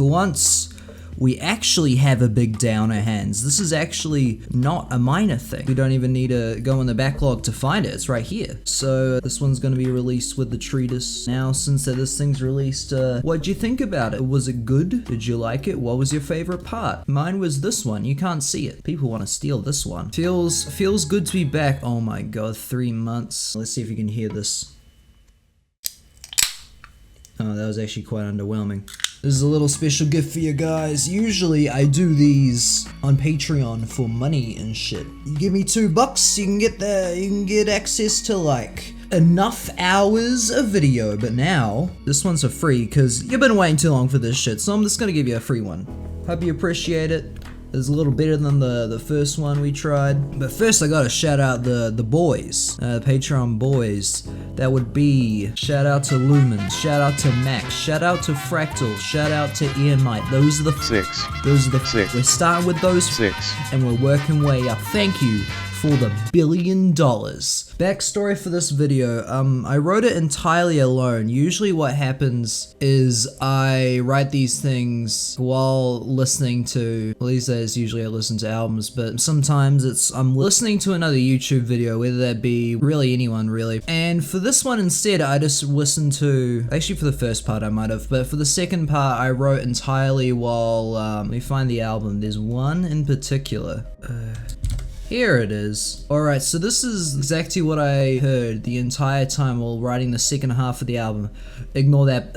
For once, we actually have a big day on our hands. This is actually not a minor thing. We don't even need to go in the backlog to find it. It's right here. So this one's going to be released with the treatise. Now, since this thing's released, what'd you think about it? Was it good? Did you like it? What was your favorite part? Mine was this one. You can't see it. People want to steal this one. Feels good to be back. Oh my god, 3 months. Let's see if you can hear this. Oh, that was actually quite underwhelming. This is a little special gift for you guys. Usually I do these on Patreon for money and shit. You give me $2, you can get access to like enough hours of video. But now this one's for free because you've been waiting too long for this shit. So I'm just gonna give you a free one. Hope you appreciate it. It's a little better than the first one we tried. But first I gotta shout out the boys, Patreon boys. That would be shout out to Lumen, shout out to Max, shout out to Fractal, shout out to Ian Mike. Those are the 6. Those are the 6. We're starting with those 6 and we're working way up. Thank you for the $1 billion. Backstory for this video, I wrote it entirely alone. Usually what happens is I write these things while listening to, well, these days usually I listen to albums, but sometimes I'm listening to another YouTube video, whether that be really anyone really. And for this one instead, I just listened to, actually for the first part I might have, but for the second part I wrote entirely while, let me find the album. There's one in particular. Here it is. Alright, so this is exactly what I heard the entire time while writing the second half of the album. Ignore that,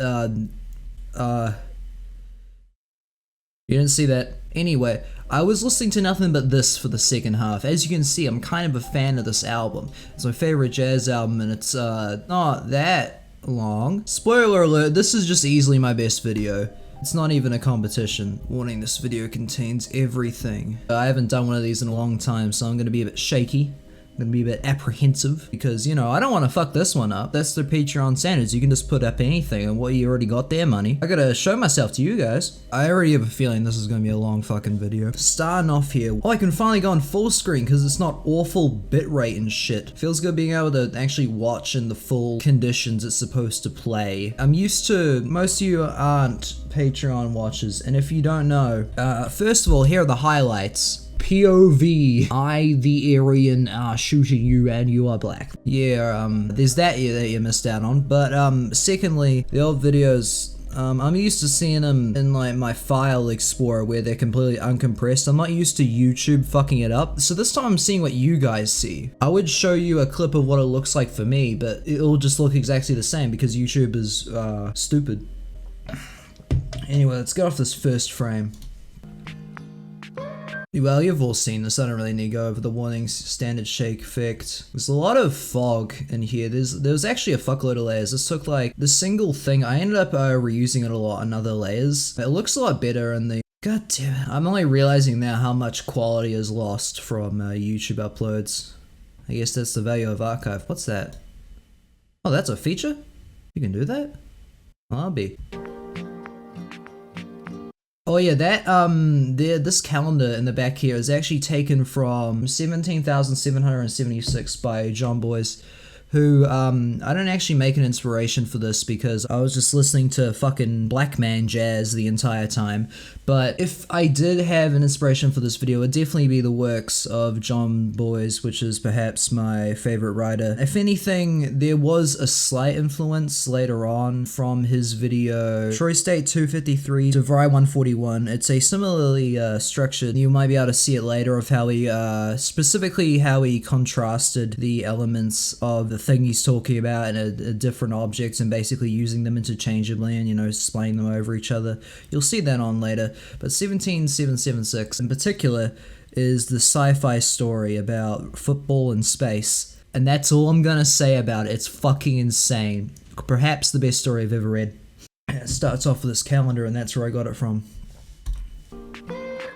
you didn't see that. Anyway, I was listening to nothing but this for the second half. As you can see, I'm kind of a fan of this album. It's my favorite jazz album and it's not that long. Spoiler alert, this is just easily my best video. It's not even a competition. Warning, this video contains everything. I haven't done one of these in a long time, so I'm gonna be a bit shaky. I'm gonna be a bit apprehensive because, you know, I don't want to fuck this one up. That's the Patreon standards. You can just put up anything and what you already got there, money. I gotta show myself to you guys. I already have a feeling this is gonna be a long fucking video. Starting off here. Oh, I can finally go on full screen because it's not awful bitrate and shit. Feels good being able to actually watch in the full conditions it's supposed to play. I'm used to, most of you aren't Patreon watchers, and if you don't know, first of all, here are the highlights. POV, I the Aryan are shooting you and you are black. Yeah, there's that you missed out on. But secondly, the old videos, I'm used to seeing them in like my file explorer where they're completely uncompressed. I'm not used to YouTube fucking it up. So this time I'm seeing what you guys see. I would show you a clip of what it looks like for me, but it'll just look exactly the same because YouTube is stupid. Anyway, let's get off this first frame. Well, you've all seen this, I don't really need to go over the warnings, standard shake effect. There's a lot of fog in here. There's actually a fuckload of layers. This took like, the single thing, I ended up reusing it a lot on other layers. It looks a lot better in the, god damn it. I'm only realizing now how much quality is lost from YouTube uploads. I guess that's the value of archive. What's that? Oh, that's a feature? You can do that? Oh, I'll be. Oh yeah, that, this calendar in the back here is actually taken from 17,776 by John Boyce, who, I don't actually make an inspiration for this because I was just listening to fucking black man jazz the entire time, but if I did have an inspiration for this video, it would definitely be the works of John Boyce, which is perhaps my favorite writer. If anything, there was a slight influence later on from his video Troy State 253 to Vry 141. It's a similarly structured, you might be able to see it later, of how he, specifically how he contrasted the elements of the thing he's talking about in a different object and basically using them interchangeably and, you know, splaying them over each other. You'll see that on later. But 17776 in particular is the sci-fi story about football and space. And that's all I'm gonna say about it. It's fucking insane. Perhaps the best story I've ever read. And it starts off with this calendar and that's where I got it from.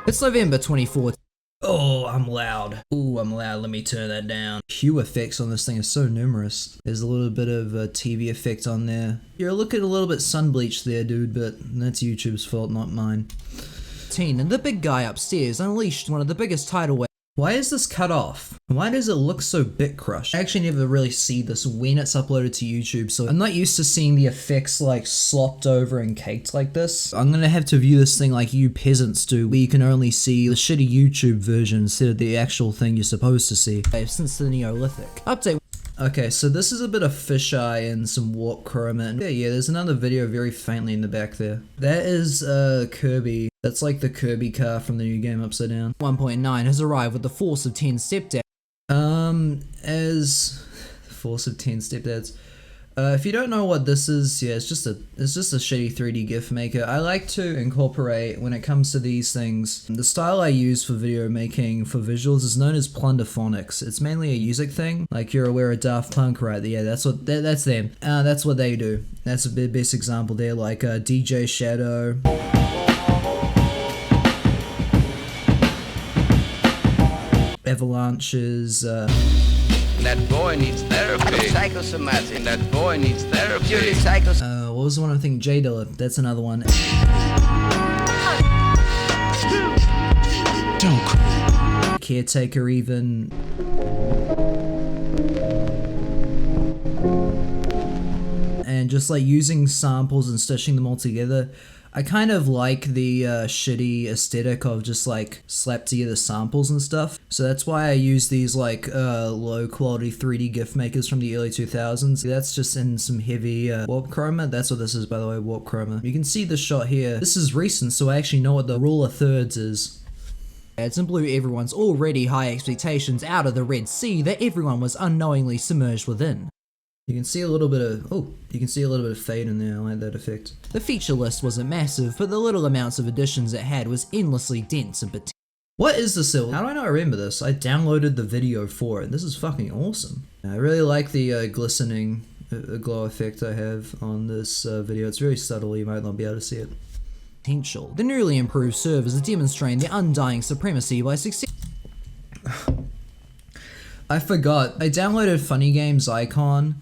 It's November 24th. Oh, I'm loud. Ooh, I'm loud. Let me turn that down. Hue effects on this thing are so numerous. There's a little bit of a TV effect on there. You're looking a little bit sun bleached there, dude, but that's YouTube's fault, not mine. And the big guy upstairs unleashed one of the biggest tidal waves. Why is this cut off? Why does it look so bit crushed? I actually never really see this when it's uploaded to YouTube, so I'm not used to seeing the effects like slopped over and caked like this. I'm gonna have to view this thing like you peasants do, where you can only see the shitty YouTube version instead of the actual thing you're supposed to see. Since the Neolithic. Update. Okay, so this is a bit of fisheye and some warp chroma. And yeah, there's another video very faintly in the back there. That is Kirby. That's like the Kirby car from the new game Upside Down. 1.9 has arrived with the force of 10 stepdads. As force of 10 stepdads. If you don't know what this is, yeah, it's just a shitty 3D GIF maker. I like to incorporate, when it comes to these things, the style I use for video making for visuals is known as plunderphonics. It's mainly a music thing. Like, you're aware of Daft Punk, right? Yeah, that's them. That's what they do. That's the best example there, like DJ Shadow. Avalanches, That boy needs therapy. Psychosomatic. That boy needs therapy. Purely psychosomatic. What was the one I'm thinking? J Dilla. That's another one. Don't. Caretaker even. And just like using samples and stitching them all together. I kind of like the shitty aesthetic of just like slapped together samples and stuff. So that's why I use these like low quality 3D GIF makers from the early 2000s. That's just in some heavy warp chroma. That's what this is, by the way, warp chroma. You can see the shot here. This is recent, so I actually know what the rule of thirds is. And blew everyone's already high expectations out of the Red Sea that everyone was unknowingly submerged within. You can see a little bit of fade in there. I like that effect. The feature list wasn't massive, but the little amounts of additions it had was endlessly dense and potential. What is the seal? How do I not remember this? I downloaded the video for it. This is fucking awesome. I really like the glistening glow effect I have on this video. It's very subtle, you might not be able to see it. Potential. The newly improved servers are demonstrating their undying supremacy by success. I forgot. I downloaded Funny Games Icon,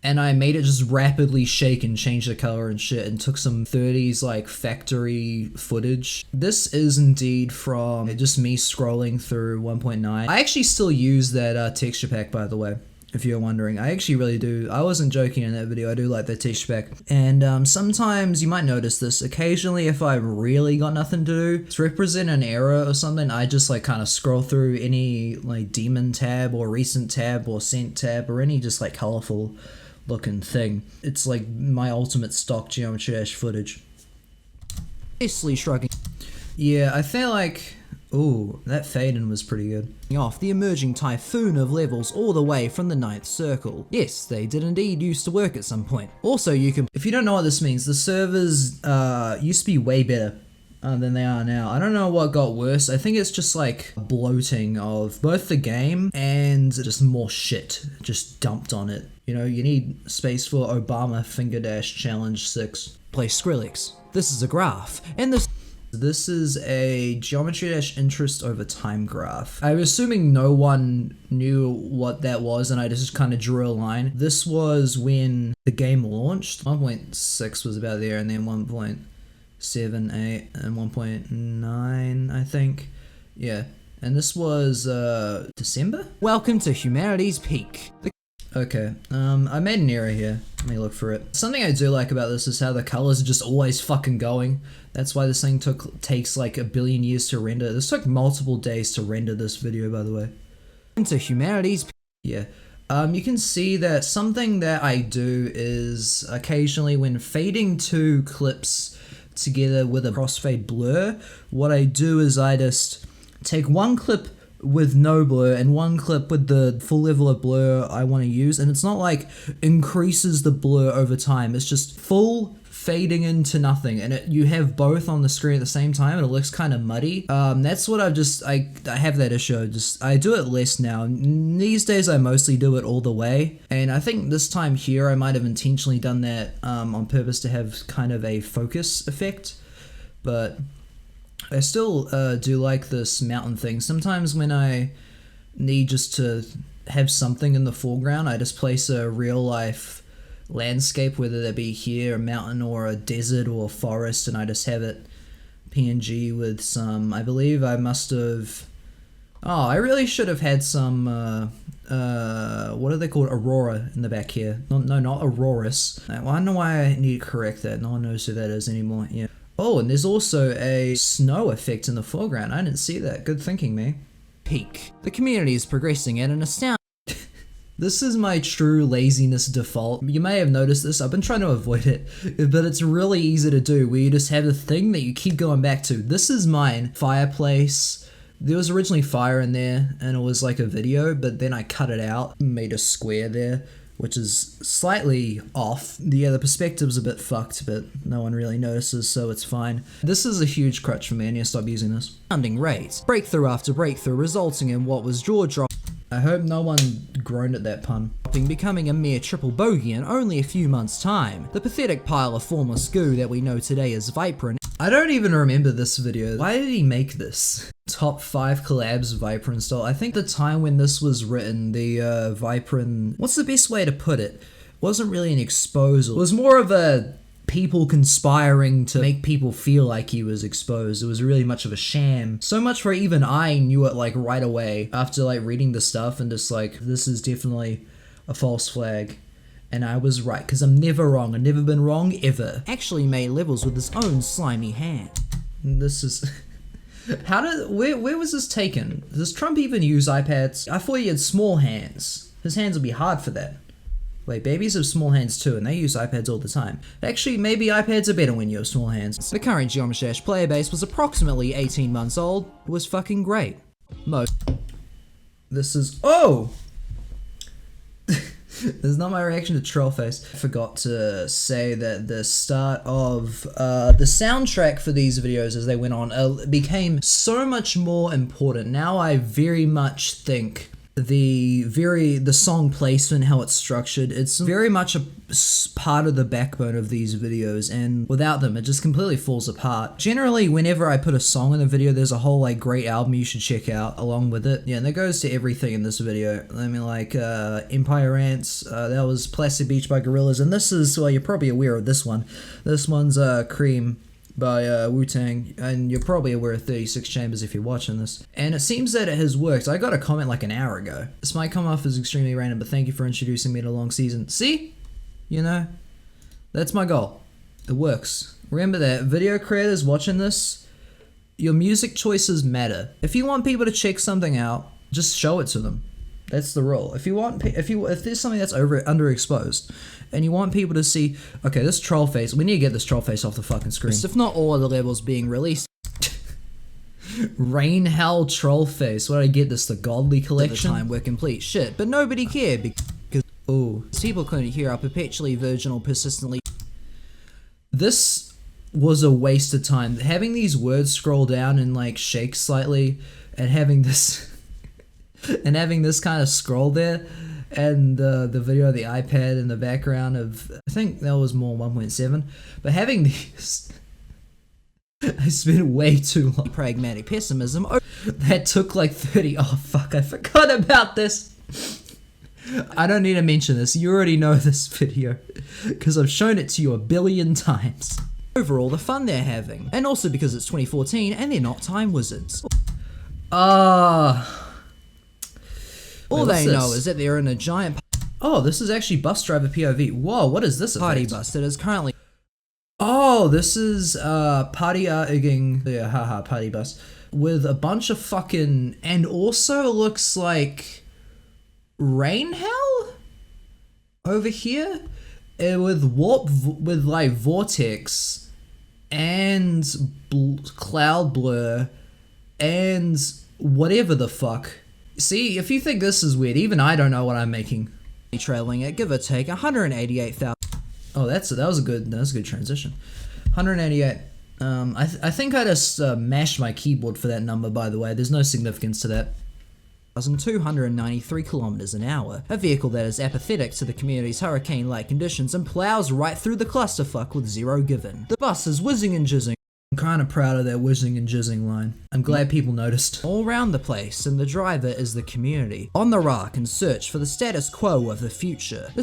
and I made it just rapidly shake and change the color and shit, and took some 30s like factory footage. This is indeed from just me scrolling through 1.9. I actually still use that texture pack, by the way, if you're wondering. I actually really do. I wasn't joking in that video. I do like that texture pack. And sometimes you might notice this. Occasionally, if I've really got nothing to do, to represent an error or something, I just like kind of scroll through any like daemon tab or recent tab or sent tab or any just like colorful looking thing. It's like my ultimate stock Geometry Dash footage. Basically shrugging. Yeah, I feel like, ooh, that fade-in was pretty good. Off the emerging typhoon of levels all the way from the 9th circle. Yes, they did indeed used to work at some point. Also, you can, if you don't know what this means, the servers used to be way better than they are now. I don't know what got worse. I think it's just like bloating of both the game and just more shit just dumped on it. You know, you need space for Obama Finger Dash Challenge 6. Play Skrillex. This is a graph, and this is a Geometry Dash interest over time graph. I'm assuming no one knew what that was, and I just kind of drew a line. This was when the game launched. 1.6 was about there, and then 1.7, 8, and 1.9, I think. Yeah, and this was December? Welcome to humanity's peak. Okay, I made an error here. Let me look for it. Something I do like about this is how the colors are just always fucking going. That's why this thing takes like 1 billion years to render. This took multiple days to render this video, by the way. Into humanity's peak. Yeah. You can see that something that I do is occasionally when fading two clips together with a crossfade blur, what I do is I just take one clip with no blur and one clip with the full level of blur I want to use, and it's not like increases the blur over time, it's just full fading into nothing, and you have both on the screen at the same time and it looks kind of muddy. That's what I have that issue. I do it less now. These days I mostly do it all the way, and I think this time here I might have intentionally done that on purpose to have kind of a focus effect, but I still do like this mountain thing. Sometimes when I need just to have something in the foreground, I just place a real life landscape, whether that be here, a mountain or a desert or a forest, and I just have it PNG with some, I believe I must have Oh, I really should have had some, what are they called? Aurora in the back here. No, not Auroras. I don't know why I need to correct that. No one knows who that is anymore. Yeah. Oh, and there's also a snow effect in the foreground. I didn't see that. Good thinking, me. Peak. The community is progressing at an astounding... This is my true laziness default. You may have noticed this. I've been trying to avoid it, but it's really easy to do where you just have a thing that you keep going back to. This is mine. Fireplace. There was originally fire in there and it was like a video, but then I cut it out and made a square there, which is slightly off. Yeah, the perspective's a bit fucked, but no one really notices, so it's fine. This is a huge crutch for me. I need to stop using this. Sounding rate. Breakthrough after breakthrough, resulting in what was jaw-dropping. I hope no one groaned at that pun. Becoming a mere triple bogey in only a few months' time. The pathetic pile of formless goo that we know today as Viperin. I don't even remember this video. Why did he make this? Top 5 collabs Viperin style. I think the time when this was written, the Viperin... What's the best way to put it? Wasn't really an exposal. It was more of a people conspiring to make people feel like he was exposed. It was really much of a sham. So much for even I knew it like right away after like reading the stuff and just like, this is definitely a false flag. And I was right, because I'm never wrong. I've never been wrong, ever. Actually made levels with his own slimy hand. This is... where was this taken? Does Trump even use iPads? I thought he had small hands. His hands would be hard for that. Wait, babies have small hands too, and they use iPads all the time. Actually, maybe iPads are better when you have small hands. The current Geometry Dash player base was approximately 18 months old. It was fucking great. This is... Oh! This is not my reaction to Trollface. I forgot to say that the start of the soundtrack for these videos as they went on became so much more important. Now I very much think the song placement, how it's structured, it's very much a part of the backbone of these videos, and without them it just completely falls apart. Generally, whenever I put a song in a video, there's a whole like great album you should check out along with it. Yeah, and that goes to everything in this video. I mean, like Empire Ants, that was Plastic Beach by Gorillaz, and this is, well, you're probably aware of this one. This one's Cream by Wu-Tang, and you're probably aware of 36 Chambers if you're watching this. And it seems that it has worked. I got a comment like an hour ago. This might come off as extremely random, but thank you for introducing me to Long Season. See? You know? That's my goal. It works. Remember that. Video creators watching this, your music choices matter. If you want people to check something out, just show it to them. That's the rule. If there's something that's underexposed, and you want people to see, okay, this troll face, we need to get this troll face off the fucking screen. If not all of the levels being released. Rain Hell Troll Face. Where did I get this? The Godly Collection? At the time we're complete shit, but nobody cared because people couldn't hear our perpetually virginal, persistently. This was a waste of time. Having these words scroll down and like shake slightly, and having this kind of scroll there, and the video of the iPad in the background of, I think that was more 1.7, but having these, I spent way too long. Pragmatic pessimism, that took like 30, oh fuck, I forgot about this. I don't need to mention this, you already know this video, because I've shown it to you a billion times. Overall, the fun they're having, and also because it's 2014 and they're not time wizards. All they know is that they're in a giant... Oh, this is actually bus driver POV. Whoa, what is this party bus that is currently... Oh, this is party-egging... Yeah, haha, party bus. With a bunch of fucking... And also looks like... Rain Hell? Over here? With like Vortex and Cloud Blur and whatever the fuck. See, if you think this is weird, even I don't know what I'm making. Trailing at give or take 188,000. Oh, that was a good transition. 188. I think I just mashed my keyboard for that number. By the way, there's no significance to that. 1,293 kilometers an hour. A vehicle that is apathetic to the community's hurricane-like conditions and plows right through the clusterfuck with zero given. The bus is whizzing and jizzing. I'm kind of proud of that whizzing and jizzing line. I'm glad people noticed. All around the place, and the driver is the community. On the rock and search for the status quo of the future.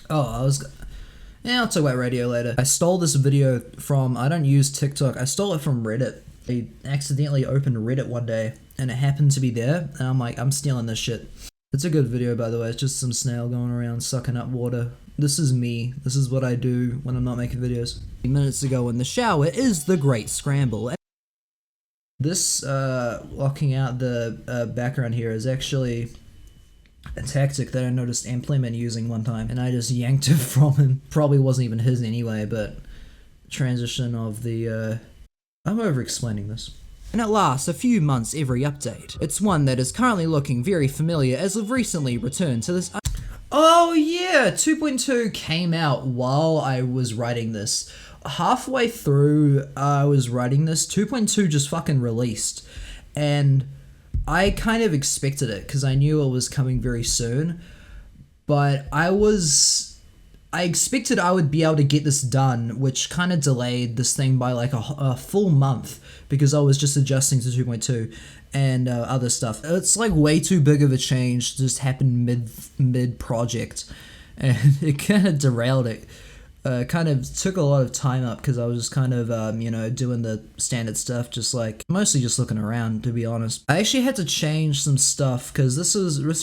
I'll talk about radio later. I stole this video from, I don't use TikTok, I stole it from Reddit. I accidentally opened Reddit one day and it happened to be there, and I'm like, I'm stealing this shit. It's a good video, by the way. It's just some snail going around sucking up water. This is me. This is what I do when I'm not making videos. Minutes ago in the shower is the Great Scramble. This locking out the background here is actually a tactic that I noticed Ampleman using one time, and I just yanked it from him. Probably wasn't even his anyway, but transition of the I'm over explaining this. And it lasts a few months every update. It's one that is currently looking very familiar as we've recently returned to this. Oh yeah, 2.2 came out while I was writing this. Halfway through I was writing this, 2.2 just fucking released. And I kind of expected it because I knew it was coming very soon. But I expected I would be able to get this done, which kind of delayed this thing by like a full month because I was just adjusting to 2.2 and other stuff. It's like way too big of a change to just happen mid project, and it kind of derailed it. Kind of took a lot of time up because I was just kind of doing the standard stuff, just like mostly just looking around, to be honest. I actually had to change some stuff because this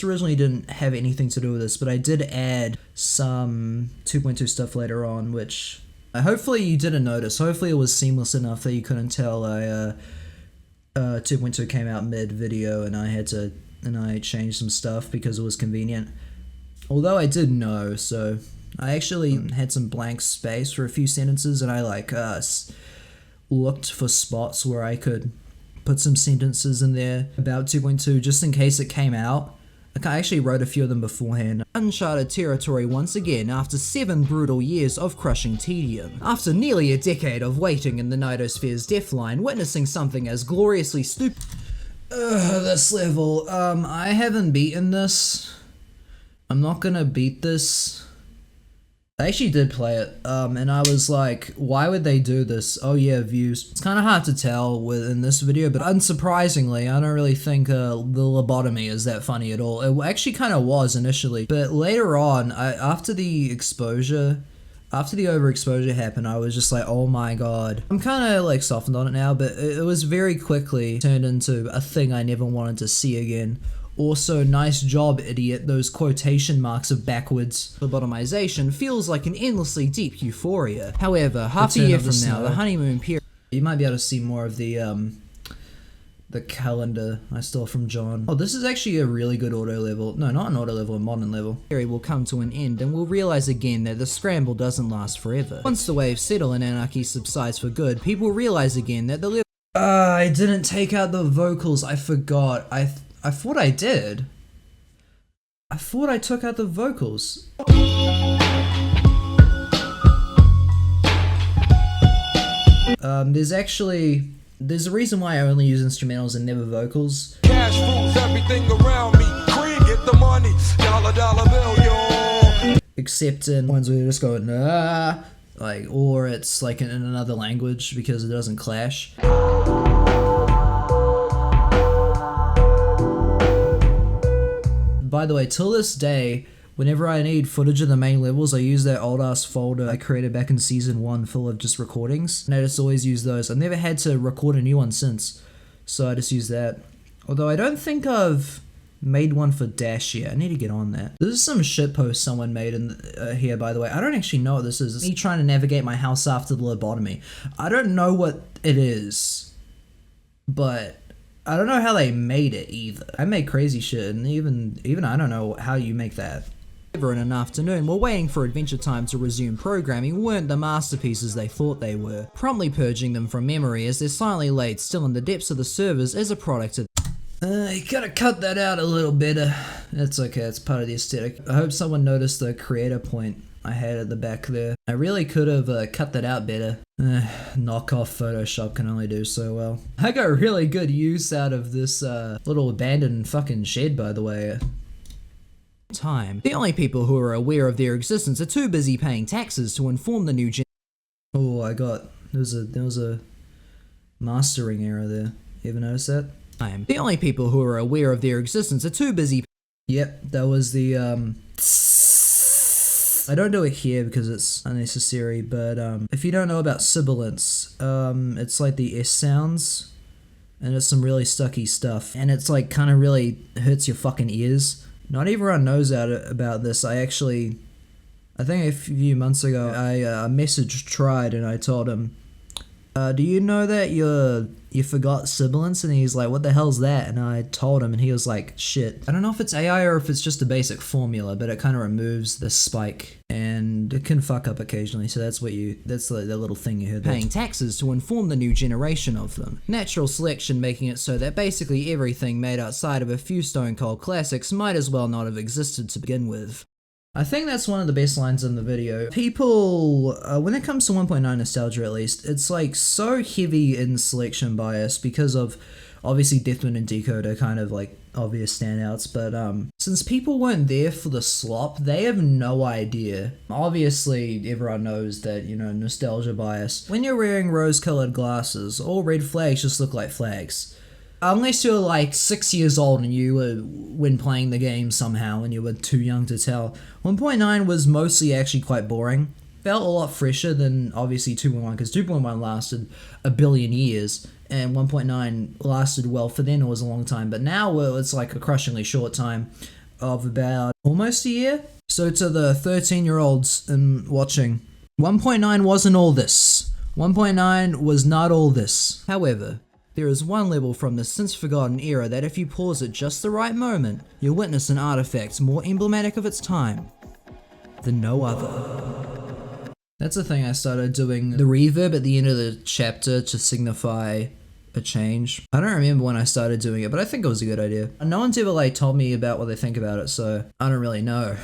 originally didn't have anything to do with this, but I did add some 2.2 stuff later on, which hopefully you didn't notice. Hopefully it was seamless enough that you couldn't tell 2.2 came out mid video and I changed some stuff because it was convenient. Although I did know, so I actually had some blank space for a few sentences, and I looked for spots where I could put some sentences in there about 2.2 just in case it came out. I actually wrote a few of them beforehand. Uncharted territory once again after 7 brutal years of crushing tedium. After nearly a decade of waiting in the Nidosphere's deathline, witnessing something as gloriously stupid. This level. I haven't beaten this. I'm not gonna beat this. I actually did play it, and I was like, why would they do this? Oh yeah, views. It's kind of hard to tell within this video, but unsurprisingly, I don't really think the lobotomy is that funny at all. It actually kind of was initially, but later on, after the overexposure happened, I was just like, oh my god. I'm kind of like softened on it now, but it was very quickly turned into a thing I never wanted to see again. Also, nice job, idiot. Those quotation marks of backwards. Lobotomization feels like an endlessly deep euphoria. However, half a year from now, the honeymoon period. You might be able to see more of the calendar I stole from John. Oh, this is actually a really good auto level. No, not an auto level, a modern level. Will come to an end, and we'll realize again that the scramble doesn't last forever. Once the waves settle and anarchy subsides for good, people realize again that the I didn't take out the vocals. I forgot. I thought I did. I thought I took out the vocals. There's a reason why I only use instrumentals and never vocals. Cash rules everything around me. Cream, get the money. Dollar bill, yo. Except in ones where you just go, nah, like, or it's like in another language because it doesn't clash. By the way, till this day, whenever I need footage of the main levels, I use that old ass folder I created back in season 1 full of just recordings. And I just always use those. I've never had to record a new one since, so I just use that. Although I don't think I've made one for Dash yet. I need to get on that. This is some shitpost someone made in here, by the way. I don't actually know what this is. It's me trying to navigate my house after the lobotomy. I don't know what it is, but I don't know how they made it either. I make crazy shit, and even I don't know how you make that. In an afternoon, while waiting for Adventure Time to resume programming, weren't the masterpieces they thought they were, promptly purging them from memory as they're silently laid still in the depths of the servers as a product of. You gotta cut that out a little bit. It's okay, it's part of the aesthetic. I hope someone noticed the creator point I had at the back there. I really could have cut that out better. Knockoff Photoshop can only do so well. I got really good use out of this little abandoned fucking shed, by the way. Time. The only people who are aware of their existence are too busy paying taxes to inform the new gen. Oh, there was a mastering error there. You ever notice that? Time. The only people who are aware of their existence are too busy. Yep, that was the I don't do it here because it's unnecessary, but if you don't know about sibilance, it's like the S sounds, and it's some really stucky stuff, and it's like kind of really hurts your fucking ears. Not everyone knows about this. I think a few months ago, I messaged Tried and I told him, do you know that you forgot sibilance? And he's like, what the hell's that? And I told him, and he was like, shit. I don't know if it's AI or if it's just a basic formula, but it kind of removes the spike, and it can fuck up occasionally. So that's the little thing you heard there. Paying taxes to inform the new generation of them. Natural selection making it so that basically everything made outside of a few Stone Cold classics might as well not have existed to begin with. I think that's one of the best lines in the video. People, when it comes to 1.9 nostalgia at least, it's like so heavy in selection bias because of obviously Deathwind and Decode are kind of like obvious standouts, but since people weren't there for the slop, they have no idea. Obviously, everyone knows that, you know, nostalgia bias. When you're wearing rose-colored glasses, all red flags just look like flags. Unless you're like 6 years old and you were, when playing the game somehow, and you were too young to tell. 1.9 was mostly actually quite boring. Felt a lot fresher than obviously 2.1, because 2.1 lasted a billion years, and 1.9 lasted, well, for then it was a long time, but now, well, it's like a crushingly short time of about almost a year. So to the 13-year-olds watching, 1.9 wasn't all this. 1.9 was not all this. However, there is one level from this since-forgotten era that if you pause at just the right moment, you'll witness an artifact more emblematic of its time than no other. That's the thing I started doing, the reverb at the end of the chapter to signify a change. I don't remember when I started doing it, but I think it was a good idea. No one's ever like told me about what they think about it, so I don't really know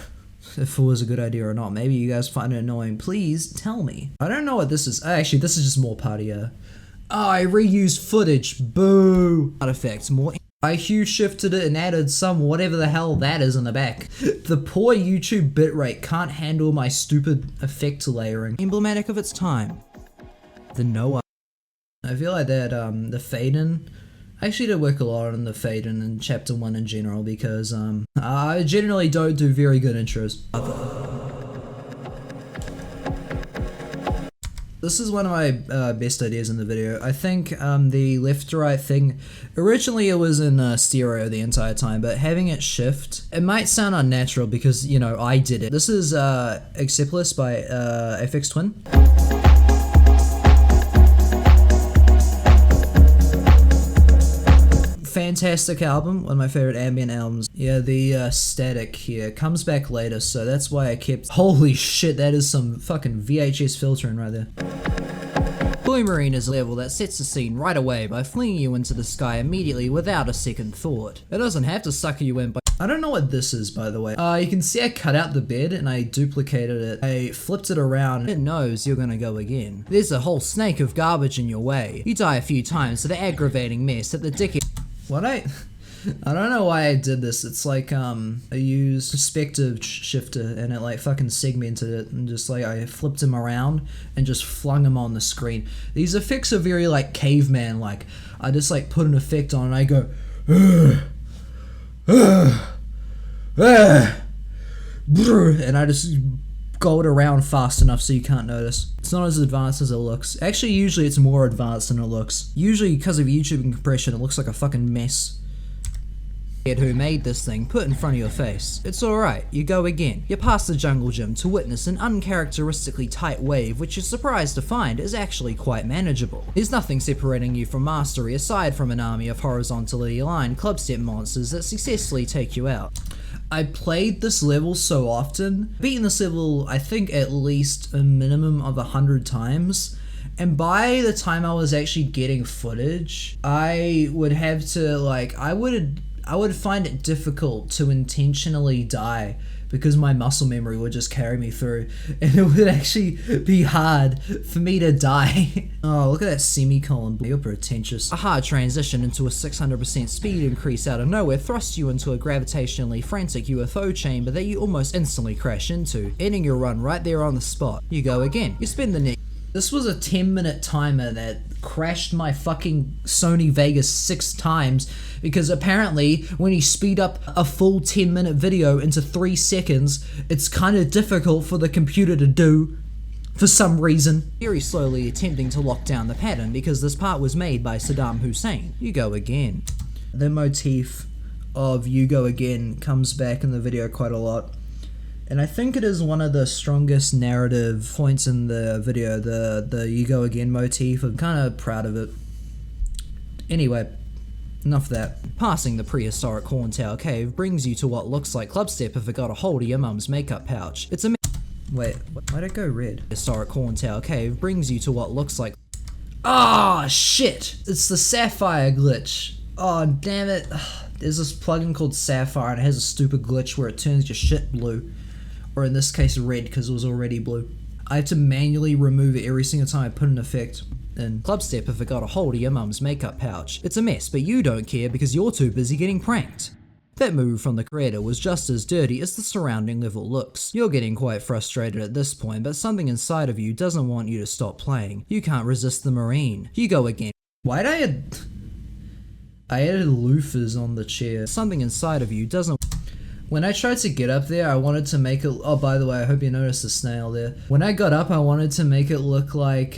if it was a good idea or not. Maybe you guys find it annoying. Please tell me. I don't know what this is. Actually, this is just more party. Oh, I reused footage. Boo. Artifacts more. I hue shifted it and added some whatever the hell that is in the back. The poor YouTube bitrate can't handle my stupid effect layering. Emblematic of its time. The no. I feel like that the fade in. I actually did work a lot on the fade in chapter 1 in general because I generally don't do very good intros. This is one of my best ideas in the video. I think the left to right thing, originally it was in stereo the entire time, but having it shift, it might sound unnatural because, you know, I did it. This is Acceptless by FX Twin. Fantastic album, one of my favorite ambient albums. Yeah, the static here comes back later, so that's why I kept. Holy shit, that is some fucking VHS filtering right there. Blue Marine is a level that sets the scene right away by flinging you into the sky immediately without a second thought. It doesn't have to sucker you in, but I don't know what this is, by the way. You can see I cut out the bed and I duplicated it. I flipped it around. It knows you're gonna go again. There's a whole snake of garbage in your way. You die a few times to the aggravating mess that the dickhead. What I don't know why I did this. It's like I used perspective shifter and it like fucking segmented it and just like I flipped him around and just flung him on the screen. These effects are very like caveman like. I just like put an effect on and I go and I just go it around fast enough so you can't notice. It's not as advanced as it looks. Actually, usually it's more advanced than it looks. Usually because of YouTube and compression, it looks like a fucking mess. Who made this thing put in front of your face. It's alright, you go again. You're past the jungle gym to witness an uncharacteristically tight wave which you're surprised to find is actually quite manageable. There's nothing separating you from mastery aside from an army of horizontally aligned clubstep monsters that successfully take you out. I played this level so often, beaten this level I think at least a minimum of 100 times, and by the time I was actually getting footage, I would have to like, I would find it difficult to intentionally die because my muscle memory would just carry me through and it would actually be hard for me to die. Oh, look at that semicolon. You're pretentious. A hard transition into a 600% speed increase out of nowhere thrusts you into a gravitationally frantic UFO chamber that you almost instantly crash into, ending your run right there on the spot. You go again. You spend the next. This was a 10-minute timer that crashed my fucking Sony Vegas 6 times because apparently when you speed up a full 10-minute video into 3 seconds, it's kind of difficult for the computer to do for some reason. Very slowly attempting to lock down the pattern because this part was made by Saddam Hussein. You go again. The motif of "you go again" comes back in the video quite a lot. And I think it is one of the strongest narrative points in the video, the "you go again" motif. I'm kind of proud of it. Anyway, enough of that. Passing the prehistoric Horntail Cave brings you to what looks like Clubstep if it got a hold of your mum's makeup pouch. It's a Wait, why'd it go red? Historic Horntail Cave brings you to what looks like... Ah, shit! It's the Sapphire glitch. Oh, damn it. There's this plugin called Sapphire and it has a stupid glitch where it turns your shit blue. Or in this case red because it was already blue. I have to manually remove it every single time I put an effect in Clubstep if it got a hold of your mum's makeup pouch. It's a mess, but you don't care because you're too busy getting pranked. That move from the creator was just as dirty as the surrounding level looks. You're getting quite frustrated at this point, but something inside of you doesn't want you to stop playing. You can't resist the marine. You go again. Why'd I added loofahs on the chair. Something inside of you doesn't... When I tried to get up there, I wanted to make it... Oh, by the way, I hope you noticed the snail there. When I got up, I wanted to make it look like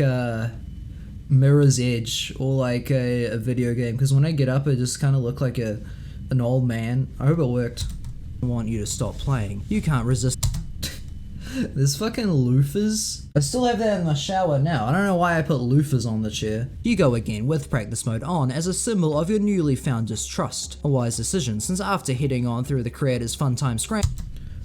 Mirror's Edge or like a video game, because when I get up, it just kind of looked like an old man. I hope it worked. I want you to stop playing. You can't resist. There's fucking loofahs. I still have that in my shower now. I don't know why I put loofahs on the chair. You go again with practice mode on as a symbol of your newly found distrust. A wise decision, since after heading on through the creator's fun time scramble.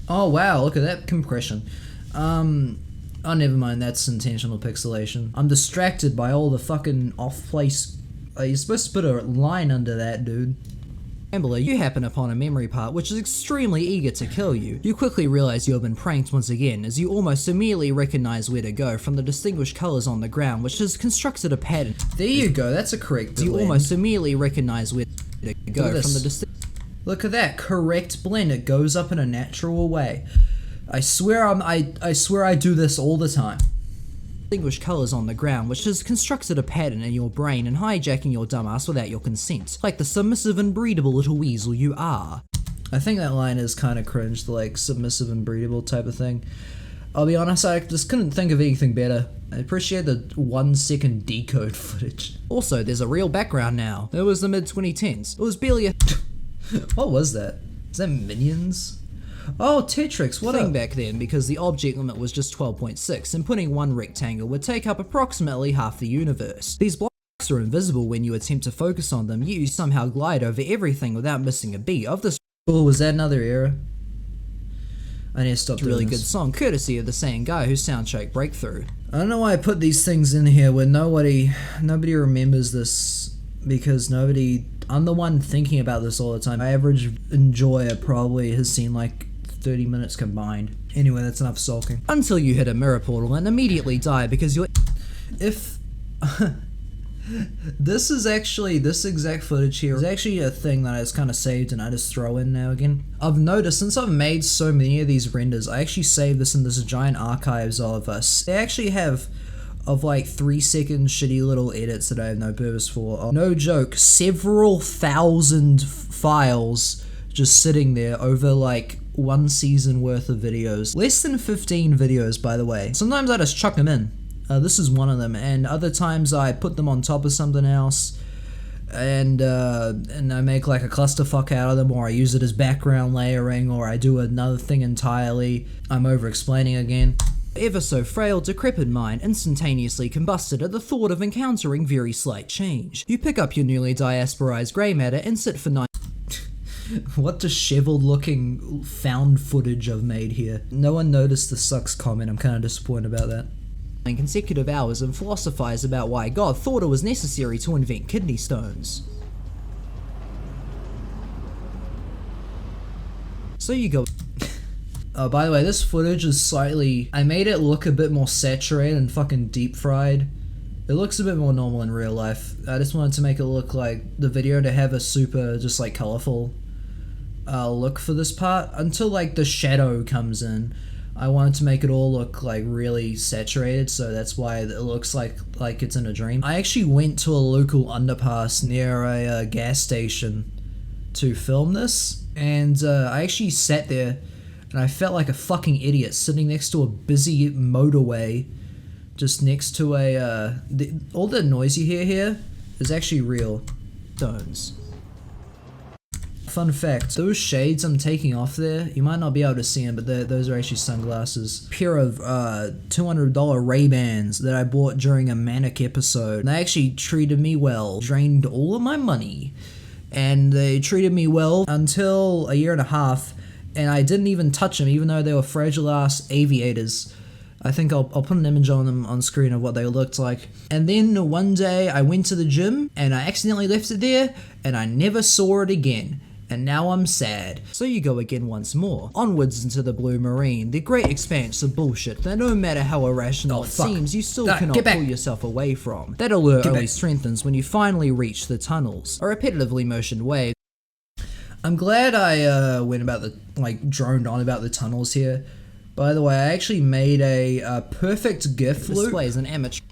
Oh wow, look at that compression. Oh, never mind, that's intentional pixelation. I'm distracted by all the fucking off-place... You're supposed to put a line under that, dude. You happen upon a memory part which is extremely eager to kill you. You quickly realize you have been pranked once again, as you almost immediately recognize where to go from the distinguished colors on the ground, which has constructed a pattern. There you go, that's a correct blend. You almost immediately recognize where to go from the Look at that, correct blend. It goes up in a natural way. I swear I do this all the time. Distinguished colors on the ground, which has constructed a pattern in your brain and hijacking your dumbass without your consent, like the submissive and breedable little weasel you are. I think that line is kind of cringe, the like submissive and breedable type of thing. I'll be honest, I just couldn't think of anything better. I appreciate the 1 second decode footage. Also, there's a real background now. It was the mid-2010s. It was barely a... What was that? Is that Minions? Oh, Tetrix, what thing back then, because the object limit was just 12.6, and putting one rectangle would take up approximately half the universe. These blocks are invisible when you attempt to focus on them, yet you somehow glide over everything without missing a beat of this. Oh, was that another error? I need to stop doing this. Really good song, courtesy of the same guy whose soundtrack Breakthrough. I don't know why I put these things in here where nobody remembers this, because I'm the one thinking about this all the time. My average enjoyer probably has seen like 30 minutes combined. Anyway, that's enough sulking. Until you hit a mirror portal and immediately die because you're... If... This exact footage here is actually a thing that I just kind of saved and I just throw in now again. I've noticed since I've made so many of these renders, I actually saved this in this giant archives of us. They actually have of like 3-second shitty little edits that I have no purpose for. No joke, several thousand files just sitting there over like 1 season worth of videos. Less than 15 videos, by the way. Sometimes I just chuck them in. This is one of them, and other times I put them on top of something else, and I make like a clusterfuck out of them, or I use it as background layering, or I do another thing entirely. I'm over explaining again. Ever so frail, decrepit mind instantaneously combusted at the thought of encountering very slight change. You pick up your newly diasporized grey matter and sit for 9 What disheveled looking found footage I've made here. No one noticed the sucks comment. I'm kind of disappointed about that. Consecutive hours and philosophize about why God thought it was necessary to invent kidney stones. So you go... Oh, by the way, this footage is slightly... I made it look a bit more saturated and fucking deep fried. It looks a bit more normal in real life. I just wanted to make it look like the video to have a super, just like colorful look for this part. Until like the shadow comes in. I wanted to make it all look like really saturated, so that's why it looks like it's in a dream. I actually went to a local underpass near a gas station to film this, and I actually sat there and I felt like a fucking idiot sitting next to a busy motorway, just next to all the noise you hear here is actually real. Stones. Fun fact, those shades I'm taking off there, you might not be able to see them, but those are actually sunglasses. Pair of $200 Ray-Bans that I bought during a Manic episode. And they actually treated me well, drained all of my money. And they treated me well until a year and a half, and I didn't even touch them, even though they were fragile ass aviators. I think I'll put an image on them on screen of what they looked like. And then one day I went to the gym and I accidentally left it there and I never saw it again. And now I'm sad. So you go again once more. Onwards into the blue marine, the great expanse of bullshit that no matter how irrational it seems, you still cannot pull yourself away from. That allure only strengthens when you finally reach the tunnels, a repetitively motioned wave. I'm glad I droned on about the tunnels here. By the way, I actually made a perfect GIF loop. Displays an amateur.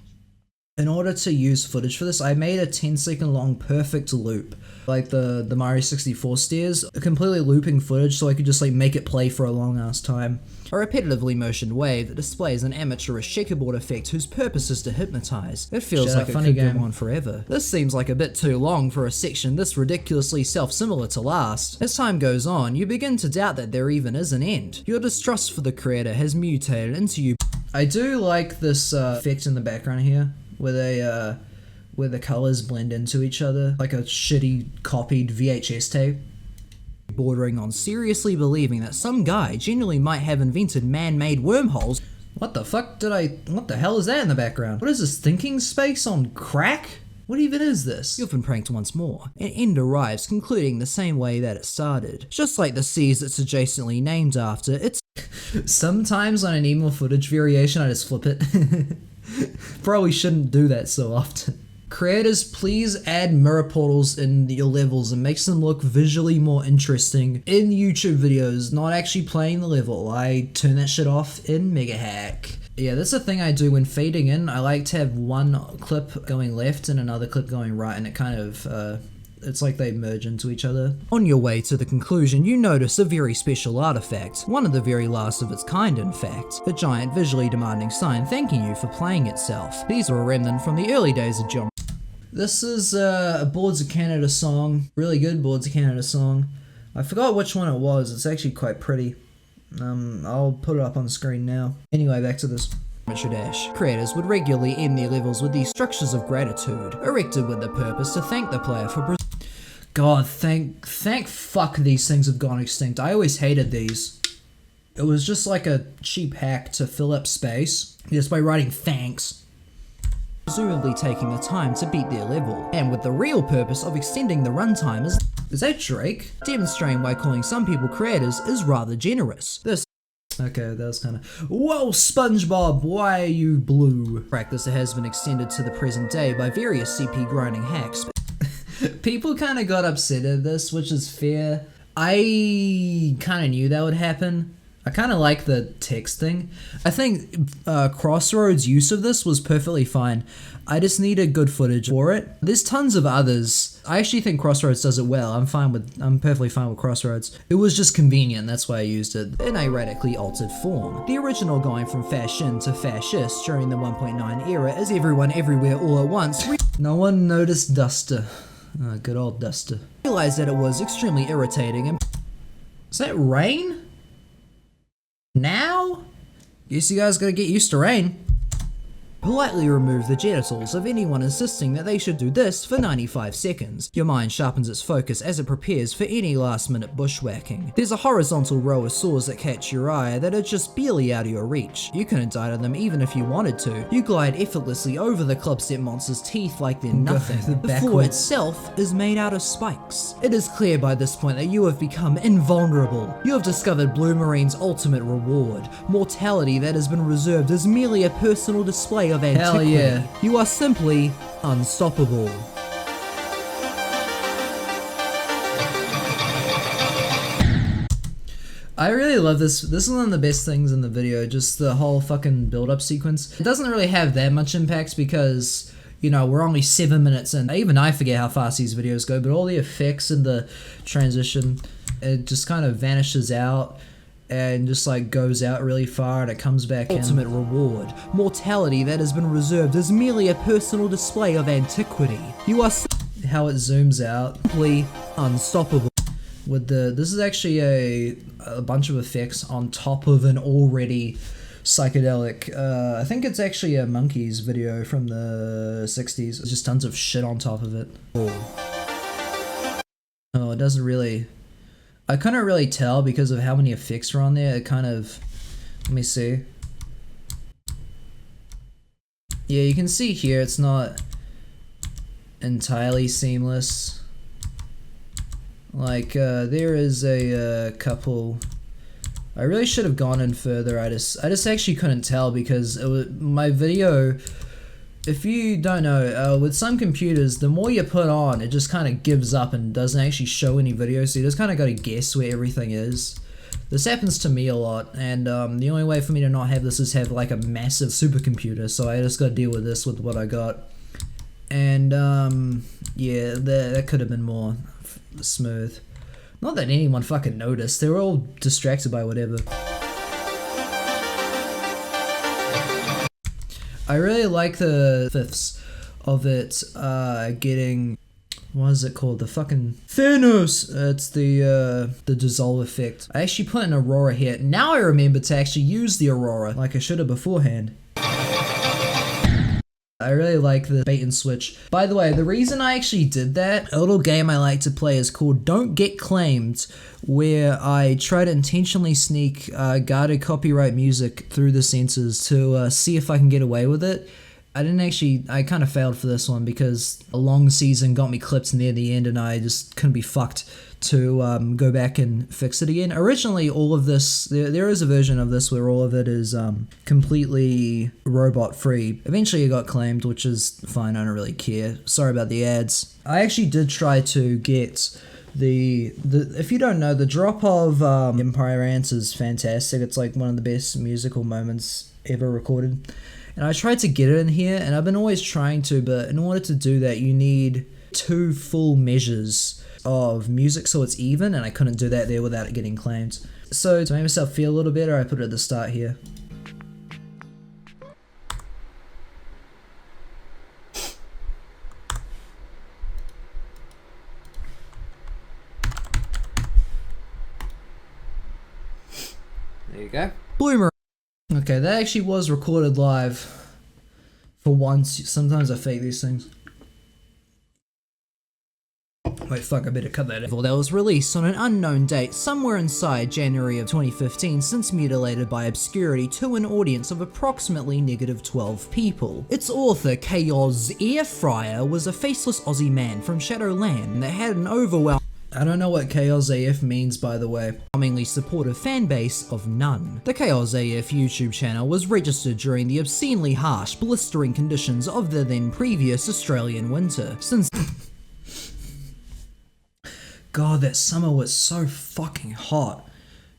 In order to use footage for this, I made a 10-second long perfect loop. Like the Mario 64 stairs, completely looping footage so I could just make it play for a long ass time. A repetitively motioned wave that displays an amateurish checkerboard effect whose purpose is to hypnotize. It feels like it could go on forever. This seems like a bit too long for a section this ridiculously self-similar to last. As time goes on, you begin to doubt that there even is an end. Your distrust for the creator has mutated into you. I do like this effect in the background here, where the colors blend into each other, like a shitty copied VHS tape. Bordering on seriously believing that some guy genuinely might have invented man-made wormholes. What the hell is that in the background? What is this, thinking space on crack? What even is this? You've been pranked once more. An end arrives, concluding the same way that it started. Just like the seas it's adjacently named after, it's... Sometimes on an email footage variation, I just flip it. Probably shouldn't do that so often. Creators, please add mirror portals in your levels and makes them look visually more interesting in YouTube videos, not actually playing the level. I turn that shit off in Mega Hack. Yeah, that's the thing I do when fading in. I like to have one clip going left and another clip going right, and it kind of, it's like they merge into each other. On your way to the conclusion, you notice a very special artifact, one of the very last of its kind in fact, a giant visually demanding sign thanking you for playing itself. These are a remnant from the early days of John. This is a Boards of Canada song, really good Boards of Canada song. I forgot which one it was, it's actually quite pretty. I'll put it up on the screen now. Anyway, back to this. Dash. Creators would regularly end their levels with these structures of gratitude, erected with the purpose to thank the player for God, thank fuck these things have gone extinct. I always hated these. It was just like a cheap hack to fill up space, just by writing thanks. Presumably taking the time to beat their level, and with the real purpose of extending the runtime is that Drake? Demonstrating why calling some people creators is rather generous. Okay, that was kinda... Whoa, SpongeBob, why are you blue? Practice has been extended to the present day by various CP grinding hacks. People kinda got upset at this, which is fair. I kinda knew that would happen. I kinda like the text thing. I think Crossroads' use of this was perfectly fine. I just needed good footage for it. There's tons of others. I actually think Crossroads does it well. I'm perfectly fine with Crossroads. It was just convenient, that's why I used it. In a radically altered form. The original going from fashion to fascist during the 1.9 era is everyone everywhere all at once. No one noticed Duster. Oh, good old Duster. Realized that it was extremely irritating and... Is that rain? Now? Guess you guys gotta get used to rain. Politely remove the genitals of anyone insisting that they should do this for 95 seconds. Your mind sharpens its focus as it prepares for any last-minute bushwhacking. There's a horizontal row of saws that catch your eye that are just barely out of your reach. You couldn't die to them even if you wanted to. You glide effortlessly over the clubstep monster's teeth like they're nothing. The floor itself is made out of spikes. It is clear by this point that you have become invulnerable. You have discovered Blue Marine's ultimate reward, mortality that has been reserved as merely a personal display of antiquity. Hell yeah. You are simply unstoppable. I really love this. This is one of the best things in the video, just the whole fucking build-up sequence. It doesn't really have that much impact because, you know, we're only 7 minutes in. Even I forget how fast these videos go, but all the effects and the transition, it just kind of vanishes out and just like goes out really far and it comes back in. Ultimate reward. Mortality that has been reserved is merely a personal display of antiquity. You are how it zooms out, unstoppable. With the, this is actually a bunch of effects on top of an already psychedelic, I think it's actually a Monkeys video from the 60s. It's just tons of shit on top of it. Oh, it doesn't really, I couldn't really tell because of how many effects are on there. It kind of, let me see. Yeah, you can see here it's not entirely seamless. Like, there is a couple. I really should have gone in further. I just actually couldn't tell because it was, my video, if you don't know, with some computers, the more you put on, it just kind of gives up and doesn't actually show any video, so you just kind of got to guess where everything is. This happens to me a lot, and the only way for me to not have this is have like a massive supercomputer, so I just got to deal with this with what I got. And yeah, that could have been more smooth. Not that anyone fucking noticed, they were all distracted by whatever. I really like the fifths of it getting, what is it called, the fucking Thanos. It's the dissolve effect. I actually put an aurora here. Now I remember to actually use the aurora like I should have beforehand. I really like the bait and switch. By the way, the reason I actually did that, a little game I like to play is called Don't Get Claimed, where I try to intentionally sneak guarded copyright music through the censors to see if I can get away with it. I kind of failed for this one because a long season got me clipped near the end and I just couldn't be fucked to go back and fix it again. Originally, all of this, there is a version of this where all of it is completely robot free. Eventually it got claimed, which is fine, I don't really care. Sorry about the ads. I actually did try to get the if you don't know, the drop of Empire Ants is fantastic. It's like one of the best musical moments ever recorded. And I tried to get it in here, and I've been always trying to, but in order to do that, you need 2 full measures of music so it's even, and I couldn't do that there without it getting claimed. So to make myself feel a little better, I put it at the start here. There you go. Bloomer. Okay, that actually was recorded live. For once, sometimes I fake these things. Wait, fuck, I better cut that out. That was released on an unknown date somewhere inside January of 2015, since mutilated by obscurity to an audience of approximately -12 people. Its author, Chaos Air Fryer, was a faceless Aussie man from Shadowland that had an overwhelming— I don't know what Chaos AF means, by the way. Overwhelmingly supportive fan base of none. The Chaos AF YouTube channel was registered during the obscenely harsh, blistering conditions of the then previous Australian winter. Since God, that summer was so fucking hot.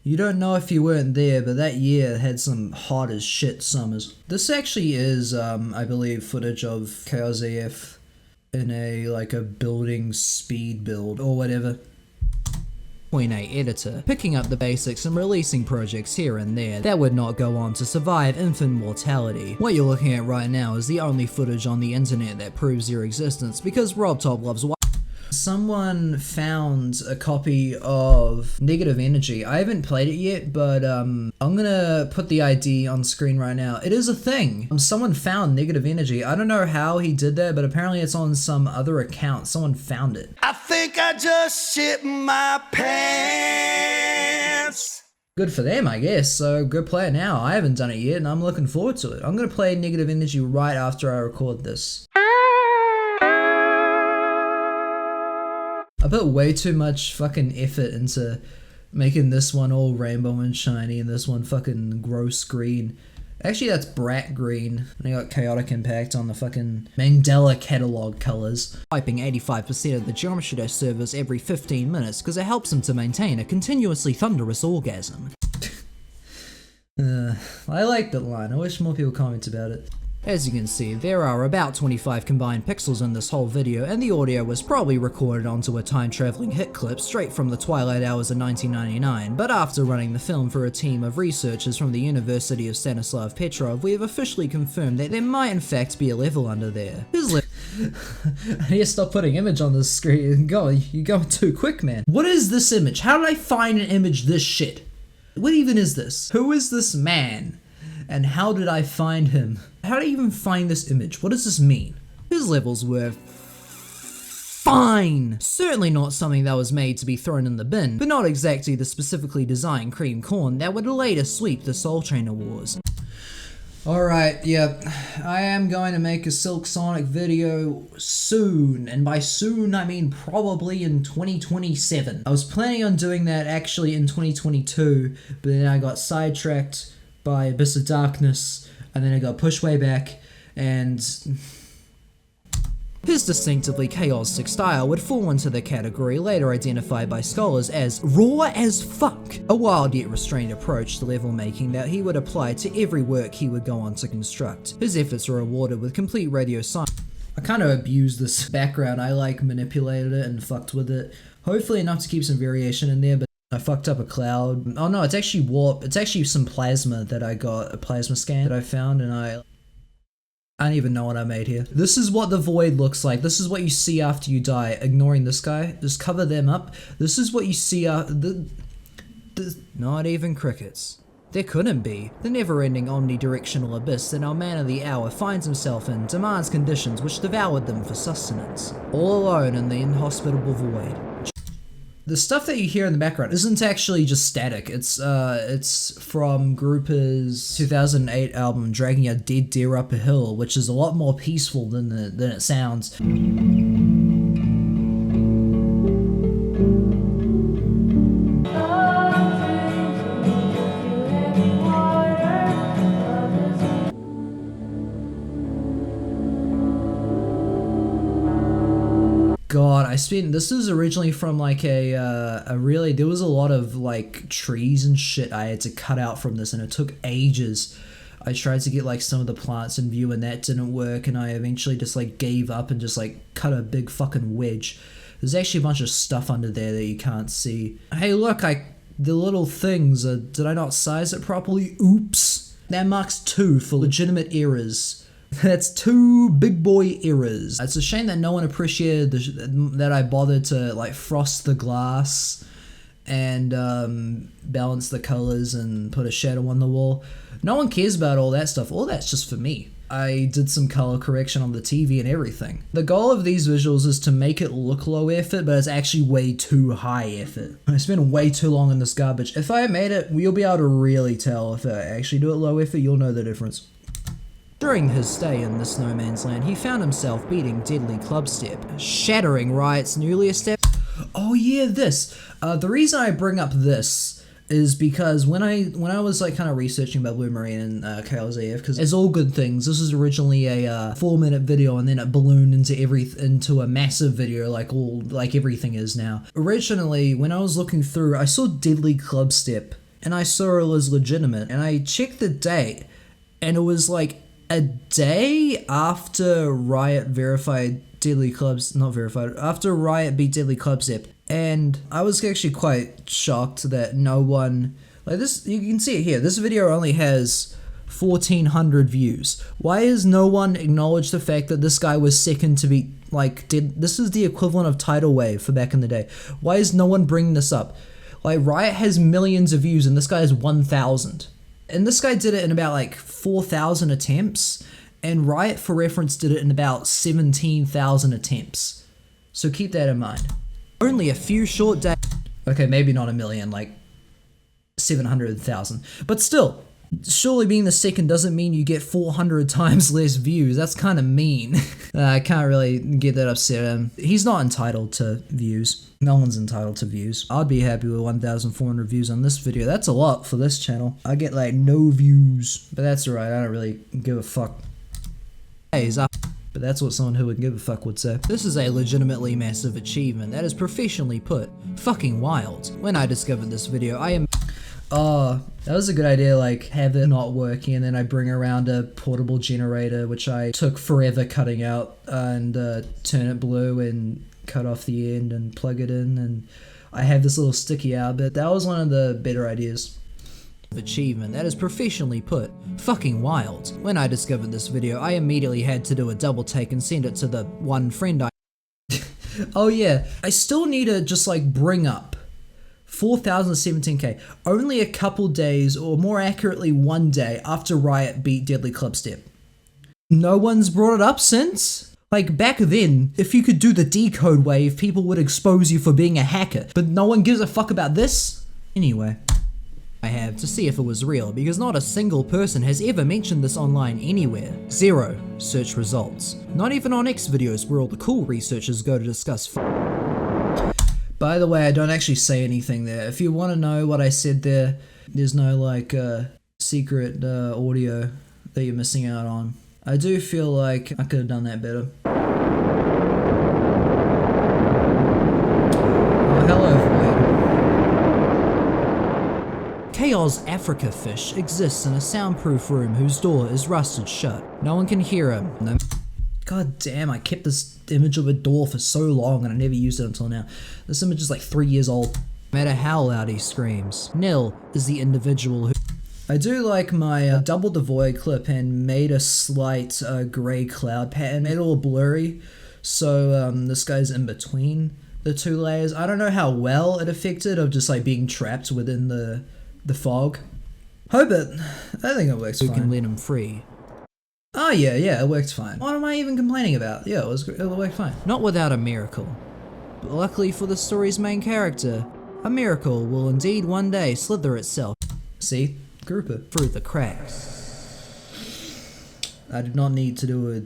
You don't know if you weren't there, but that year had some hot as shit summers. This actually is, I believe, footage of Chaos AF in a building speed build or whatever. Point A editor, picking up the basics and releasing projects here and there that would not go on to survive infant mortality. What you're looking at right now is the only footage on the internet that proves your existence, because Rob Top loves Someone found a copy of Negative Energy. I haven't played it yet, but I'm gonna put the ID on screen right now. It is a thing. Someone found Negative Energy. I don't know how he did that, but apparently it's on some other account. Someone found it. I think I just shit my pants. Good for them, I guess. So go play it now. I haven't done it yet, and I'm looking forward to it. I'm gonna play Negative Energy right after I record this. I put way too much fucking effort into making this one all rainbow and shiny and this one fucking gross green. Actually, that's Brat Green. And I got Chaotic Impact on the fucking Mandela catalog colors. Wiping 85% of the Geometry Dash servers every 15 minutes because it helps them to maintain a continuously thunderous orgasm. I like that line. I wish more people comment about it. As you can see, there are about 25 combined pixels in this whole video, and the audio was probably recorded onto a time-traveling hit clip straight from the twilight hours of 1999, but after running the film for a team of researchers from the University of Stanislav Petrov, we have officially confirmed that there might in fact be a level under there. I need to stop putting image on the screen. You're going too quick, man. What is this image? How did I find an image this shit? What even is this? Who is this man? And how did I find him? How did I even find this image? What does this mean? His levels were fine. Certainly not something that was made to be thrown in the bin, but not exactly the specifically designed cream corn that would later sweep the Soul Trainer Wars. Alright, yeah, I am going to make a Silk Sonic video soon, and by soon I mean probably in 2027. I was planning on doing that actually in 2022, but then I got sidetracked by Abyss of Darkness, and then it got pushed way back, and his distinctively chaotic style would fall into the category later identified by scholars as raw as fuck, a wild yet restrained approach to level making that he would apply to every work he would go on to construct. His efforts were rewarded with complete radio silence. I kind of abused this background. I manipulated it and fucked with it, hopefully enough to keep some variation in there, but I fucked up a cloud. Oh no, it's actually warp. It's actually some plasma that I got, a plasma scan that I found, and I don't even know what I made here. This is what the void looks like. This is what you see after you die. Ignoring this guy, just cover them up. This is what you see not even crickets. There couldn't be. The never-ending omnidirectional abyss that our man of the hour finds himself in demands conditions which devoured them for sustenance. All alone in the inhospitable void. The stuff that you hear in the background isn't actually just static. It's from Grouper's 2008 album Dragging a Dead Deer Up a Hill, which is a lot more peaceful than it sounds. God, this is originally from like there was a lot of like trees and shit I had to cut out from this, and it took ages. I tried to get like some of the plants in view and that didn't work, and I eventually just like gave up and just like cut a big fucking wedge. There's actually a bunch of stuff under there that you can't see. Hey look, the little things, did I not size it properly? Oops. That marks 2 for legitimate errors. That's 2 big boy errors. It's a shame that no one appreciated that I bothered to like frost the glass and balance the colors and put a shadow on the wall. No one cares about all that stuff. All that's just for me. I did some color correction on the TV and everything. The goal of these visuals is to make it look low effort, but it's actually way too high effort. I spent way too long on this garbage. If I made it, you'll be able to really tell. If I actually do it low effort, you'll know the difference. During his stay in this no man's land, he found himself beating deadly clubstep, shattering Riot's newly established. Oh yeah, this. The reason I bring up this is because when I was like kind of researching about Blue Marine and KLZF, because as all good things, this was originally a 4-minute video, and then it ballooned into a massive video like everything is now. Originally, when I was looking through, I saw deadly clubstep, and I saw it was legitimate, and I checked the date, and it was like a day after Riot verified Deadly Clubs, not verified, after Riot beat Deadly Clubstep, and I was actually quite shocked that no one, like this, you can see it here, this video only has 1,400 views. Why has no one acknowledged the fact that this guy was second to beat, this is the equivalent of Tidal Wave for back in the day. Why is no one bringing this up? Like, Riot has millions of views and this guy has 1,000. And this guy did it in about like 4,000 attempts, and Riot, for reference, did it in about 17,000 attempts. So keep that in mind. Only a few short days. Okay, maybe not a million, like 700,000. But still, Surely being the second doesn't mean you get 400 times less views. That's kind of mean. I can't really get that upset at him. He's not entitled to views. No one's entitled to views. I'd be happy with 1,400 views on this video. That's a lot for this channel. I get like no views, but that's alright. I don't really give a fuck. Hey, he's up. But that's what someone who would give a fuck would say. This is a legitimately massive achievement that is professionally put. Fucking wild. When I discovered this video, I am... Oh, that was a good idea, like, have it not working and then I bring around a portable generator, which I took forever cutting out, and turn it blue and cut off the end and plug it in, and I have this little sticky out bit. That was one of the better ideas. Achievement that is professionally put. Fucking wild. When I discovered this video, I immediately had to do a double take and send it to the one friend I... Oh yeah, I still need to just like bring up 4,017k, only a couple days, or more accurately 1 day after Riot beat Deadly Clubstep. No one's brought it up since? Like back then, if you could do the decode wave, people would expose you for being a hacker, but no one gives a fuck about this? Anyway, I have to see if it was real, because not a single person has ever mentioned this online anywhere. 0 search results. Not even on X videos where all the cool researchers go to discuss By the way, I don't actually say anything there. If you want to know what I said there, there's no like secret audio that you're missing out on. I do feel like I could have done that better. Oh, hello, Void. Chaos Africa Fish exists in a soundproof room whose door is rusted shut. No one can hear him. No. God damn, I kept this image of a door for so long and I never used it until now. This image is like 3 years old. No matter how loud he screams, Nil is the individual who... I do like my doubled the void clip and made a slight grey cloud pattern, made it all blurry, so this guy's in between the two layers. I don't know how well it affected of just like being trapped within the fog. Hope it. I think it works fine. We can let him free. Oh yeah, it worked fine. What am I even complaining about? Yeah, it worked fine. Not without a miracle. But luckily for the story's main character, a miracle will indeed one day slither itself. See? Grouper. Through the cracks. I did not need to do it.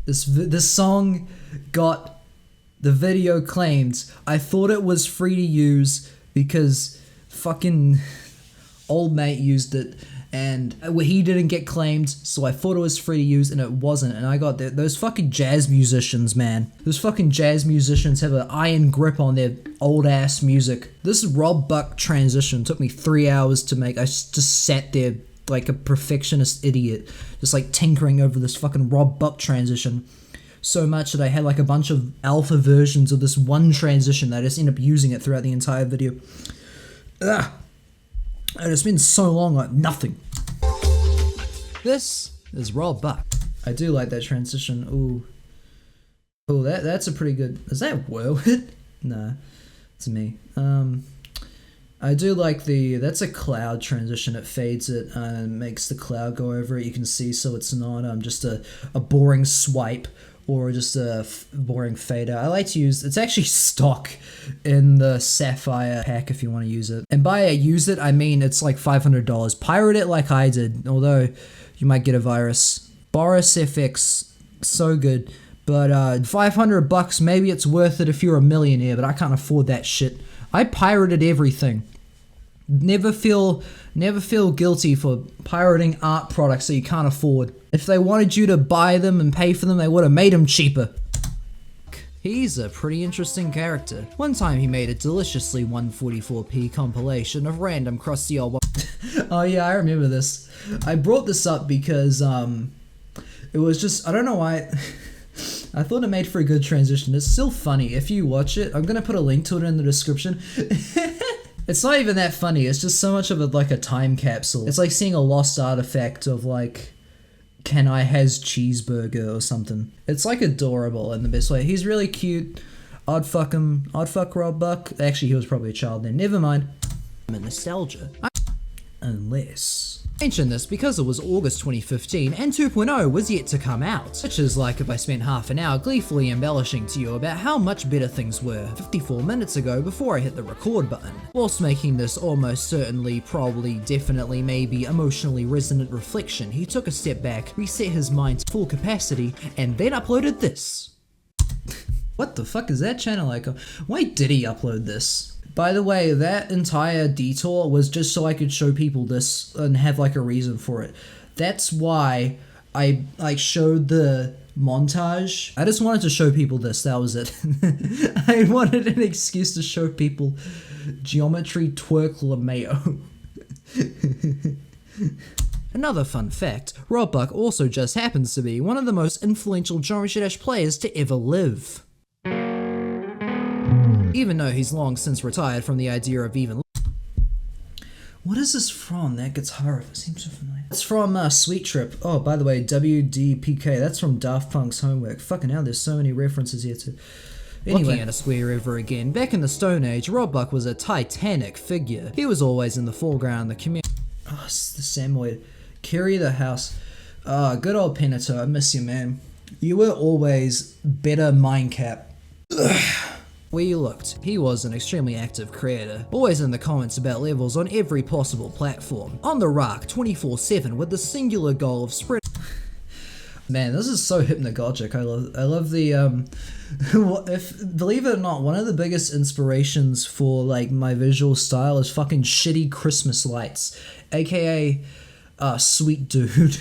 This song got the video claimed. I thought it was free to use because fucking old mate used it and he didn't get claimed, so I thought it was free to use and it wasn't, and I got those fucking jazz musicians, man. Those fucking jazz musicians have an iron grip on their old ass music. This Rob Buck transition took me 3 hours to make. I just sat there like a perfectionist idiot, just like tinkering over this fucking Rob Buck transition. So much that I had like a bunch of alpha versions of this one transition that I just ended up using it throughout the entire video. Ugh. And it's been so long, like nothing. This is Rob Buck. I do like that transition. Ooh. Oh, that's a pretty good... Is that Whirlwind? Nah, it's me. I do like that's a cloud transition. It fades it and makes the cloud go over it. You can see, so it's not just a boring swipe or just a boring fader. I like to use, it's actually stock in the Sapphire pack if you want to use it. And by use it, I mean it's like $500. Pirate it like I did, although you might get a virus. Boris FX, so good. But $500, maybe it's worth it if you're a millionaire, but I can't afford that shit. I pirated everything. Never feel guilty for pirating art products that you can't afford. If they wanted you to buy them and pay for them, they would have made them cheaper. He's a pretty interesting character. One time he made a deliciously 144p compilation of random crusty old... Oh yeah, I remember this. I brought this up because it was just, I don't know why... I thought it made for a good transition. It's still funny. If you watch it, I'm gonna put a link to it in the description. It's not even that funny. It's just so much of it like a time capsule. It's like seeing a lost artifact of like, can I has cheeseburger or something. It's like adorable in the best way. He's really cute. I'd fuck him. I'd fuck Rob Buck. Actually, he was probably a child then. Never mind. I'm in nostalgia. unless... Mention this because it was August 2015 and 2.0 was yet to come out, which is like if I spent half an hour gleefully embellishing to you about how much better things were 54 minutes ago before I hit the record button, whilst making this almost certainly, probably, definitely, maybe emotionally resonant reflection. He took a step back, reset his mind to full capacity, and then uploaded this. What the fuck is that channel icon? Why did he upload this? By the way, that entire detour was just so I could show people this and have like a reason for it. That's why I like showed the montage. I just wanted to show people this, that was it. I wanted an excuse to show people Geometry Twerk LeMayo. Another fun fact, Rob Buck also just happens to be one of the most influential Geometry Dash players to ever live. Even though he's long since retired from the idea of even... What is this from? That guitar riff seems so familiar. It's from Sweet Trip. Oh, by the way, WDPK. That's from Daft Punk's Homework. Fucking hell, there's so many references here too. Anyway. Looking at a square river again, back in the Stone Age, Rob Buck was a titanic figure. He was always in the foreground, the community... Oh, it's the Samoyed. Carry the house. Ah, good old Penato. I miss you, man. You were always better mind cap. Ugh. Where you looked, he was an extremely active creator, always in the comments about levels on every possible platform, on the rock 24/7 with the singular goal of spread. Man, this is so hypnagogic. I love the if believe it or not, one of the biggest inspirations for like my visual style is fucking shitty Christmas lights, aka Sweet Dude.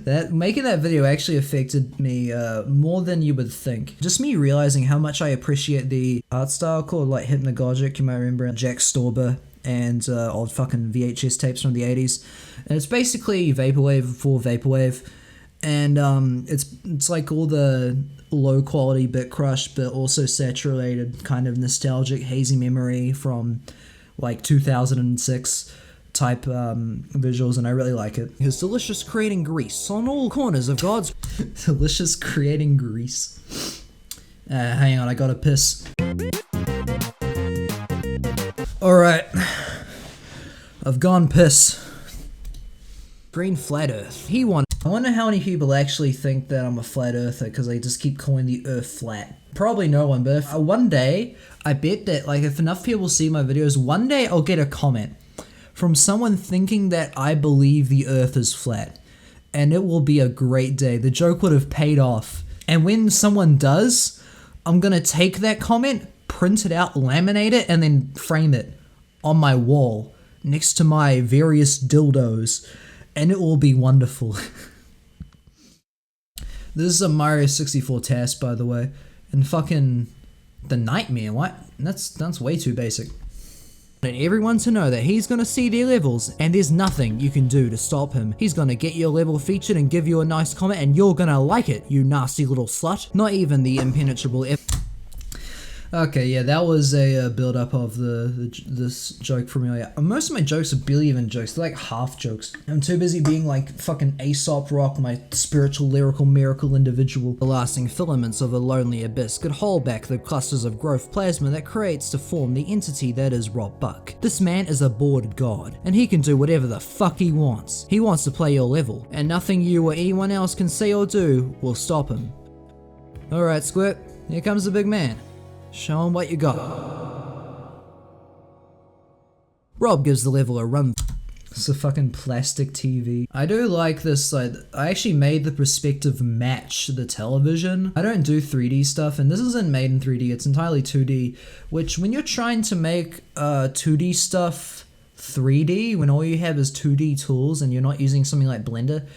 Making that video actually affected me more than you would think. Just me realizing how much I appreciate the art style called like hypnagogic. You might remember Jack Stauber and old fucking VHS tapes from the 80s. And it's basically vaporwave before vaporwave, and it's like all the low quality bit crush but also saturated kind of nostalgic hazy memory from like 2006 type visuals, and I really like it. His delicious creating grease on all corners of God's... Delicious creating grease. Hang on, I gotta piss. Alright. I've gone piss. Green flat earth. He won. I wonder how many people actually think that I'm a flat earther because they just keep calling the earth flat. Probably no one, but if, one day, I bet that like if enough people see my videos, one day I'll get a comment from someone thinking that I believe the earth is flat, and it will be a great day. The joke would have paid off. And when someone does, I'm gonna take that comment, print it out, laminate it, and then frame it on my wall next to my various dildos, and it will be wonderful. This is a Mario 64 task, by the way, and fucking the Nightmare. What? That's way too basic. And everyone to know that he's gonna see their levels and there's nothing you can do to stop him. He's gonna get your level featured and give you a nice comment and you're gonna like it, you nasty little slut. Not even the impenetrable Okay, yeah, that was a build-up of this joke from earlier. Most of my jokes are barely even jokes, they're like half jokes. I'm too busy being like fucking Aesop Rock, my spiritual lyrical miracle individual. The lasting filaments of a lonely abyss could hold back the clusters of growth plasma that creates to form the entity that is Rob Buck. This man is a bored god, and he can do whatever the fuck he wants. He wants to play your level, and nothing you or anyone else can say or do will stop him. Alright, Squirt, here comes the big man. Show him what you got. Rob gives the level a run. It's a fucking plastic TV. I do like this, like, I actually made the perspective match the television. I don't do 3D stuff, and this isn't made in 3D, it's entirely 2D, which when you're trying to make 2D stuff 3D, when all you have is 2D tools and you're not using something like Blender,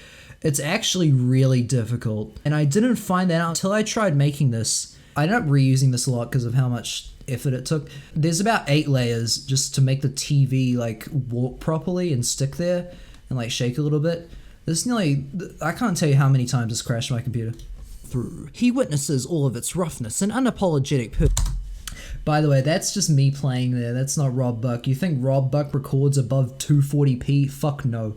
it's actually really difficult. And I didn't find that out until I tried making this. I ended up reusing this a lot because of how much effort it took. There's about 8 layers just to make the TV like walk properly and stick there and like shake a little bit. This nearly, I can't tell you how many times this crashed my computer. He witnesses all of its roughness and unapologetic By the way, that's just me playing there, that's not Rob Buck. You think Rob Buck records above 240p? Fuck no.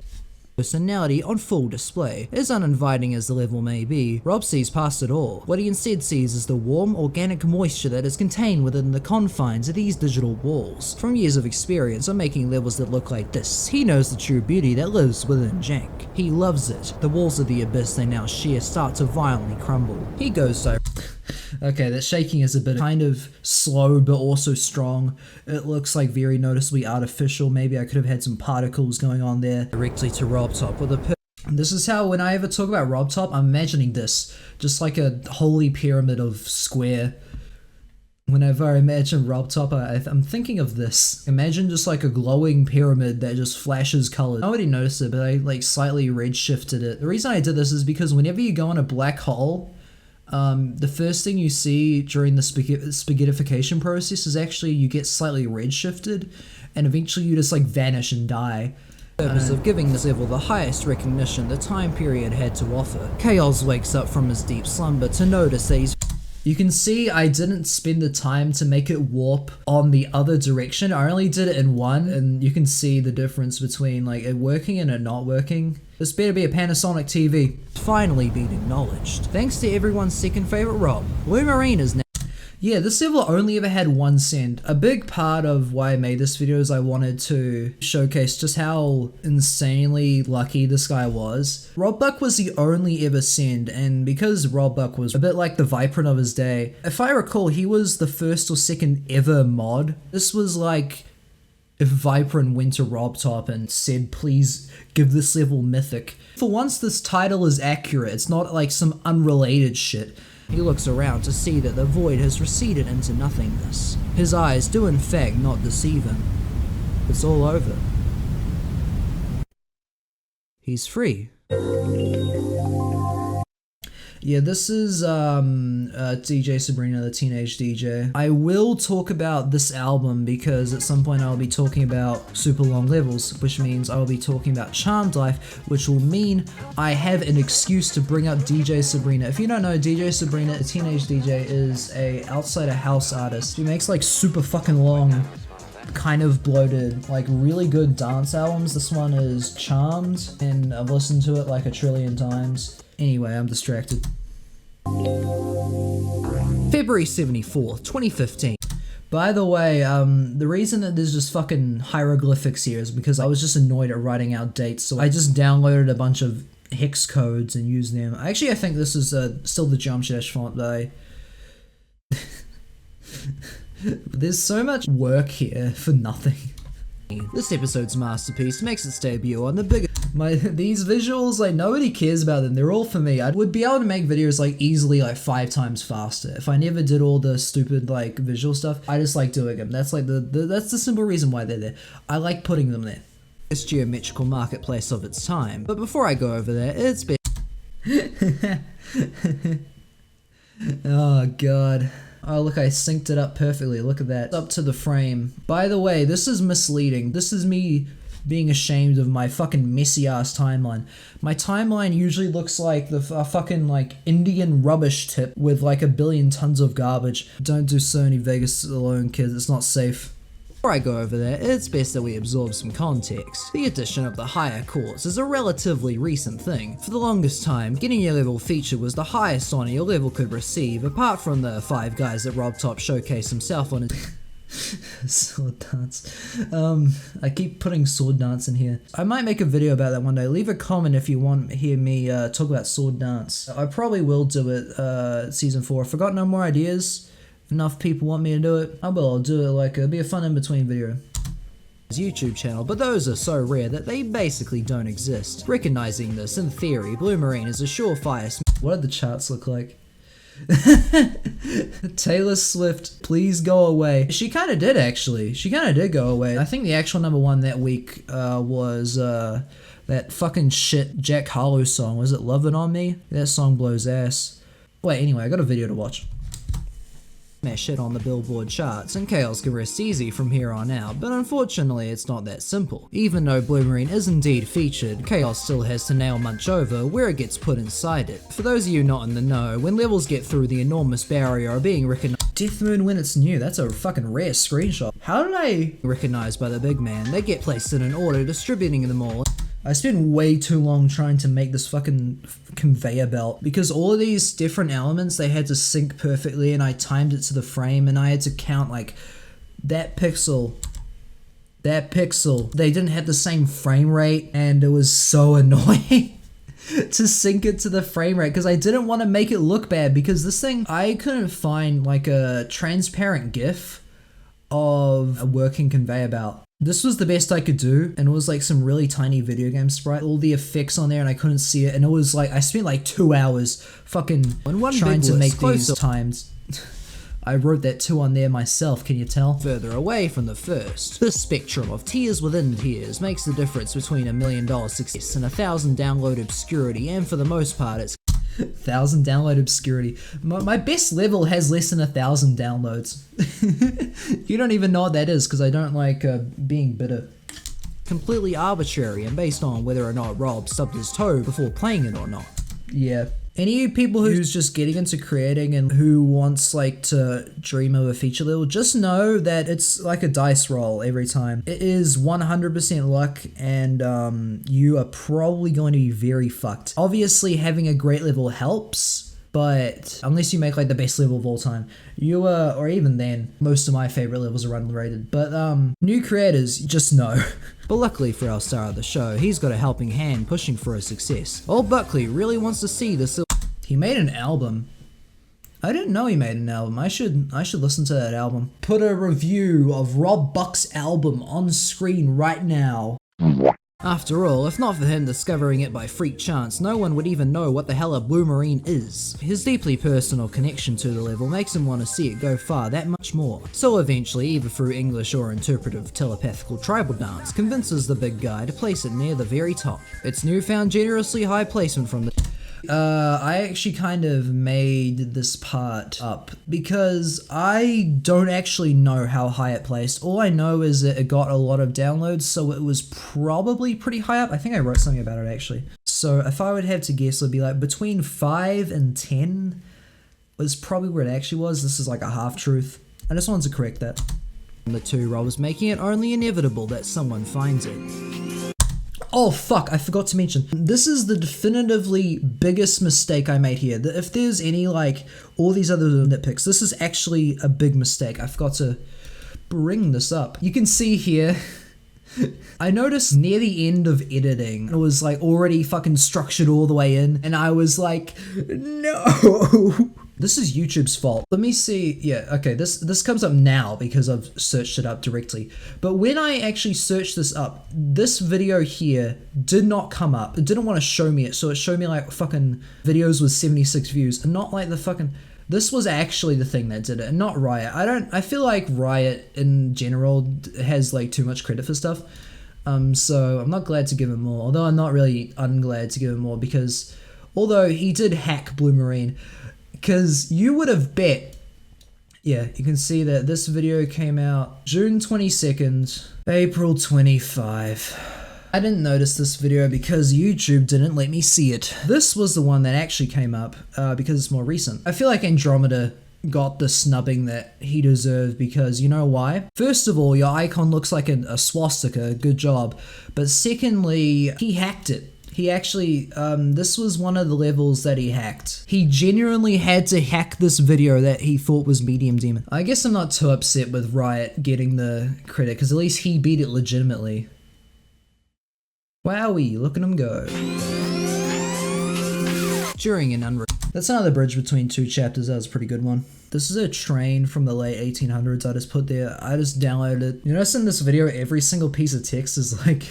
personality on full display. As uninviting as the level may be, Rob sees past it all. What he instead sees is the warm, organic moisture that is contained within the confines of these digital walls. From years of experience on making levels that look like this, he knows the true beauty that lives within jank. He loves it. The walls of the abyss they now share start to violently crumble. He goes okay, that shaking is a bit kind of slow but also strong. It looks like very noticeably artificial. Maybe I could have had some particles going on there directly to Rob Top with a This is how when I ever talk about Rob Top, I'm imagining this. Just like a holy pyramid of square. Whenever I imagine Rob Top, I'm thinking of this. Imagine just like a glowing pyramid that just flashes colors. I already noticed it, but I like slightly redshifted it. The reason I did this is because whenever you go in a black hole, the first thing you see during the spaghettification process is actually you get slightly redshifted, and eventually you just like vanish and die. The purpose of giving this level the highest recognition the time period had to offer. Chaos wakes up from his deep slumber to notice that he's... You can see I didn't spend the time to make it warp on the other direction. I only did it in one, and you can see the difference between like it working and it not working. This better be a Panasonic TV. Finally being acknowledged. Thanks to everyone's second favorite Rob, Blue Marine is now... Yeah, this level only ever had one send. A big part of why I made this video is I wanted to showcase just how insanely lucky this guy was. Rob Buck was the only ever send, and because Rob Buck was a bit like the Viprant of his day, if I recall, he was the first or second ever mod. This was like if Viprant went to Rob Top and said, please give this level mythic. For once, this title is accurate. It's not like some unrelated shit. He looks around to see that the void has receded into nothingness. His eyes do in fact not deceive him. It's all over. He's free. Yeah, this is DJ Sabrina, the Teenage DJ. I will talk about this album because at some point I'll be talking about super long levels, which means I will be talking about Charmed Life, which will mean I have an excuse to bring up DJ Sabrina. If you don't know, DJ Sabrina, a Teenage DJ, is a outside a house artist. He makes like super fucking long, kind of bloated, like really good dance albums. This one is Charmed, and I've listened to it like a trillion times. Anyway, I'm distracted. February 74th, 2015. By the way, the reason that there's just fucking hieroglyphics here is because I was just annoyed at writing out dates, so I just downloaded a bunch of hex codes and used them. Actually, I think this is still the Jamshash font, though. There's so much work here for nothing. This episode's masterpiece makes its debut on the big... These visuals, like, nobody cares about them. They're all for me. I would be able to make videos, like, easily, like, 5 times faster. If I never did all the stupid, like, visual stuff, I just like doing them. That's, like, that's the simple reason why they're there. I like putting them there. This geometrical marketplace of its time. But before I go over there, it's been... Oh, God. Oh, look, I synced it up perfectly. Look at that. It's up to the frame. By the way, this is misleading. This is me being ashamed of my fucking messy ass timeline. My timeline usually looks like the fucking like Indian rubbish tip with like 1 billion tons of garbage. Don't do Sony Vegas alone, kids. It's not safe. Before I go over there, it's best that we absorb some context. The addition of the higher course is a relatively recent thing. For the longest time, getting your level featured was the highest honor your level could receive, apart from the 5 guys that Rob Top showcased himself on his sword dance. I keep putting sword dance in here. I might make a video about that one day. Leave a comment if you want to hear me talk about sword dance. I probably will do it season 4. If I got no more ideas, enough people want me to do it, I'll do it. Like, it'll be a fun in-between video. His YouTube channel, but those are so rare that they basically don't exist. Recognizing this, in theory, Blue Marine is a surefire. What did the charts look like? Taylor Swift, please go away. She kind of did, actually. She kind of did go away. I think the actual #1 that week was that fucking shit Jack Harlow song. Was it Lovin' On Me? That song blows ass. Wait, anyway, I got a video to watch. Smash it on the Billboard charts, and chaos can rest easy from here on out, but unfortunately it's not that simple. Even though Blue Marine is indeed featured, chaos still has to nail Munch over where it gets put inside it. For those of you not in the know, when levels get through the enormous barrier of being recognized— Death Moon when it's new, that's a fucking rare screenshot. How did I— recognized by the big man, they get placed in an order distributing them all. I spent way too long trying to make this fucking conveyor belt because all of these different elements, they had to sync perfectly, and I timed it to the frame, and I had to count like that pixel, they didn't have the same frame rate, and it was so annoying to sync it to the frame rate because I didn't want to make it look bad, because this thing, I couldn't find like a transparent GIF of a working conveyor belt. This was the best I could do, and it was like some really tiny video game sprite, all the effects on there, and I couldn't see it, and it was like, I spent like 2 hours fucking trying to make these times. I wrote that 2 on there myself, can you tell? Further away from the first. The spectrum of tiers within tiers makes the difference between $1 million success and 1,000 download obscurity, and for the most part it's 1,000 download obscurity. My best level has less than 1,000 downloads. You don't even know what that is, because I don't like being bitter. Completely arbitrary and based on whether or not Rob stubbed his toe before playing it or not. Yeah. Any people who's just getting into creating and who wants like to dream of a feature level, just know that it's like a dice roll every time. It is 100% luck, and you are probably going to be very fucked. Obviously having a great level helps, but unless you make like the best level of all time, you or even then, most of my favorite levels are unrated. But new creators, just know. But luckily for our star of the show, he's got a helping hand pushing for his success. Old Buckley really wants to see this. He made an album. I didn't know he made an album. I should listen to that album. Put a review of Rob Buck's album on screen right now. After all, if not for him discovering it by freak chance, no one would even know what the hell a blue marine is. His deeply personal connection to the level makes him want to see it go far that much more. So eventually, either through English or interpretive telepathical tribal dance, convinces the big guy to place it near the very top. Its newfound generously high placement from the I actually kind of made this part up because I don't actually know how high it placed. All I know is that it got a lot of downloads, so it was probably pretty high up. I think I wrote something about it actually. So if I would have to guess, it'd be like between 5 and 10 was probably where it actually was. This is like a half truth. I just wanted to correct that. The two robs, making it only inevitable that someone finds it. Oh fuck, I forgot to mention, this is the definitively biggest mistake I made here. If there's any like all these other nitpicks, this is actually a big mistake. I forgot to bring this up. You can see here, I noticed near the end of editing, it was like already fucking structured all the way in, and I was like, no. This is YouTube's fault. Let me see. Yeah, okay, this comes up now because I've searched it up directly. But when I actually searched this up, this video here did not come up. It didn't want to show me it, so it showed me like fucking videos with 76 views, and not like the fucking... This was actually the thing that did it, and not Riot. I feel like Riot in general has like too much credit for stuff. So I'm not glad to give him more, although I'm not really unglad to give him more, because although he did hack Blue Marine, because you would have bet, yeah, you can see that this video came out June 22nd, April 25. I didn't notice this video because YouTube didn't let me see it. This was the one that actually came up because it's more recent. I feel like Andromeda got the snubbing that he deserved because you know why? First of all, your icon looks like a swastika, good job. But secondly, he hacked it. He actually, this was one of the levels that he hacked. He genuinely had to hack this video that he thought was Medium Demon. I guess I'm not too upset with Riot getting the credit, because at least he beat it legitimately. Wowie, look at him go. During an That's another bridge between two chapters. That was a pretty good one. This is a train from the late 1800s I just put there. I just downloaded it. You notice in this video every single piece of text is like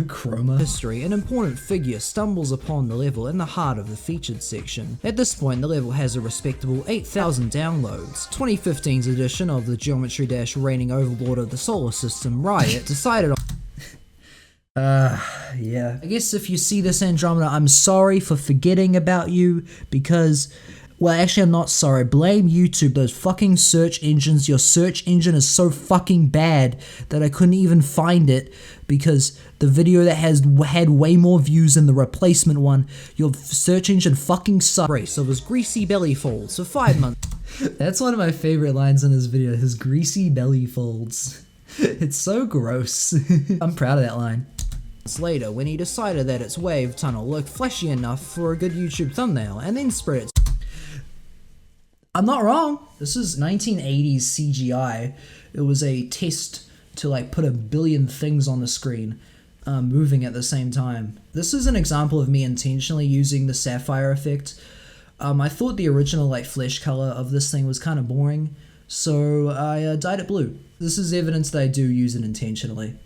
chroma. History, an important figure stumbles upon the level in the heart of the featured section. At this point the level has a respectable 8,000 downloads. 2015's edition of the Geometry Dash reigning overlord of the solar system, Riot, decided on yeah. I guess if you see this, Andromeda, I'm sorry for forgetting about you, because, well, actually I'm not sorry. Blame YouTube, those fucking search engines. Your search engine is so fucking bad that I couldn't even find it, because the video that had way more views than the replacement one, your search engine fucking sucks. Brace of his greasy belly folds for 5 months. That's one of my favorite lines in this video, his greasy belly folds. It's so gross. I'm proud of that line. later when he decided that its wave tunnel looked flashy enough for a good YouTube thumbnail, and then spread it. I'm not wrong. This is 1980s CGI. It was a test to like put a billion things on the screen moving at the same time. This is an example of me intentionally using the sapphire effect. I thought the original like flesh color of this thing was kind of boring, so I dyed it blue. This is evidence that I do use it intentionally.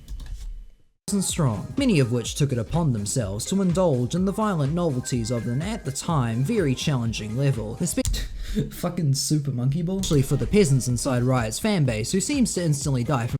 Strong, many of which took it upon themselves to indulge in the violent novelties of an, at the time, very challenging level. Fucking Super Monkey Ball. Especially for the peasants inside Riot's fanbase, who seems to instantly die from.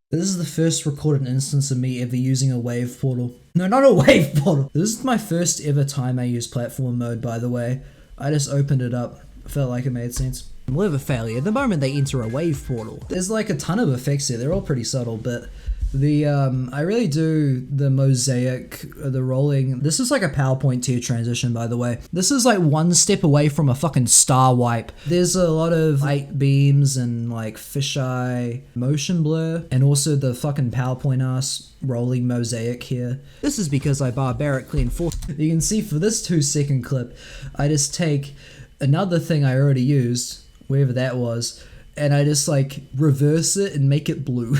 This is the first recorded instance of me ever using a wave portal. No, not a wave portal! This is my first ever time I used platform mode, by the way. I just opened it up. I felt like it made sense. Liver failure the moment they enter a wave portal. There's like a ton of effects here, they're all pretty subtle, but I really do the mosaic, the rolling. This is like a PowerPoint tier transition, by the way. This is like one step away from a fucking star wipe. There's a lot of light beams and like fisheye motion blur, and also the fucking PowerPoint ass rolling mosaic here. This is because I barbarically enforced. You can see for this 2-second clip, I just take another thing I already used, wherever that was, and I just like reverse it and make it blue.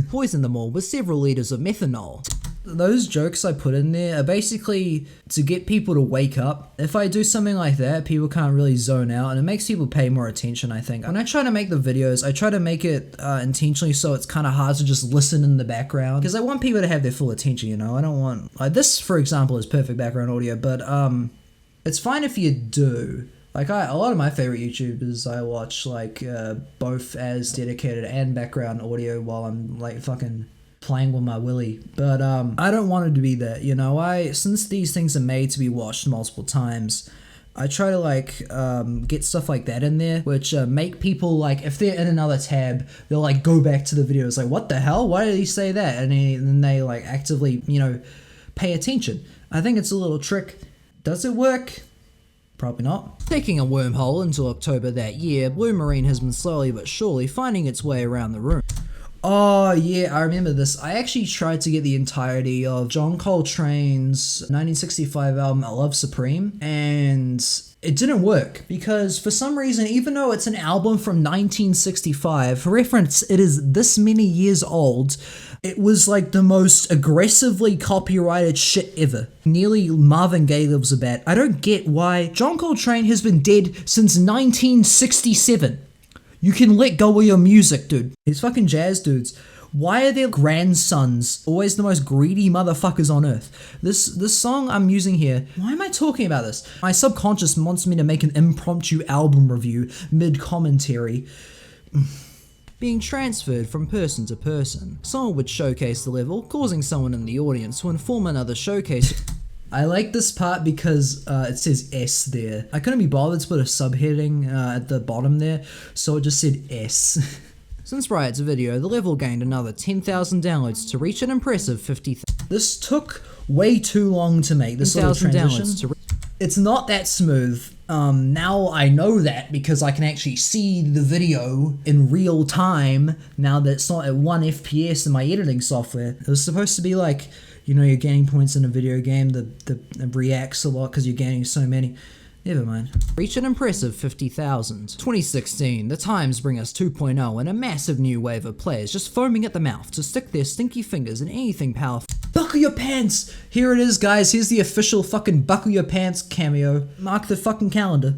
Poison them all with several liters of methanol. Those jokes I put in there are basically to get people to wake up. If I do something like that, people can't really zone out, and it makes people pay more attention, I think. When I try to make the videos, I try to make it intentionally so it's kind of hard to just listen in the background, because I want people to have their full attention, you know? I don't want, like this for example is perfect background audio, but it's fine if you do. Like a lot of my favorite YouTubers I watch like both as dedicated and background audio while I'm like fucking playing with my willy, but I don't want it to be that, you know. Since these things are made to be watched multiple times, I try to like get stuff like that in there, which make people like, if they're in another tab, they'll like go back to the video. It's like, what the hell? Why did he say that? And then they like actively, you know, pay attention. I think it's a little trick. Does it work? Probably not. Taking a wormhole into October that year, Blue Marine has been slowly but surely finding its way around the room. Oh yeah, I remember this. I actually tried to get the entirety of John Coltrane's 1965 album Love Supreme, and it didn't work because for some reason, even though it's an album from 1965, for reference, it is this many years old, it was like the most aggressively copyrighted shit ever. Nearly Marvin Gaye lives about. I don't get why John Coltrane has been dead since 1967. You can let go of your music, dude. These fucking jazz dudes. Why are their grandsons always the most greedy motherfuckers on earth? This song I'm using here, why am I talking about this? My subconscious wants me to make an impromptu album review mid-commentary. Being transferred from person to person. Someone would showcase the level, causing someone in the audience to inform another showcase. I like this part because it says S there. I couldn't be bothered to put a subheading at the bottom there, so it just said S. Since Riot's video, the level gained another 10,000 downloads to reach an impressive 50,000. This took way too long to make, this little transition. It's not that smooth. Now I know that because I can actually see the video in real time now that it's not at 1 FPS in my editing software. It was supposed to be like, you know, you're gaining points in a video game that reacts a lot because you're gaining so many. Never mind. Reach an impressive 50,000. 2016, the times bring us 2.0 and a massive new wave of players just foaming at the mouth to stick their stinky fingers in anything powerful. Buckle your pants! Here it is, guys. Here's the official fucking buckle your pants cameo. Mark the fucking calendar.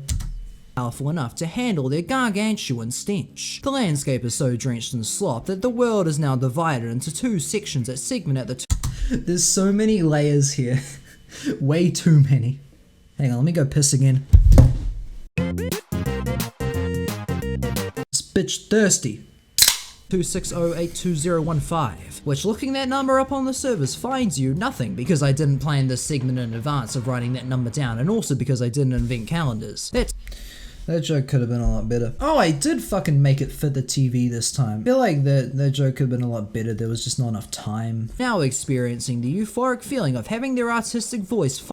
Powerful enough to handle their gargantuan stench. The landscape is so drenched in slop that the world is now divided into 2 sections that segment at the There's so many layers here. Way too many. Hang on, let me go piss again. This bitch thirsty. 260822015, which looking that number up on the servers finds you nothing because I didn't plan this segment in advance of writing that number down, and also because I didn't invent calendars. That joke could have been a lot better. Oh, I did fucking make it fit the TV this time. I feel like that joke could have been a lot better, there was just not enough time. Now experiencing the euphoric feeling of having their artistic voice.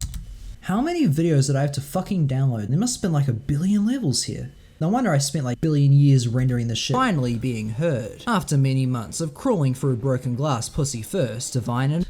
How many videos did I have to fucking download? There must have been like 1 billion levels here. No wonder I spent like 1 billion years rendering this shit. Finally being heard. After many months of crawling through broken glass pussy first, Divine and...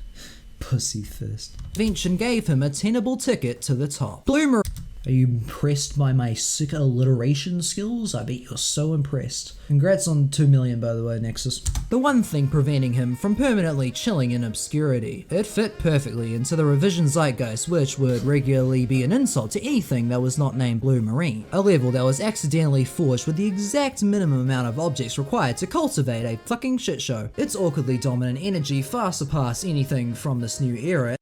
Pussy fist. Invention gave him a tenable ticket to the top. Bloomer. Are you impressed by my sick alliteration skills? I bet you're so impressed. Congrats on 2 million, by the way, Nexus. The one thing preventing him from permanently chilling in obscurity. It fit perfectly into the revision zeitgeist, which would regularly be an insult to anything that was not named Blue Marine. A level that was accidentally forged with the exact minimum amount of objects required to cultivate a fucking shit show. Its awkwardly dominant energy far surpassed anything from this new era.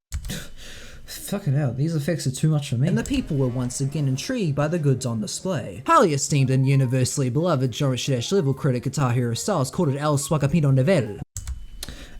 Fucking hell, these effects are too much for me. And the people were once again intrigued by the goods on display. Highly esteemed and universally beloved Geometry level critic Guitar Hero Styles called it El Swagapino Nivel.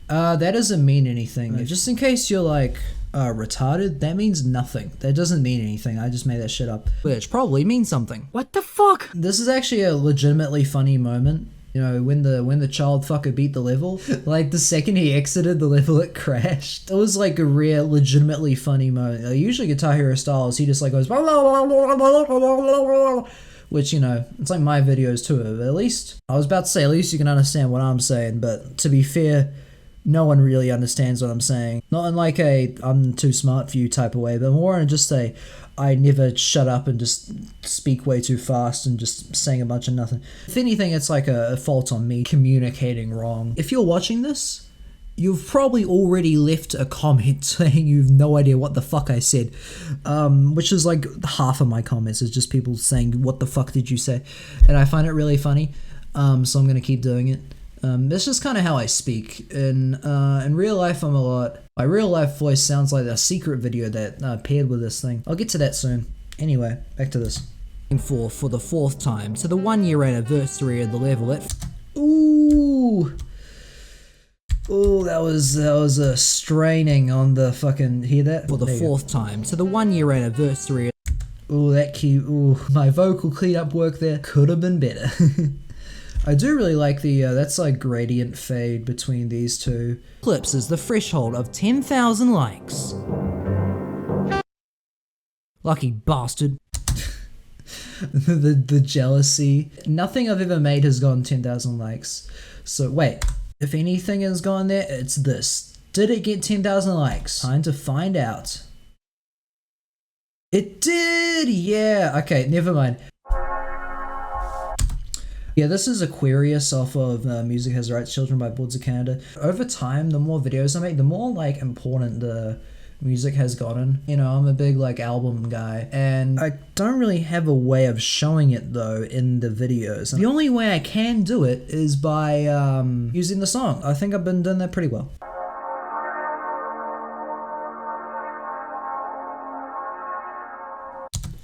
That doesn't mean anything. Just in case you're like, retarded, that means nothing. That doesn't mean anything, I just made that shit up. Which probably means something. What the fuck? This is actually a legitimately funny moment. You know, when the child fucker beat the level, like the second he exited the level, it crashed. It was like a rare, legitimately funny moment. Usually Guitar Hero Styles, he just like goes, which, you know, it's like my videos too, but at least, I was about to say, at least you can understand what I'm saying, but to be fair, no one really understands what I'm saying. Not in like a, I'm too smart for you type of way, but more in just a, I never shut up and just speak way too fast and just saying a bunch of nothing. If anything, it's like a fault on me communicating wrong. If you're watching this, you've probably already left a comment saying you've no idea what the fuck I said. Which is like half of my comments is just people saying, what the fuck did you say? And I find it really funny, so I'm gonna keep doing it. That's just kind of how I speak. In real life, I'm a lot. My real life voice sounds like a secret video that paired with this thing. I'll get to that soon. Anyway, back to this. For the fourth time to the 1 year anniversary of the level. Ooh, that was a straining on the fucking. Hear that? For the fourth time to the 1 year anniversary. Ooh, that key. Ooh, my vocal cleanup work there could have been better. I do really like the, that's like gradient fade between these two. Clips is the threshold of 10,000 likes. Lucky bastard. the jealousy. Nothing I've ever made has gone 10,000 likes. So wait, if anything has gone there, it's this. Did it get 10,000 likes? Time to find out. It did, yeah. Okay, never mind. Yeah, this is Aquarius off of Music Has Rights Children by Boards of Canada. Over time, the more videos I make, the more like important the music has gotten. You know, I'm a big like album guy, and I don't really have a way of showing it though in the videos. The only way I can do it is by using the song. I think I've been doing that pretty well.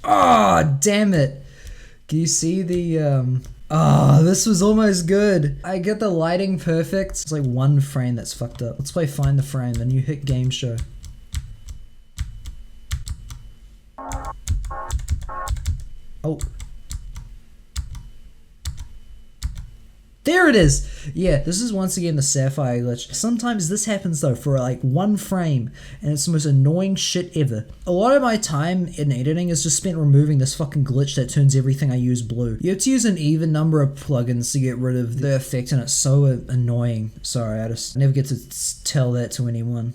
Oh, damn it. Can you see the oh, this was almost good. I get the lighting perfect. It's like one frame that's fucked up. Let's play Find the Frame, the new hit game show. Oh. There it is! Yeah, this is once again the Sapphire glitch. Sometimes this happens though for like one frame, and it's the most annoying shit ever. A lot of my time in editing is just spent removing this fucking glitch that turns everything I use blue. You have to use an even number of plugins to get rid of the effect, and it's so annoying. Sorry, I never get to tell that to anyone.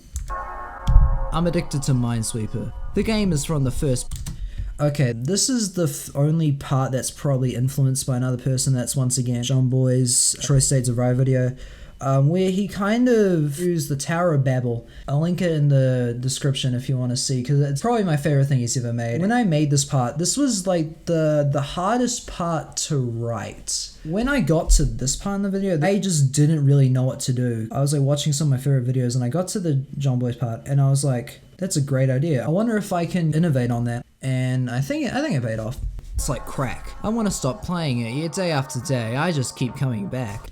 I'm addicted to Minesweeper. The game is from the first... Okay, this is the only part that's probably influenced by another person. That's once again John Boy's Choice States of Rye video, where he kind of used the Tower of Babel. I'll link it in the description if you want to see, because it's probably my favorite thing he's ever made. When I made this part, this was like the hardest part to write. When I got to this part in the video, I just didn't really know what to do. I was like watching some of my favorite videos, and I got to the John Boy's part, and I was like, that's a great idea. I wonder if I can innovate on that. And I think it paid off. It's like crack. I want to stop playing it, yet day after day, I just keep coming back.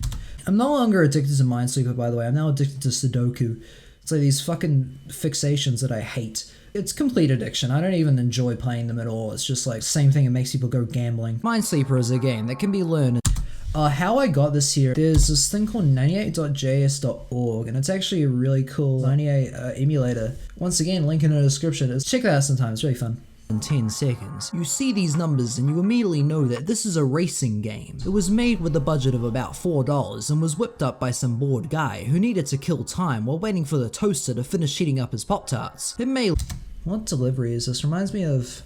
I'm no longer addicted to Minesweeper, by the way. I'm now addicted to Sudoku. It's like these fucking fixations that I hate. It's complete addiction. I don't even enjoy playing them at all. It's just like same thing that makes people go gambling. Minesweeper is a game that can be learned. How I got this here, there's this thing called 98.js.org, and it's actually a really cool 98 emulator. Once again, link in the description. Check that out sometime, it's really fun. in 10 seconds. You see these numbers and you immediately know that this is a racing game. It was made with a budget of about $4 and was whipped up by some bored guy who needed to kill time while waiting for the toaster to finish heating up his Pop-Tarts. It may... What delivery is this? Reminds me of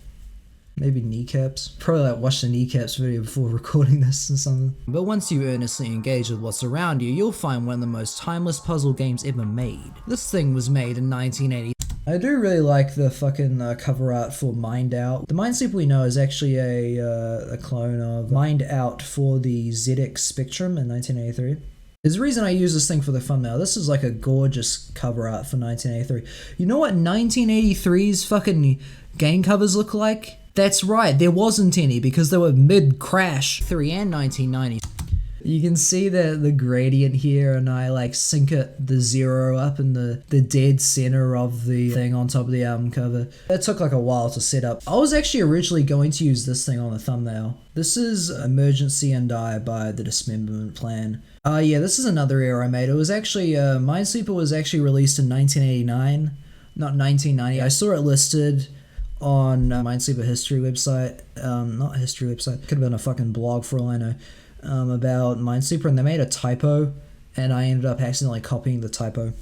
maybe Kneecaps. Probably like watch the Kneecaps video before recording this or something. But once you earnestly engage with what's around you, you'll find one of the most timeless puzzle games ever made. This thing was made in 1980. I do really like the fucking cover art for Mind Out. The Minesweeper we know is actually a clone of Mind Out for the ZX Spectrum in 1983. There's a reason I use this thing for the thumbnail. This is like a gorgeous cover art for 1983. You know what 1983's fucking game covers look like? That's right, there wasn't any because they were mid-crash. 3 and 1990. You can see the gradient here, and I like sync the 0 up in the dead center of the thing on top of the album cover. It took like a while to set up. I was actually originally going to use this thing on the thumbnail. This is Emergency and Die by the Dismemberment Plan. Yeah, this is another error I made. It was actually, Minesweeper was actually released in 1989, not 1990. I saw it listed on Minesweeper history website, not history website, could have been a fucking blog for all I know. About Minesweeper, and they made a typo, and I ended up accidentally copying the typo.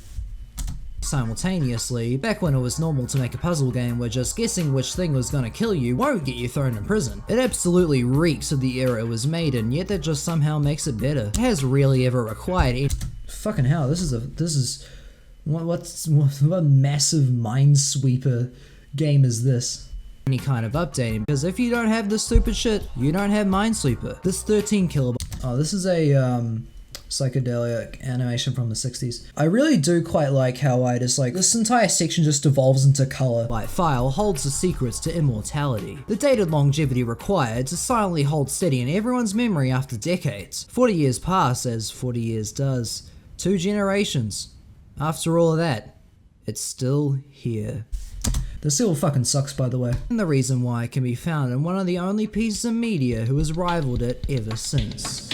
Simultaneously, back when it was normal to make a puzzle game where just guessing which thing was gonna kill you won't get you thrown in prison. It absolutely reeks of the era it was made in, yet that just somehow makes it better. It has rarely ever required any— Fucking hell, this is what massive Minesweeper game is this? Any kind of updating, because if you don't have this stupid shit, you don't have Minesweeper. This 13 kilobyte. Oh, this is a psychedelic animation from the 60s. I really do quite like how I just like this entire section just devolves into color. My file holds the secrets to immortality, the dated longevity required to silently hold steady in everyone's memory after decades. 40 years pass as 40 years does. 2 generations. After all of that, it's still here. The seal fucking sucks, by the way. And the reason why it can be found in one of the only pieces of media who has rivaled it ever since.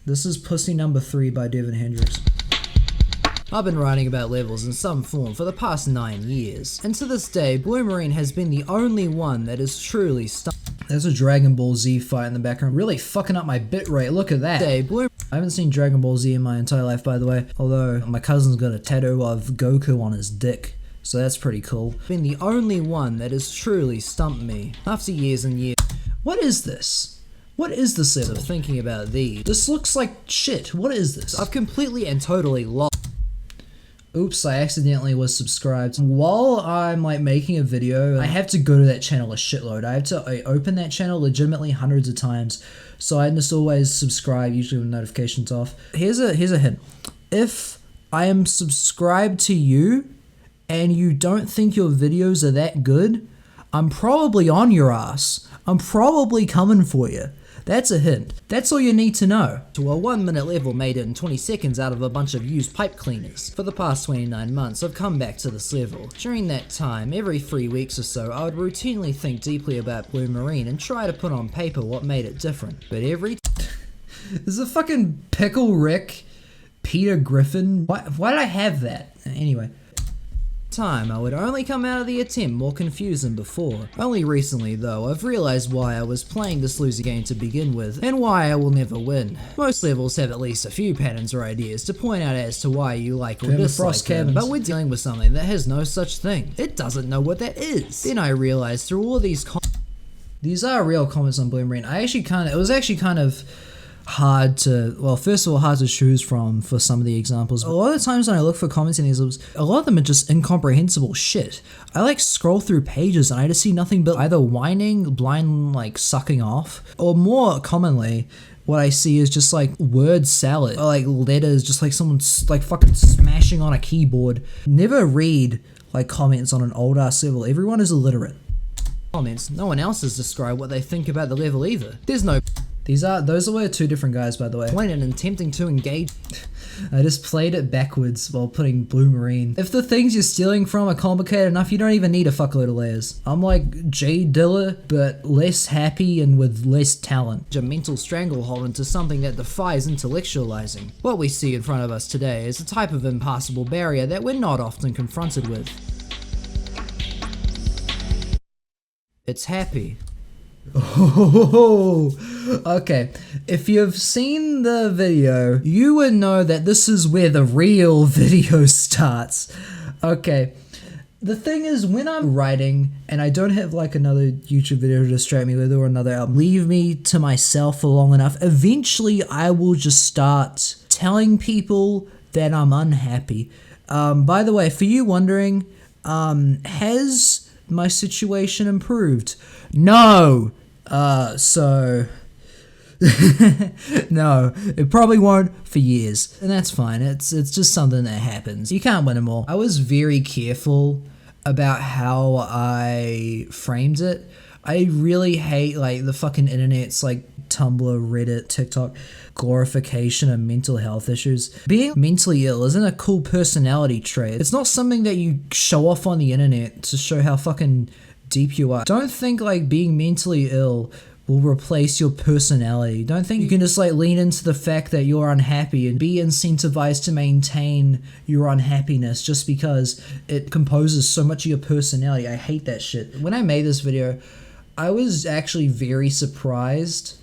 This is Pussy Number 3 by Devin Hendricks. I've been writing about levels in some form for the past 9 years, and to this day, Blue Marine has been the only one that is truly There's a Dragon Ball Z fight in the background, really fucking up my bitrate, look at that. I haven't seen Dragon Ball Z in my entire life, by the way, although my cousin's got a tattoo of Goku on his dick. So that's pretty cool. Been the only one that has truly stumped me after years and years. What is this? What is this level? Thinking about these. This looks like shit. What is this? I've completely and totally lost. Oops, I accidentally was subscribed. While I'm like making a video, I have to go to that channel a shitload. I open that channel legitimately hundreds of times. So I just always subscribe, usually with notifications off. Here's a hint. If I am subscribed to you, and you don't think your videos are that good, I'm probably on your ass. I'm probably coming for you. That's a hint. That's all you need to know. To a 1-minute level made in 20 seconds out of a bunch of used pipe cleaners. For the past 29 months, I've come back to this level. During that time, every 3 weeks or so, I would routinely think deeply about Blue Marine and try to put on paper what made it different. But There's a fucking Pickle Rick, Peter Griffin. Why did I have that? Anyway. Time, I would only come out of the attempt more confused than before. Only recently though, I've realized why I was playing this loser game to begin with, and why I will never win. Most levels have at least a few patterns or ideas to point out as to why you like or dislike them, but we're dealing with something that has no such thing. It doesn't know what that is. Then I realized through all these are real comments on Blue Marine. It was actually kind of hard to, well, first of all, hard to choose from for some of the examples. A lot of the times when I look for comments in these, a lot of them are just incomprehensible shit. I like scroll through pages and I just see nothing but either whining, blind like sucking off, or more commonly, what I see is just like word salad, or like letters, just like someone's like fucking smashing on a keyboard. Never read like comments on an old ass level. Everyone is illiterate. Comments, no one else has described what they think about the level either. Those are 2 different guys, by the way. Point in attempting to engage. I just played it backwards while putting Blue Marine. If the things you're stealing from are complicated enough, you don't even need a fuckload of layers. I'm like Jay Dilla, but less happy and with less talent. A mental stranglehold into something that defies intellectualizing. What we see in front of us today is a type of impassable barrier that we're not often confronted with. It's happy. Oh, okay. If you've seen the video, you would know that this is where the real video starts. Okay. The thing is, when I'm writing and I don't have like another YouTube video to distract me with or another album, leave me to myself for long enough, eventually I will just start telling people that I'm unhappy. By the way, for you wondering, has my situation improved? No. So no, it probably won't for years, and that's fine. It's just something that happens. You can't win them all. I was very careful about how I framed it. I really hate like the fucking internet's like Tumblr, Reddit, TikTok glorification of mental health issues. Being mentally ill isn't a cool personality trait. It's not something that you show off on the internet to show how fucking deep you are. Don't think like being mentally ill will replace your personality. Don't think you can just like lean into the fact that you're unhappy and be incentivized to maintain your unhappiness just because it composes so much of your personality. I hate that shit. When I made this video, I was actually very surprised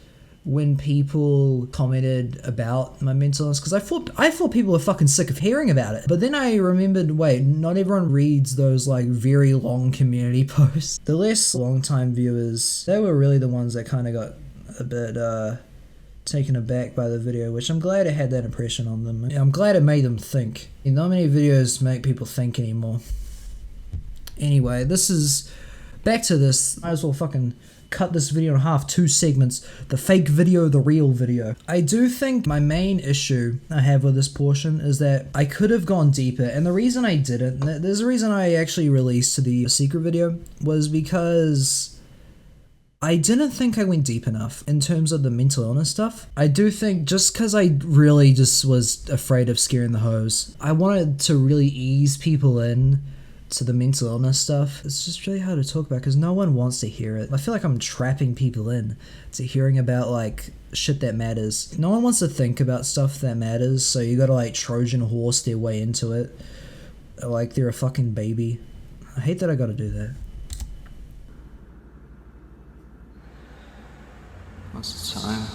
when people commented about my mental illness, because I thought people were fucking sick of hearing about it. But then I remembered, wait, not everyone reads those like very long community posts. The less long-time viewers, they were really the ones that kind of got a bit taken aback by the video, which I'm glad it had that impression on them. I'm glad it made them think. Not many videos make people think anymore. Anyway, back to this. Might as well fucking cut this video in half, 2 segments, the fake video, the real video. I do think my main issue I have with this portion is that I could have gone deeper, and the reason I didn't, there's a reason I actually released the secret video, was because I didn't think I went deep enough in terms of the mental illness stuff. I do think just because I really just was afraid of scaring the hoes, I wanted to really ease people in to the mental illness stuff. It's just really hard to talk about because no one wants to hear it. I feel like I'm trapping people in to hearing about like shit that matters. No one wants to think about stuff that matters, so you gotta like Trojan horse their way into it like they're a fucking baby. I hate that I gotta do that. What's the time?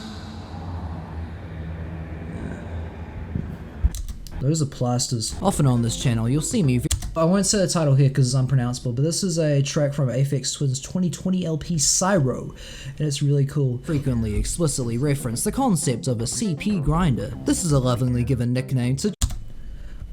Those are plasters. Often on this channel, you'll see me. I won't say the title here because it's unpronounceable, but this is a track from Aphex Twin's 2020 LP Cyro, and it's really cool. Frequently explicitly reference the concept of a CP grinder. This is a lovingly given nickname to.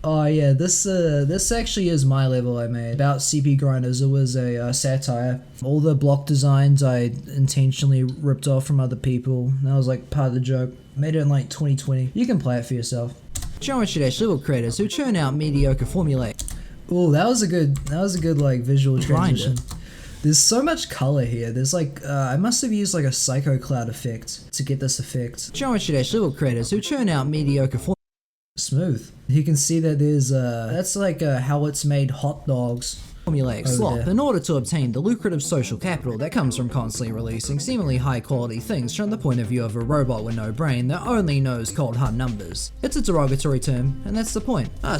Oh yeah, this actually is my level I made about CP grinders. It was a satire. All the block designs I intentionally ripped off from other people. That was like part of the joke. Made it in like 2020. You can play it for yourself. Geometry Dash little creators who churn out mediocre formulae. Oh, that was a good like visual transition. There's so much color here. There's like, I must have used like a Psycho Cloud effect to get this effect. Geometry Dash little creators who churn out mediocre formulae. Smooth. You can see that there's that's like how it's made hot dogs. Formulaic slop in order to obtain the lucrative social capital that comes from constantly releasing seemingly high quality things from the point of view of a robot with no brain that only knows cold hard numbers. It's a derogatory term, and that's the point. I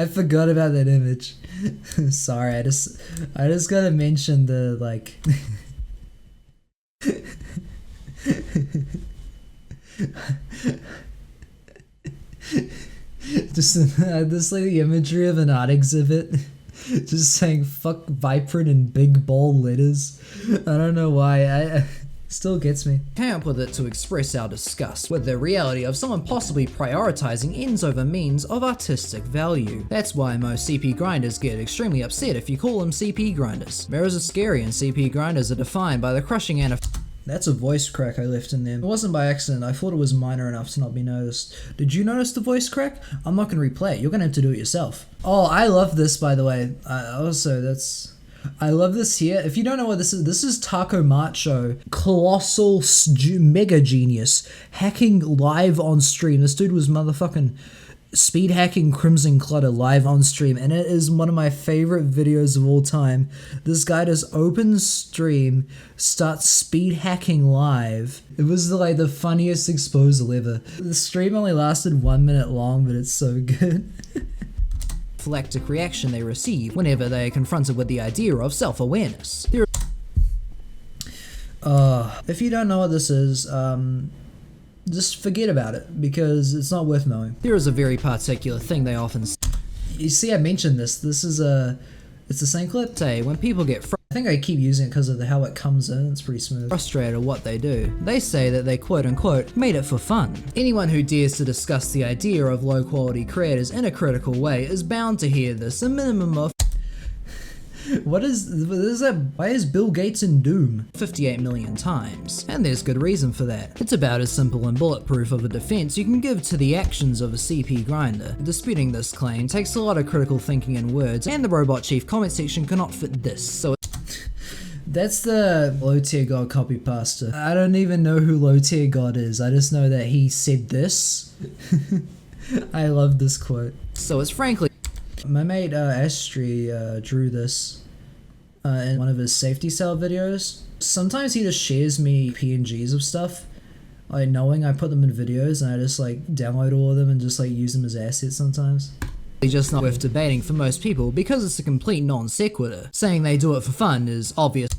forgot about that image. Sorry, I just gotta mention the like just like the imagery of an art exhibit just saying fuck Vibrant in big bold letters. I don't know why. I still gets me. Came up with it to express our disgust with the reality of someone possibly prioritizing ends over means of artistic value. That's why most CP grinders get extremely upset if you call them CP grinders. Mirrors are scary and CP grinders are defined by the crushing and That's a voice crack I left in there. It wasn't by accident. I thought it was minor enough to not be noticed. Did you notice the voice crack? I'm not going to replay it. You're going to have to do it yourself. Oh, I love this, by the way. I love this here. If you don't know what this is Taco Macho, colossal mega genius, hacking live on stream. This dude was motherfucking speed hacking Crimson Clutter live on stream, and it is one of my favorite videos of all time. This guy just opens stream, starts speed hacking live. It was like the funniest exposal ever. The stream only lasted 1 minute long, but it's so good. anaphylactic reaction they receive whenever they are confronted with the idea of self-awareness. If you don't know what this is, just forget about it, because it's not worth knowing. There is a very particular thing they often say. You see, I mentioned this. It's the same clip. Say, when people get I think I keep using it because of how it comes in. It's pretty smooth. Frustrated at what they do. They say that they quote-unquote made it for fun. Anyone who dares to discuss the idea of low-quality creators in a critical way is bound to hear this a minimum of what is that? Why is Bill Gates in Doom 58 million times? And there's good reason for that. It's about as simple and bulletproof of a defense you can give to the actions of a CP grinder. Disputing this claim takes a lot of critical thinking and words, and the Robot Chief comment section cannot fit this, so that's the low tier god copy pasta. I don't even know who low tier god is. I just know that he said this. I love this quote. So it's frankly, my mate Astri drew this in one of his safety cell videos. Sometimes he just shares me PNGs of stuff, like knowing I put them in videos, and I just like download all of them and just like use them as assets sometimes. Just not worth debating for most people because it's a complete non sequitur. Saying they do it for fun is obvious.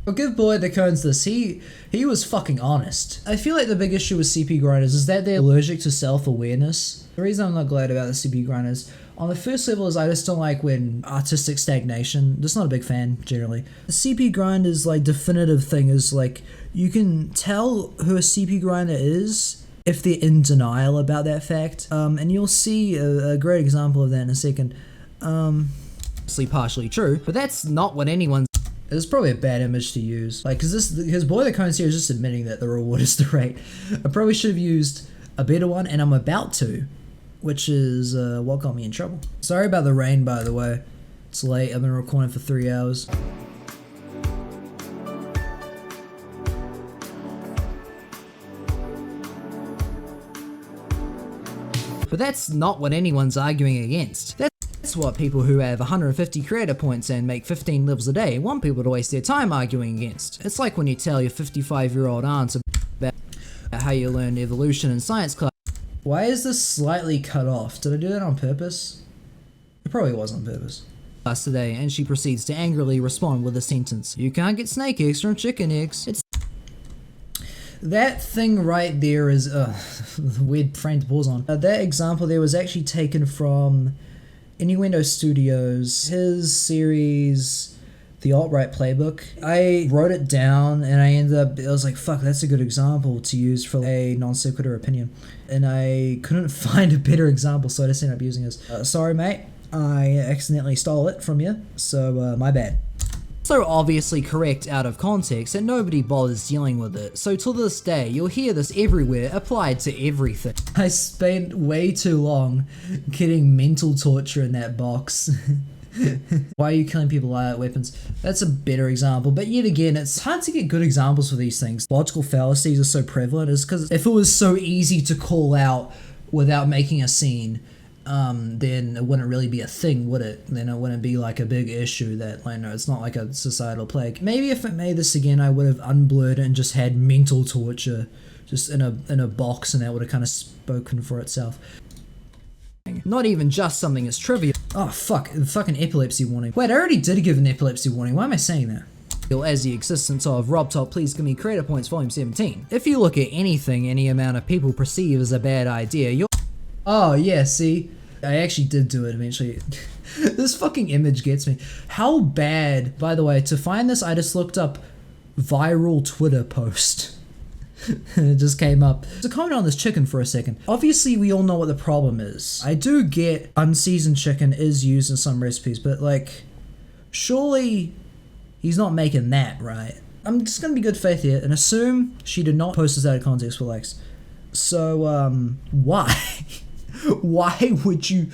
I'll give Boyd the Cones this, he was fucking honest. I feel like the big issue with CP grinders is that they're allergic to self-awareness. The reason I'm not glad about the CP grinders, on the first level, is I just don't like when artistic stagnation. Just not a big fan, generally. The CP grinders, like, definitive thing is, like, you can tell who a CP grinder is if they're in denial about that fact. And you'll see a great example of that in a second. Partially true, but that's not what anyone's. It's probably a bad image to use. Like, because Boy the Cones here is just admitting that the reward is the rate. I probably should have used a better one, and I'm about to, which is what got me in trouble. Sorry about the rain, by the way. It's late. I've been recording for 3 hours. But that's not what anyone's arguing against. That's what people who have 150 creator points and make 15 lives a day want people to waste their time arguing against. It's like when you tell your 55-year-old aunt about how you learned evolution in science class. Why is this slightly cut off? Did I do that on purpose? It probably was on purpose. Today, and she proceeds to angrily respond with a sentence. You can't get snake eggs from chicken eggs. It's that thing right there is weird frame to pause on. That example there was actually taken from Innuendo Studios, his series, The Alt-Right Playbook. I wrote it down and I was like, fuck, that's a good example to use for a non sequitur opinion. And I couldn't find a better example, so I just ended up using this. Sorry, mate, I accidentally stole it from you, so my bad. So obviously correct out of context that nobody bothers dealing with it, so to this day you'll hear this everywhere applied to everything. I spent way too long getting mental torture in that box. Why are you killing people with weapons? That's a better example, but yet again, it's hard to get good examples for these things. Logical fallacies are so prevalent is because if it was so easy to call out without making a scene, then it wouldn't really be a thing, would it? Then it wouldn't be like a big issue that, like, no, it's not like a societal plague. Maybe if it made this again, I would have unblurred it and just had mental torture just in a box, and that would have kind of spoken for itself. Not even just something as trivial. Oh fuck, fucking epilepsy warning. Wait, I already did give an epilepsy warning. Why am I saying that? As the existence of Rob Top Please Give Me Creator Points Volume 17. If you look at anything any amount of people perceive as a bad idea, you're... Oh yeah, see? I actually did do it eventually. This fucking image gets me. How bad, by the way, to find this, I just looked up viral Twitter post. It just came up. So comment on this chicken for a second. Obviously, we all know what the problem is. I do get unseasoned chicken is used in some recipes, but like, surely he's not making that, right? I'm just gonna be good faith here and assume she did not post this out of context for likes. So, why? Why would you?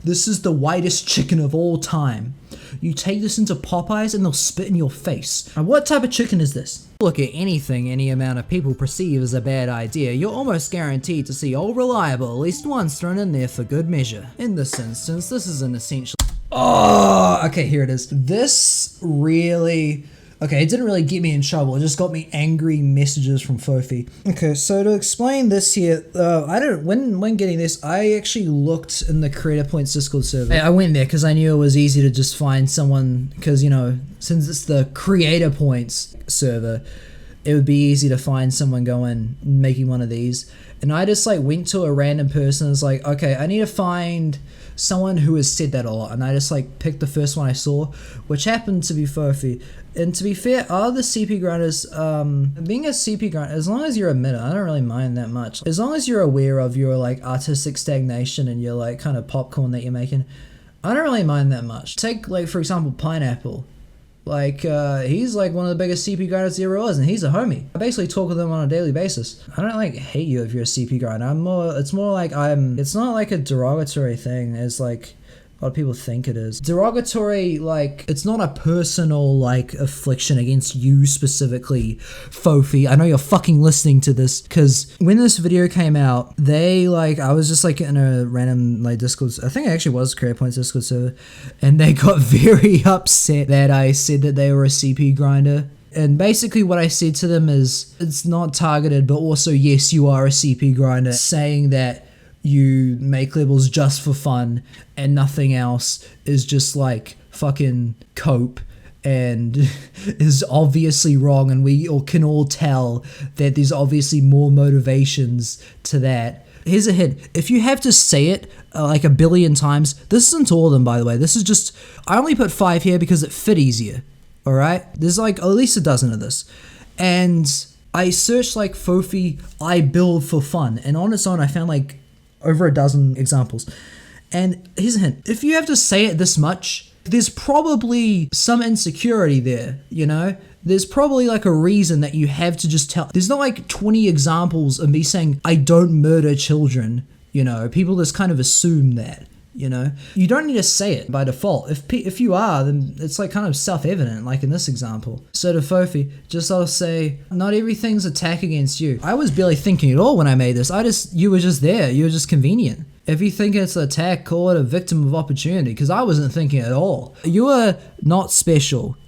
This is the whitest chicken of all time. You take this into Popeyes and they'll spit in your face. Now, what type of chicken is this? Look at anything any amount of people perceive as a bad idea, you're almost guaranteed to see all reliable at least once thrown in there for good measure. In this instance, this is an essential... Oh, okay, here it is. This really Okay, it didn't really get me in trouble. It just got me angry messages from Fofi. Okay, so to explain this here, when getting this, I actually looked in the Creator Points Discord server. I went there because I knew it was easy to just find someone, because, you know, since it's the Creator Points server, it would be easy to find someone going making one of these. And I just like went to a random person and was like, okay, I need to find someone who has said that a lot. And I just like picked the first one I saw, which happened to be Fofi. And to be fair, other CP grinders, being a CP grinder, as long as you're a minute, I don't really mind that much. As long as you're aware of your like artistic stagnation and your like kind of popcorn that you're making, I don't really mind that much. Take like, for example, Pineapple. Like, he's like one of the biggest CP grinders there ever was, and he's a homie. I basically talk with him on a daily basis. I don't like hate you if you're a CP grinder. It's more like it's not like a derogatory thing as like a lot of people think it is. Derogatory, like, it's not a personal, like, affliction against you specifically, Fofi. I know you're fucking listening to this, because when this video came out, I was just, like, in a random, like, Discord, I think it actually was Creator Points Discord server, and they got very upset that I said that they were a CP grinder. And basically what I said to them is, it's not targeted, but also, yes, you are a CP grinder, saying that you make levels just for fun and nothing else is just like fucking cope and is obviously wrong, and we all can all tell that there's obviously more motivations to that. Here's a hint. If you have to say it like a billion times, this isn't all of them, by the way. This is just, I only put 5 here because it fit easier. All right. There's like at least a dozen of this. And I searched like Fofi, I build for fun. And on its own, I found like over a dozen examples. And here's a hint. If you have to say it this much, there's probably some insecurity there, you know? There's probably like a reason that you have to just tell. There's not like 20 examples of me saying, I don't murder children, you know? People just kind of assume that, you know? You don't need to say it by default. If you are, then it's like kind of self-evident, like in this example. So to Fofi, just I'll say, not everything's attack against you. I was barely thinking at all when I made this. You were just there. You were just convenient. If you think it's an attack, call it a victim of opportunity, because I wasn't thinking at all. You are not special.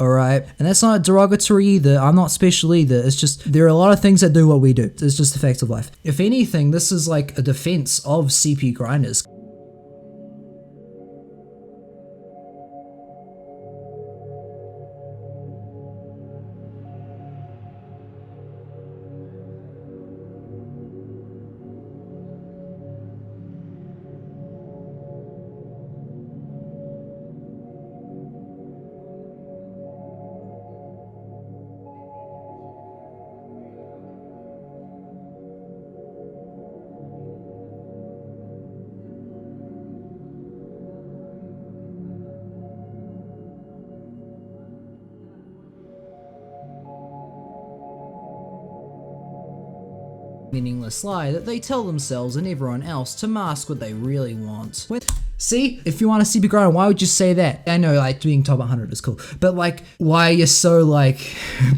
Alright, and that's not derogatory either. I'm not special either. It's just, there are a lot of things that do what we do. It's just the facts of life. If anything, this is like a defense of CP grinders. Meaningless lie that they tell themselves and everyone else to mask what they really want. See, if you want a CP grinder, why would you say that? I know, like, being top 100 is cool, but like, why are you so like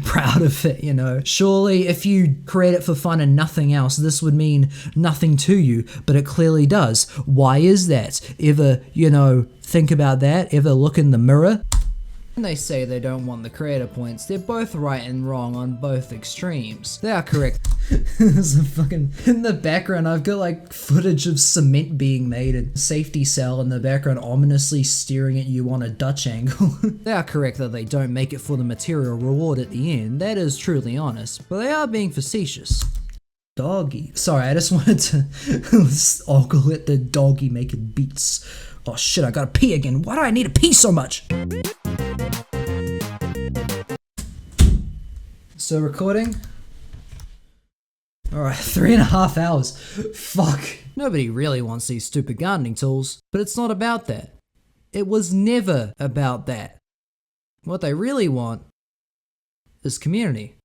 proud of it, you know? Surely if you create it for fun and nothing else, this would mean nothing to you, but it clearly does. Why is that? Ever, you know, think about that? Ever look in the mirror? When they say they don't want the creator points, they're both right and wrong on both extremes. They are correct. There's a fucking, in the background I've got like footage of cement being made, a safety cell in the background ominously staring at you on a Dutch angle. They are correct that they don't make it for the material reward at the end. That is truly honest, but they are being facetious. Doggy. Sorry, I just wanted to ogle at the doggy making beats. Oh shit, I gotta pee again. Why do I need to pee so much? So recording? Alright, 3.5 hours. Fuck. Nobody really wants these stupid gardening tools, but it's not about that. It was never about that. What they really want is community.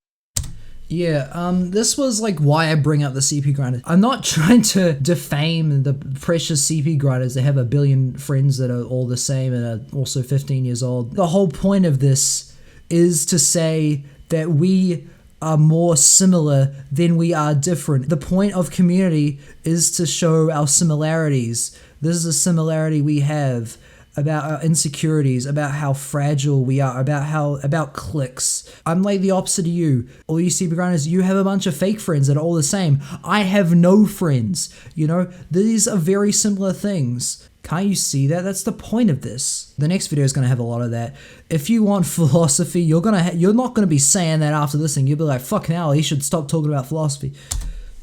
Yeah, this was like why I bring up the CP grinders. I'm not trying to defame the precious CP grinders that have a billion friends that are all the same and are also 15 years old. The whole point of this is to say that we are more similar than we are different. The point of community is to show our similarities. This is a similarity we have. about our insecurities, about how fragile we are, about cliques. I'm like the opposite of you. All you CB grinders, you have a bunch of fake friends that are all the same. I have no friends. You know, these are very similar things. Can't you see that? That's the point of this. The next video is going to have a lot of that. If you want philosophy, you're not going to be saying that after this thing. You'll be like, fucking hell, he should stop talking about philosophy.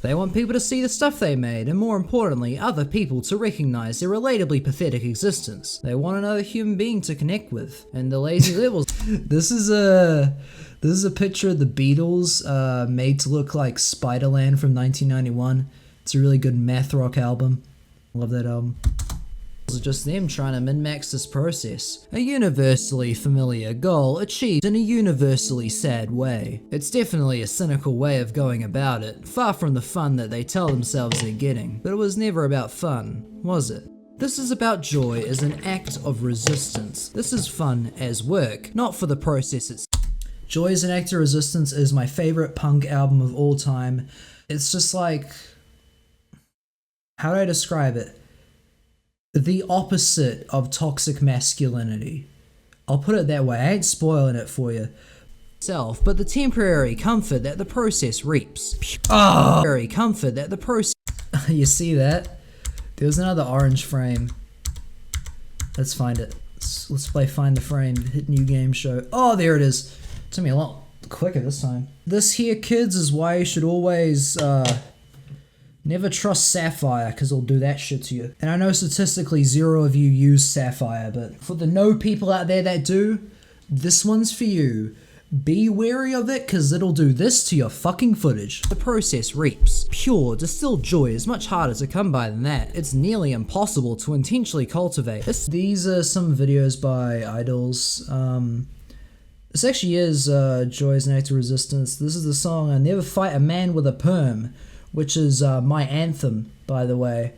They want people to see the stuff they made, and more importantly, other people to recognize their relatably pathetic existence. They want another human being to connect with, and the lazy levels. This is a picture of the Beatles, made to look like Spiderland from 1991. It's a really good math rock album. Love that album. It's just them trying to min-max this process. A universally familiar goal achieved in a universally sad way. It's definitely a cynical way of going about it, far from the fun that they tell themselves they're getting. But it was never about fun, was it? This is about joy as an act of resistance. This is fun as work, not for the process itself. Joy as an act of resistance is my favorite punk album of all time. It's just like, how do I describe it? The opposite of toxic masculinity. I'll put it that way. I ain't spoiling it for you. But the temporary comfort that the process reaps. Temporary comfort that the process. You see that? There was another orange frame. Let's find it. Let's play Find the Frame. Hit new game show. Oh, there it is. It took me a lot quicker this time. This here, kids, is why you should always never trust Sapphire, because it'll do that shit to you. And I know statistically 0 of you use Sapphire, but for the no people out there that do, this one's for you. Be wary of it, because it'll do this to your fucking footage. The process reaps. Pure, distilled joy is much harder to come by than that. It's nearly impossible to intentionally cultivate. These are some videos by idols. This actually is Joy as an Act of Resistance. This is the song I Never Fight a Man with a Perm, which is my anthem, by the way.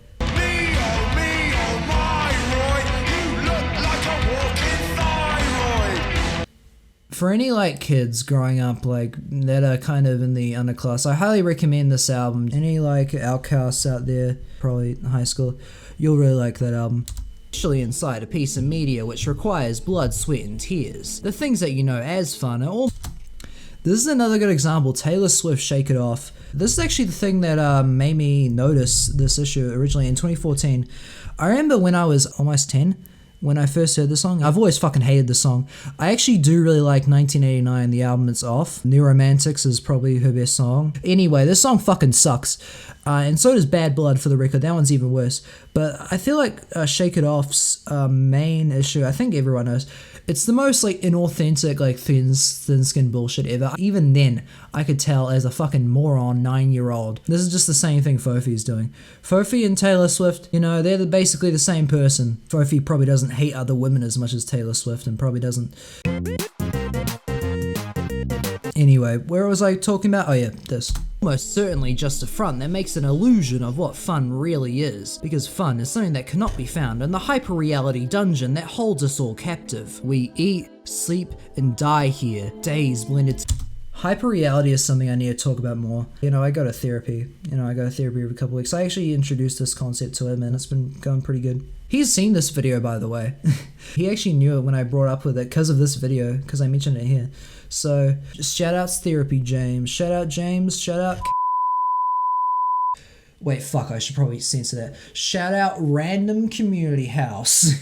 For any like kids growing up like that are kind of in the underclass, I highly recommend this album. Any like outcasts out there, probably in high school, you'll really like that album. Actually inside a piece of media which requires blood, sweat and tears. The things that you know as fun are all. This is another good example, Taylor Swift, Shake It Off. This is actually the thing that made me notice this issue originally in 2014. I remember when I was almost 10, when I first heard the song. I've always fucking hated the song. I actually do really like 1989, the album It's Off. New Romantics is probably her best song. Anyway, this song fucking sucks. And so does Bad Blood for the record, that one's even worse. But I feel like Shake It Off's main issue, I think everyone knows, it's the most like inauthentic, like thin-skinned bullshit ever. Even then, I could tell as a fucking moron 9-year-old. This is just the same thing Fofi's doing. Fofi and Taylor Swift, you know, they're basically the same person. Fofi probably doesn't hate other women as much as Taylor Swift and probably doesn't. Anyway, where was I talking about? Oh yeah, this. Almost certainly just a front that makes an illusion of what fun really is, because fun is something that cannot be found in the hyper-reality dungeon that holds us all captive. We eat, sleep, and die here, days blended. Hyper-reality is something I need to talk about more. You know, I go to therapy. I go to therapy every couple of weeks. I actually introduced this concept to him and it's been going pretty good. He's seen this video, by the way. He actually knew it when I brought up with it because of this video, because I mentioned it here. So, just shout outs therapy, James. Shout out James. Shout out. Wait, fuck, I should probably censor that. Shout out Random Community House.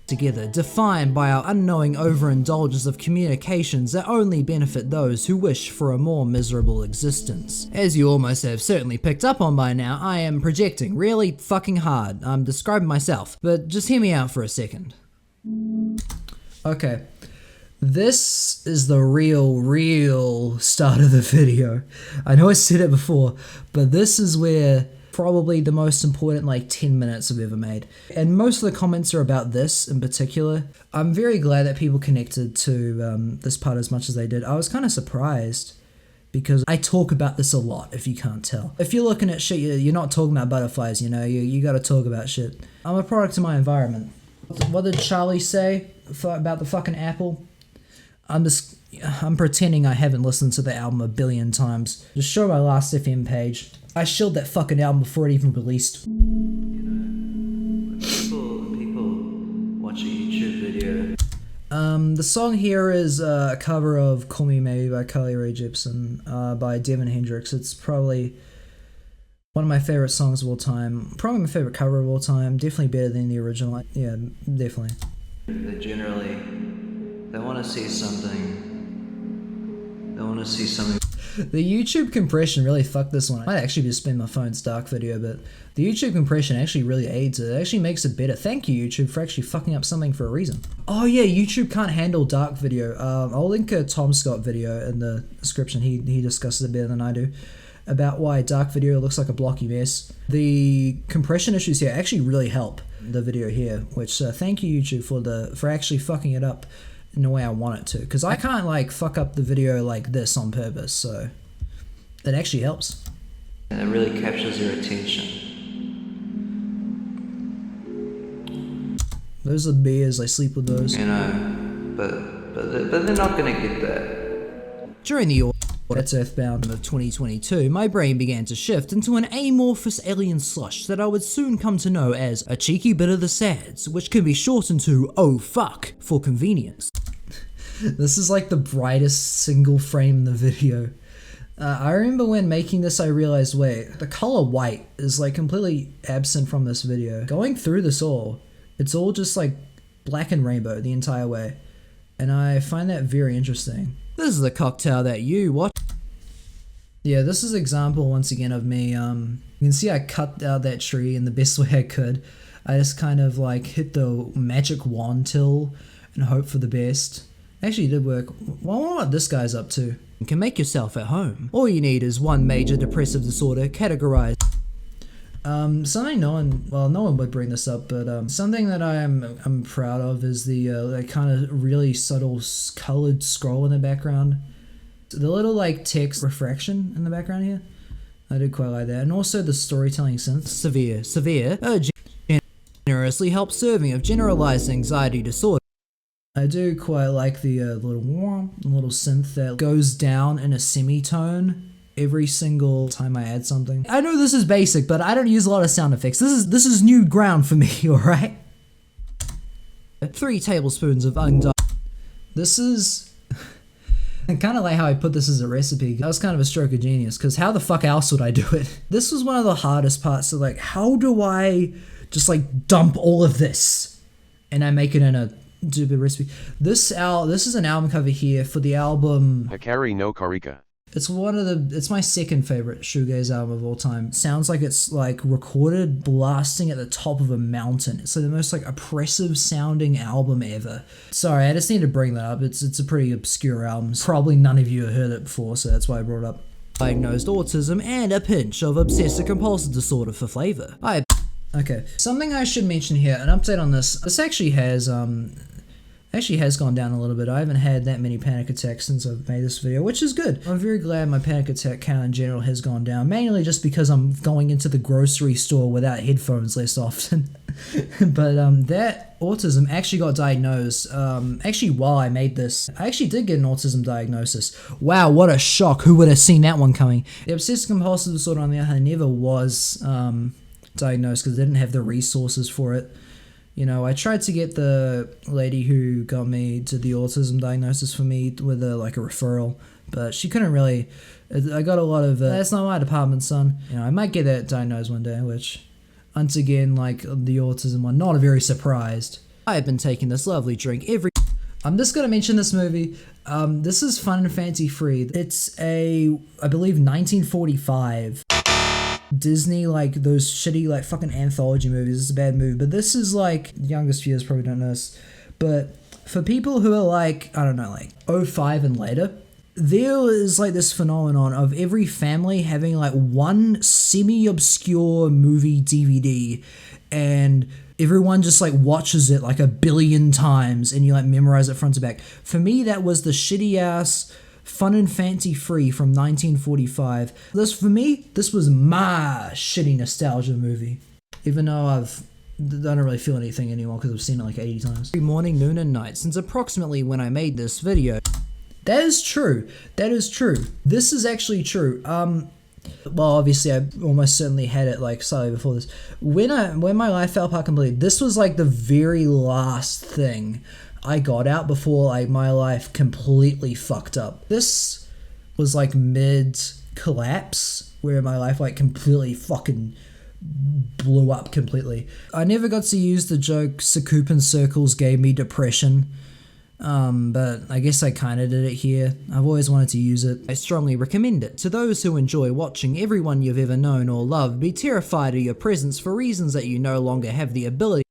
Together, defined by our unknowing overindulgence of communications that only benefit those who wish for a more miserable existence. As you almost have certainly picked up on by now, I am projecting really fucking hard. I'm describing myself, but just hear me out for a second. Okay. This is the real start of the video. I know I said it before, but this is where probably the most important like 10 minutes I've ever made. And most of the comments are about this in particular. I'm very glad that people connected to this part as much as they did. I was kind of surprised because I talk about this a lot, if you can't tell. If you're looking at shit, you're not talking about butterflies, you know, you gotta talk about shit. I'm a product of my environment. What did Charlie say about the fucking apple? I'm pretending I haven't listened to the album a billion times. Just show my last FM page. I shilled that fucking album before it even released. You know, when people The song here is a cover of Call Me Maybe by Carly Rae Jepsen by Devin Hendricks. It's probably one of my favorite songs of all time. Probably my favorite cover of all time. Definitely better than the original. Yeah, definitely. They want to see something. The YouTube compression really fucked this one. I might actually just spin my phone's dark video, but the YouTube compression actually really aids it. It actually makes it better. Thank you, YouTube, for actually fucking up something for a reason. Oh yeah, YouTube can't handle dark video. I'll link a Tom Scott video in the description. He discusses it better than I do about why dark video looks like a blocky mess. The compression issues here actually really help the video here, which thank you, YouTube, for actually fucking it up in the way I want it to, because I can't like fuck up the video like this on purpose, so it actually helps. And it really captures your attention. Those are bears, I sleep with those. You know, but they're not gonna get that. During the That's Earthbound of 2022, my brain began to shift into an amorphous alien slush that I would soon come to know as a cheeky bit of the sads, which can be shortened to oh fuck for convenience. This is like the brightest single frame in the video. I remember when making this I realized, wait, the color white is like completely absent from this video. Going through this it's all just like black and rainbow the entire way, and I find that very interesting. This is the cocktail that you watch. Yeah, this is an example once again of me, you can see I cut out that tree in the best way I could. I just kind of like hit the magic wand till and hope for the best. Actually, it did work. Well, I wonder what this guy's up to. You can make yourself at home. All you need is one major depressive disorder categorized. Something no one would bring this up, but something that I'm proud of is the like kind of really subtle colored scroll in the background. The little like text refraction in the background here. I did quite like that. And also the storytelling synth. Severe, generously help serving of generalized anxiety disorder. I do quite like the little synth that goes down in a semitone every single time I add something. I know this is basic, but I don't use a lot of sound effects. This is new ground for me, alright? 3 tablespoons of undyed. This is... I kind of like how I put this as a recipe. That was kind of a stroke of genius, because how the fuck else would I do it? This was one of the hardest parts, so like, how do I just like dump all of this and I make it in a stupid recipe? This is an album cover here for the album Hikari no Karika. It's my second favorite shoegaze album of all time. Sounds like it's like recorded blasting at the top of a mountain. It's like the most like oppressive sounding album ever. Sorry, I just need to bring that up. It's a pretty obscure album. Probably none of you have heard it before, so that's why I brought it up. Diagnosed autism and a pinch of obsessive compulsive disorder for flavor. Okay, something I should mention here, an update on this. This actually has gone down a little bit. I haven't had that many panic attacks since I've made this video, which is good. I'm very glad my panic attack count in general has gone down, mainly just because I'm going into the grocery store without headphones less often. But that autism actually got diagnosed, actually while I made this. I actually did get an autism diagnosis. Wow, what a shock. Who would have seen that one coming? The obsessive compulsive disorder, on the other hand, never was diagnosed because they didn't have the resources for it. You know, I tried to get the lady who got me to the autism diagnosis for me with a referral, but she couldn't really. I got a lot of, that's not my department, son. You know, I might get that diagnosed one day, which, once again, like the autism one, not very surprised. I have been taking this lovely drink every... I'm just going to mention this movie. This is fun and fancy free. It's I believe, 1945. Disney, like those shitty like fucking anthology movies. It's a bad movie, but this is like, youngest viewers probably don't know this, but for people who are like, I don't know, like 05 and later, there is like this phenomenon of every family having like one semi-obscure movie DVD, and everyone just like watches it like 1 billion times, and you like memorize it front to back. For me, that was the shitty ass Fun and Fancy Free from 1945. For me, this was my shitty nostalgia movie. Even though I don't really feel anything anymore because I've seen it like 80 times. Every morning, noon, and night since approximately when I made this video. That is true. That is true. This is actually true. Well, obviously, I almost certainly had it like slightly before this. When my life fell apart completely, this was like the very last thing I got out before like my life completely fucked up. This was like mid collapse where my life like completely fucking blew up completely. I never got to use the joke Sakupin circles gave me depression. But I guess I kinda did it here. I've always wanted to use it. I strongly recommend it to those who enjoy watching everyone you've ever known or loved be terrified of your presence for reasons that you no longer have the ability.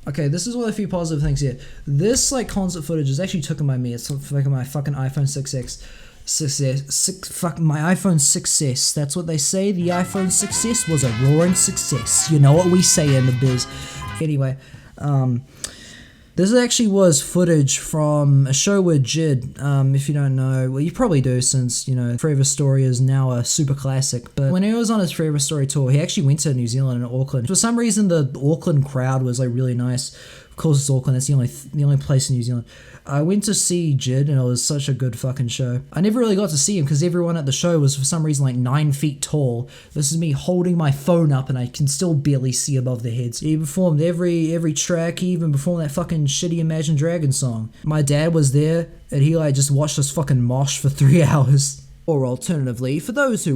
Okay, this is one of the few positive things here. This like concert footage is actually taken by me. It's fucking my fucking iPhone 6S. My iPhone 6S. That's what they say. The iPhone 6S was a roaring success. You know what we say in the biz. Anyway, this actually was footage from a show with Jid. If you don't know, well, you probably do since, you know, Forever Story is now a super classic. But when he was on his Forever Story tour, he actually went to New Zealand and Auckland. For some reason, the Auckland crowd was like really nice. Of course, it's Auckland. That's the only place in New Zealand. I went to see Jid, and it was such a good fucking show. I never really got to see him because everyone at the show was for some reason like 9 feet tall. This is me holding my phone up, and I can still barely see above their heads. He performed every track. He even performed that fucking shitty Imagine Dragons song. My dad was there, and he like just watched us fucking mosh for 3 hours. Or alternatively, for those who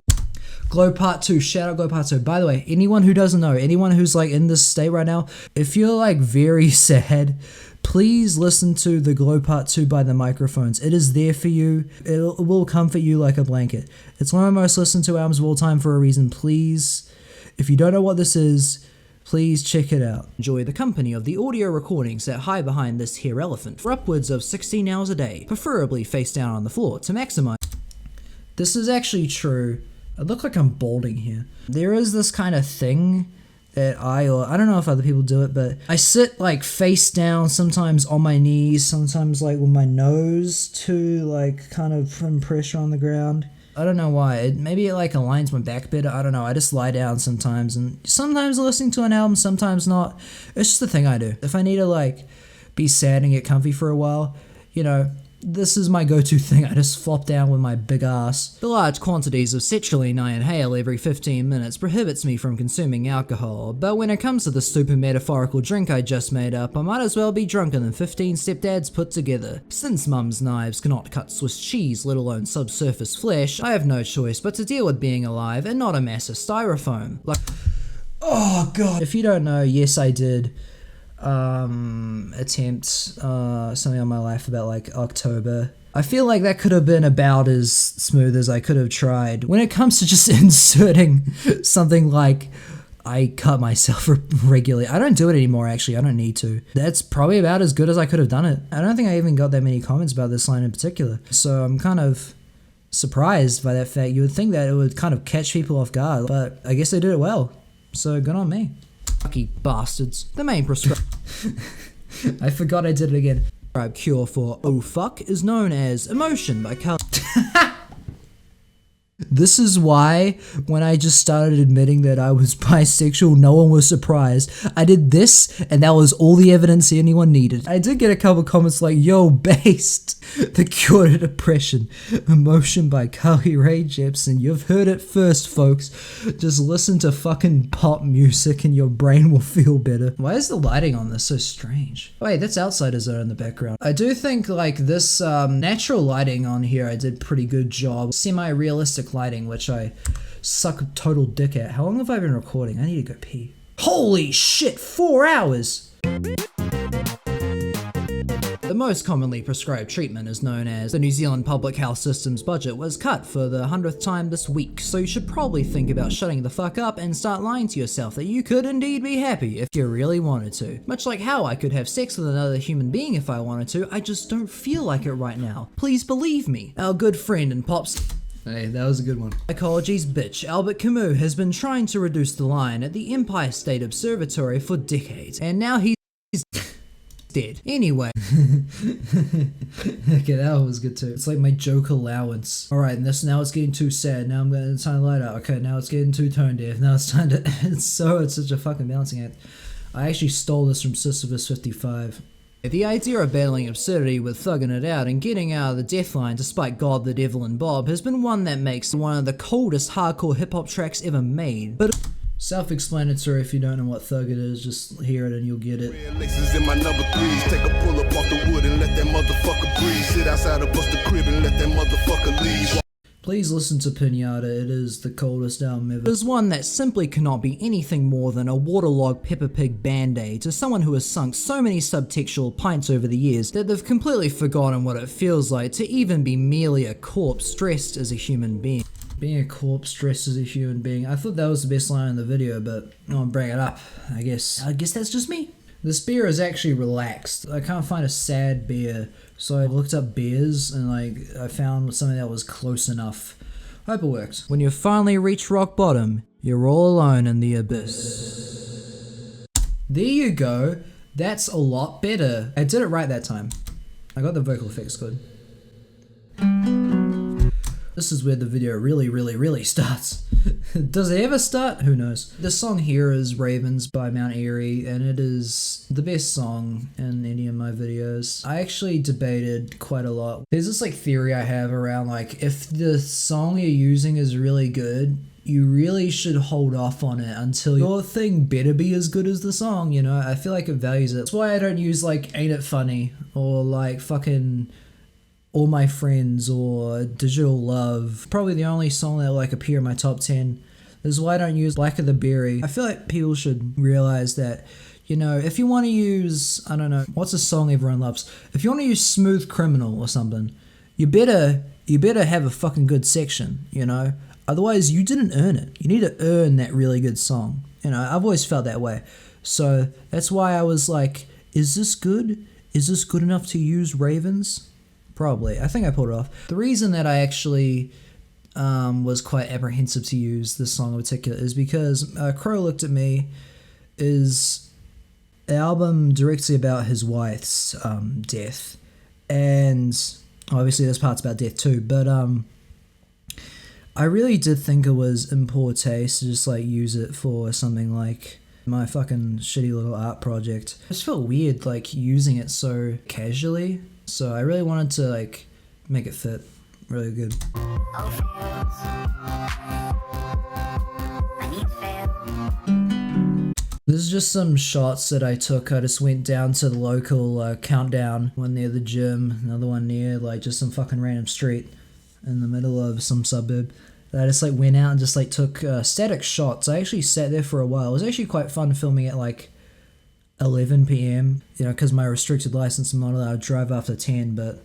Glow Part 2, shout out Glow Part 2. By the way, anyone who doesn't know, anyone who's like in this state right now, if you're like very sad, please listen to the Glow Part 2 by the Microphones. It is there for you. It will comfort you like a blanket. It's one of my most listened to albums of all time for a reason. Please, if you don't know what this is, please check it out. Enjoy the company of the audio recordings that hide behind this here elephant for upwards of 16 hours a day, preferably face down on the floor to maximize. This is actually true. I look like I'm balding here. There is this kind of thing that I don't know if other people do it, but I sit like face down, sometimes on my knees, sometimes like with my nose to like kind of put pressure on the ground. I don't know why. Maybe it like aligns my back better. I don't know. I just lie down sometimes, and sometimes listening to an album, sometimes not. It's just the thing I do. If I need to like be sad and get comfy for a while, you know, this is my go-to thing. I just flop down with my big ass. The large quantities of citrulline I inhale every 15 minutes prohibits me from consuming alcohol, but when it comes to the stupid metaphorical drink I just made up, I might as well be drunker than 15 stepdads put together. Since mum's knives cannot cut Swiss cheese, let alone subsurface flesh, I have no choice but to deal with being alive and not a massive styrofoam. Like, oh god. If you don't know, yes I did attempt something on my life about like October. I feel like that could have been about as smooth as I could have tried. When it comes to just inserting something like I cut myself regularly, I don't do it anymore actually. I don't need to. That's probably about as good as I could have done it. I don't think I even got that many comments about this line in particular, so I'm kind of surprised by that fact. You would think that it would kind of catch people off guard, but I guess they did it well, so good on me. Lucky bastards. The main prescribed I forgot I did it again. Prescribed cure for oh fuck is known as emotion by Carl. This is why when I just started admitting that I was bisexual, no one was surprised. I did this, and that was all the evidence anyone needed. I did get a couple comments like, yo, based, the cure to depression, emotion by Carly Rae Jepsen. You've heard it first, folks. Just listen to fucking pop music and your brain will feel better. Why is the lighting on this so strange? Wait, that's Outsiders are in the background. I do think like this natural lighting on here, I did pretty good job. Semi-realistic lighting, which I suck a total dick at. How long have I been recording? I need to go pee. Holy shit, 4 hours! The most commonly prescribed treatment is known as the New Zealand Public Health System's budget was cut for the 100th time this week, so you should probably think about shutting the fuck up and start lying to yourself that you could indeed be happy if you really wanted to. Much like how I could have sex with another human being if I wanted to, I just don't feel like it right now. Please believe me. Our good friend and pops... Hey, that was a good one. Psychology's bitch, Albert Camus, has been trying to reduce the line at the Empire State Observatory for decades, and now he's dead. Anyway. Okay, that was good too. It's like my joke allowance. Alright, and now it's getting too sad. Now I'm gonna turn the light out. Okay, now it's getting too tone deaf. Now it's time to... it's such a fucking balancing act. I actually stole this from Sisyphus 55. The idea of battling absurdity with thugging it out and getting out of the death line despite God, the Devil, and Bob has been one that makes one of the coldest hardcore hip-hop tracks ever made. But Self-explanatory if you don't know what thug it is, just hear it and you'll get it. Red laces in my number threes. Take a pull up off the wood and let that motherfucker breathe. Sit outside of bust the crib and let that motherfucker leave. Please listen to Pinata, it is the coldest album ever. There's one that simply cannot be anything more than a waterlogged Peppa Pig band-aid to someone who has sunk so many subtextual pints over the years that they've completely forgotten what it feels like to even be merely a corpse dressed as a human being. Being a corpse dressed as a human being. I thought that was the best line in the video, but I'll bring it up, I guess. I guess that's just me. This beer is actually relaxed. I can't find a sad beer, so I looked up beers and I found something that was close enough. Hope it works. When you finally reach rock bottom, you're all alone in the abyss. There you go. That's a lot better. I did it right that time. I got the vocal effects good. This is where the video really starts. Does it ever start? Who knows. The song here is Ravens by Mount Airy, and it is the best song in any of my videos. I actually debated quite a lot. There's this theory I have around if the song you're using is really good, you really should hold off on it until your thing better be as good as the song, you know? I feel like it values it. That's why I don't use Ain't It Funny or fucking All My Friends or Digital Love. Probably the only song that will appear in my top 10. This is why I don't use Black of the Berry. I feel like people should realize that, you know, if you want to use, I don't know, what's a song everyone loves? If you want to use Smooth Criminal or something, you better have a fucking good section, you know? Otherwise, you didn't earn it. You need to earn that really good song. You know, I've always felt that way. So that's why I was like, is this good? Is this good enough to use Ravens? Probably. I think I pulled it off. The reason that I actually was quite apprehensive to use this song in particular is because Crow Looked at Me is an album directly about his wife's death. And obviously this part's about death too, but I really did think it was in poor taste to just use it for something like my fucking shitty little art project. I just felt weird using it so casually. So I really wanted to make it fit really good. This is just some shots that I took. I just went down to the local Countdown, one near the gym, another one near just some fucking random street in the middle of some suburb. I just went out and just took static shots. I actually sat there for a while. It was actually quite fun filming at 11 p.m. You know, because my restricted license, I'm not allowed to drive after 10, but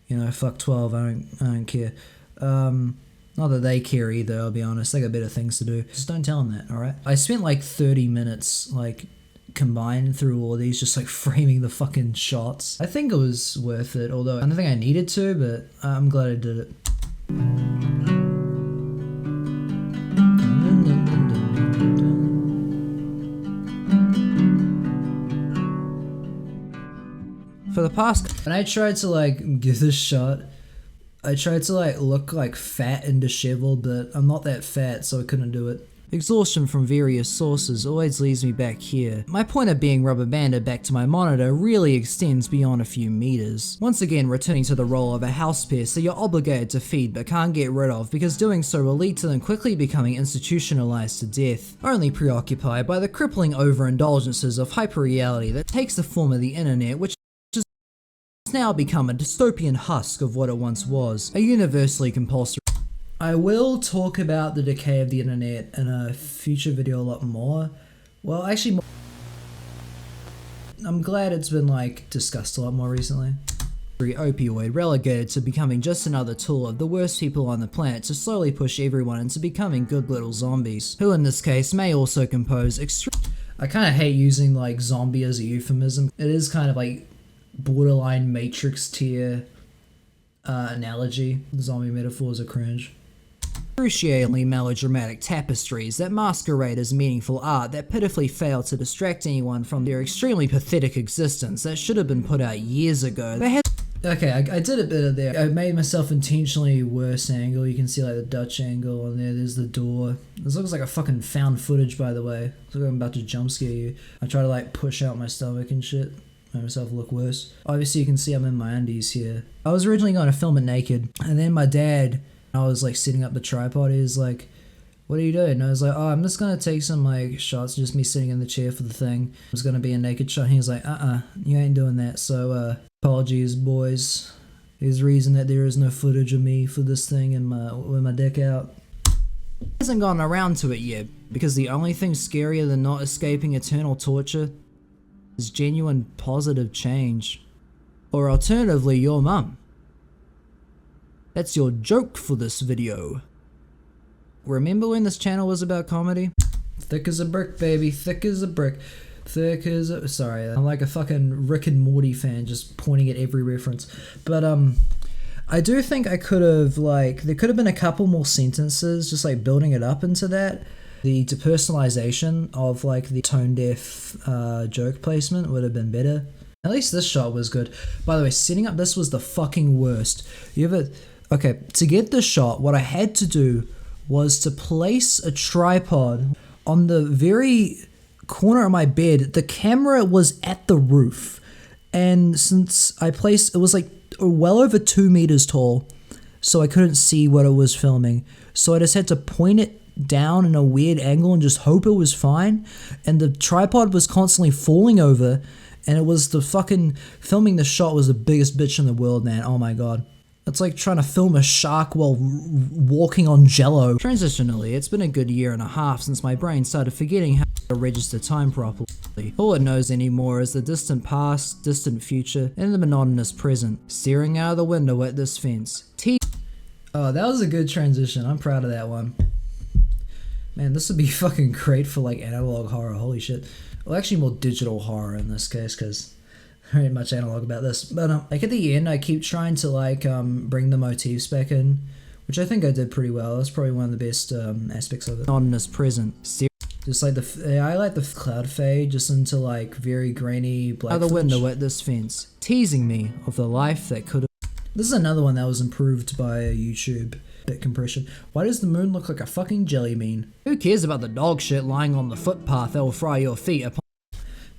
you know, fuck 12, I don't care. Not that they care either, I'll be honest, they got better things to do. Just don't tell them that, alright? I spent 30 minutes combined through all these, just framing the fucking shots. I think it was worth it, although I don't think I needed to, but I'm glad I did it. For the past, when I tried to give this shot, I tried to look fat and disheveled, but I'm not that fat, so I couldn't do it. Exhaustion from various sources always leaves me back here. My point of being rubber banded back to my monitor really extends beyond a few meters. Once again returning to the role of a house pest that you're obligated to feed but can't get rid of because doing so will lead to them quickly becoming institutionalized to death, only preoccupied by the crippling overindulgences of hyperreality that takes the form of the internet, which now become a dystopian husk of what it once was, a universally compulsory. I will talk about the decay of the internet in a future video a lot more. Well, actually, I'm glad it's been discussed a lot more recently. Opioid relegated to becoming just another tool of the worst people on the planet to slowly push everyone into becoming good little zombies, who in this case may also compose I kind of hate using zombie as a euphemism. It is kind of borderline Matrix tier analogy. The zombie metaphors are cringe. Excruciatingly melodramatic tapestries that masquerade as meaningful art that pitifully fail to distract anyone from their extremely pathetic existence that should have been put out years ago. Okay, I did a bit of there. I made myself intentionally worse angle. You can see the Dutch angle on there. There's the door. This looks like a fucking found footage, by the way. Looks like I'm about to jump scare you. I try to push out my stomach and shit. Make myself look worse. Obviously you can see I'm in my undies here. I was originally going to film it naked, and then my dad, I was setting up the tripod, he was like, what are you doing? And I was like, oh, I'm just gonna take some like shots, just me sitting in the chair for the thing. It was gonna be a naked shot. He was like, you ain't doing that. So apologies, boys. There's a reason that there is no footage of me for this thing and with my dick out. Hasn't gotten around to it yet, because the only thing scarier than not escaping eternal torture is genuine positive change. Or alternatively, your mum. That's your joke for this video. Remember when this channel was about comedy? Thick as a brick, baby, thick as a brick. Thick as a... Sorry, I'm like a fucking Rick and Morty fan, just pointing at every reference. But, I do think I could have, like, there could have been a couple more sentences, just like building it up into that. The depersonalization of, like, the tone-deaf joke placement would have been better. At least this shot was good. By the way, setting up this was the fucking worst. You ever... Okay, to get this shot, what I had to do was to place a tripod on the very corner of my bed. The camera was at the roof, and since I placed, it was like well over 2 meters tall, so I couldn't see what it was filming, so I just had to point it down in a weird angle and just hope it was fine. And the tripod was constantly falling over, and it was the fucking filming the shot was the biggest bitch in the world, man. Oh my god. It's like trying to film a shark while walking on jello. Transitionally, it's been a good year and a half since my brain started forgetting how to register time properly. All it knows anymore is the distant past, distant future, and the monotonous present. Staring out of the window at this fence. Oh, that was a good transition. I'm proud of that one. Man, this would be fucking great for like analog horror. Holy shit. Well, actually more digital horror in this case, because there ain't much analog about this. But like at the end, I keep trying to like bring the motifs back in, which I think I did pretty well. That's probably one of the best aspects of it. On this present, just like I like the cloud fade just into like very grainy black. Out the window at this fence, teasing me of the life that could have. This is another one that was improved by YouTube bit compression. Why does the moon look like a fucking jelly bean? Who cares about the dog shit lying on the footpath that will fry your feet upon?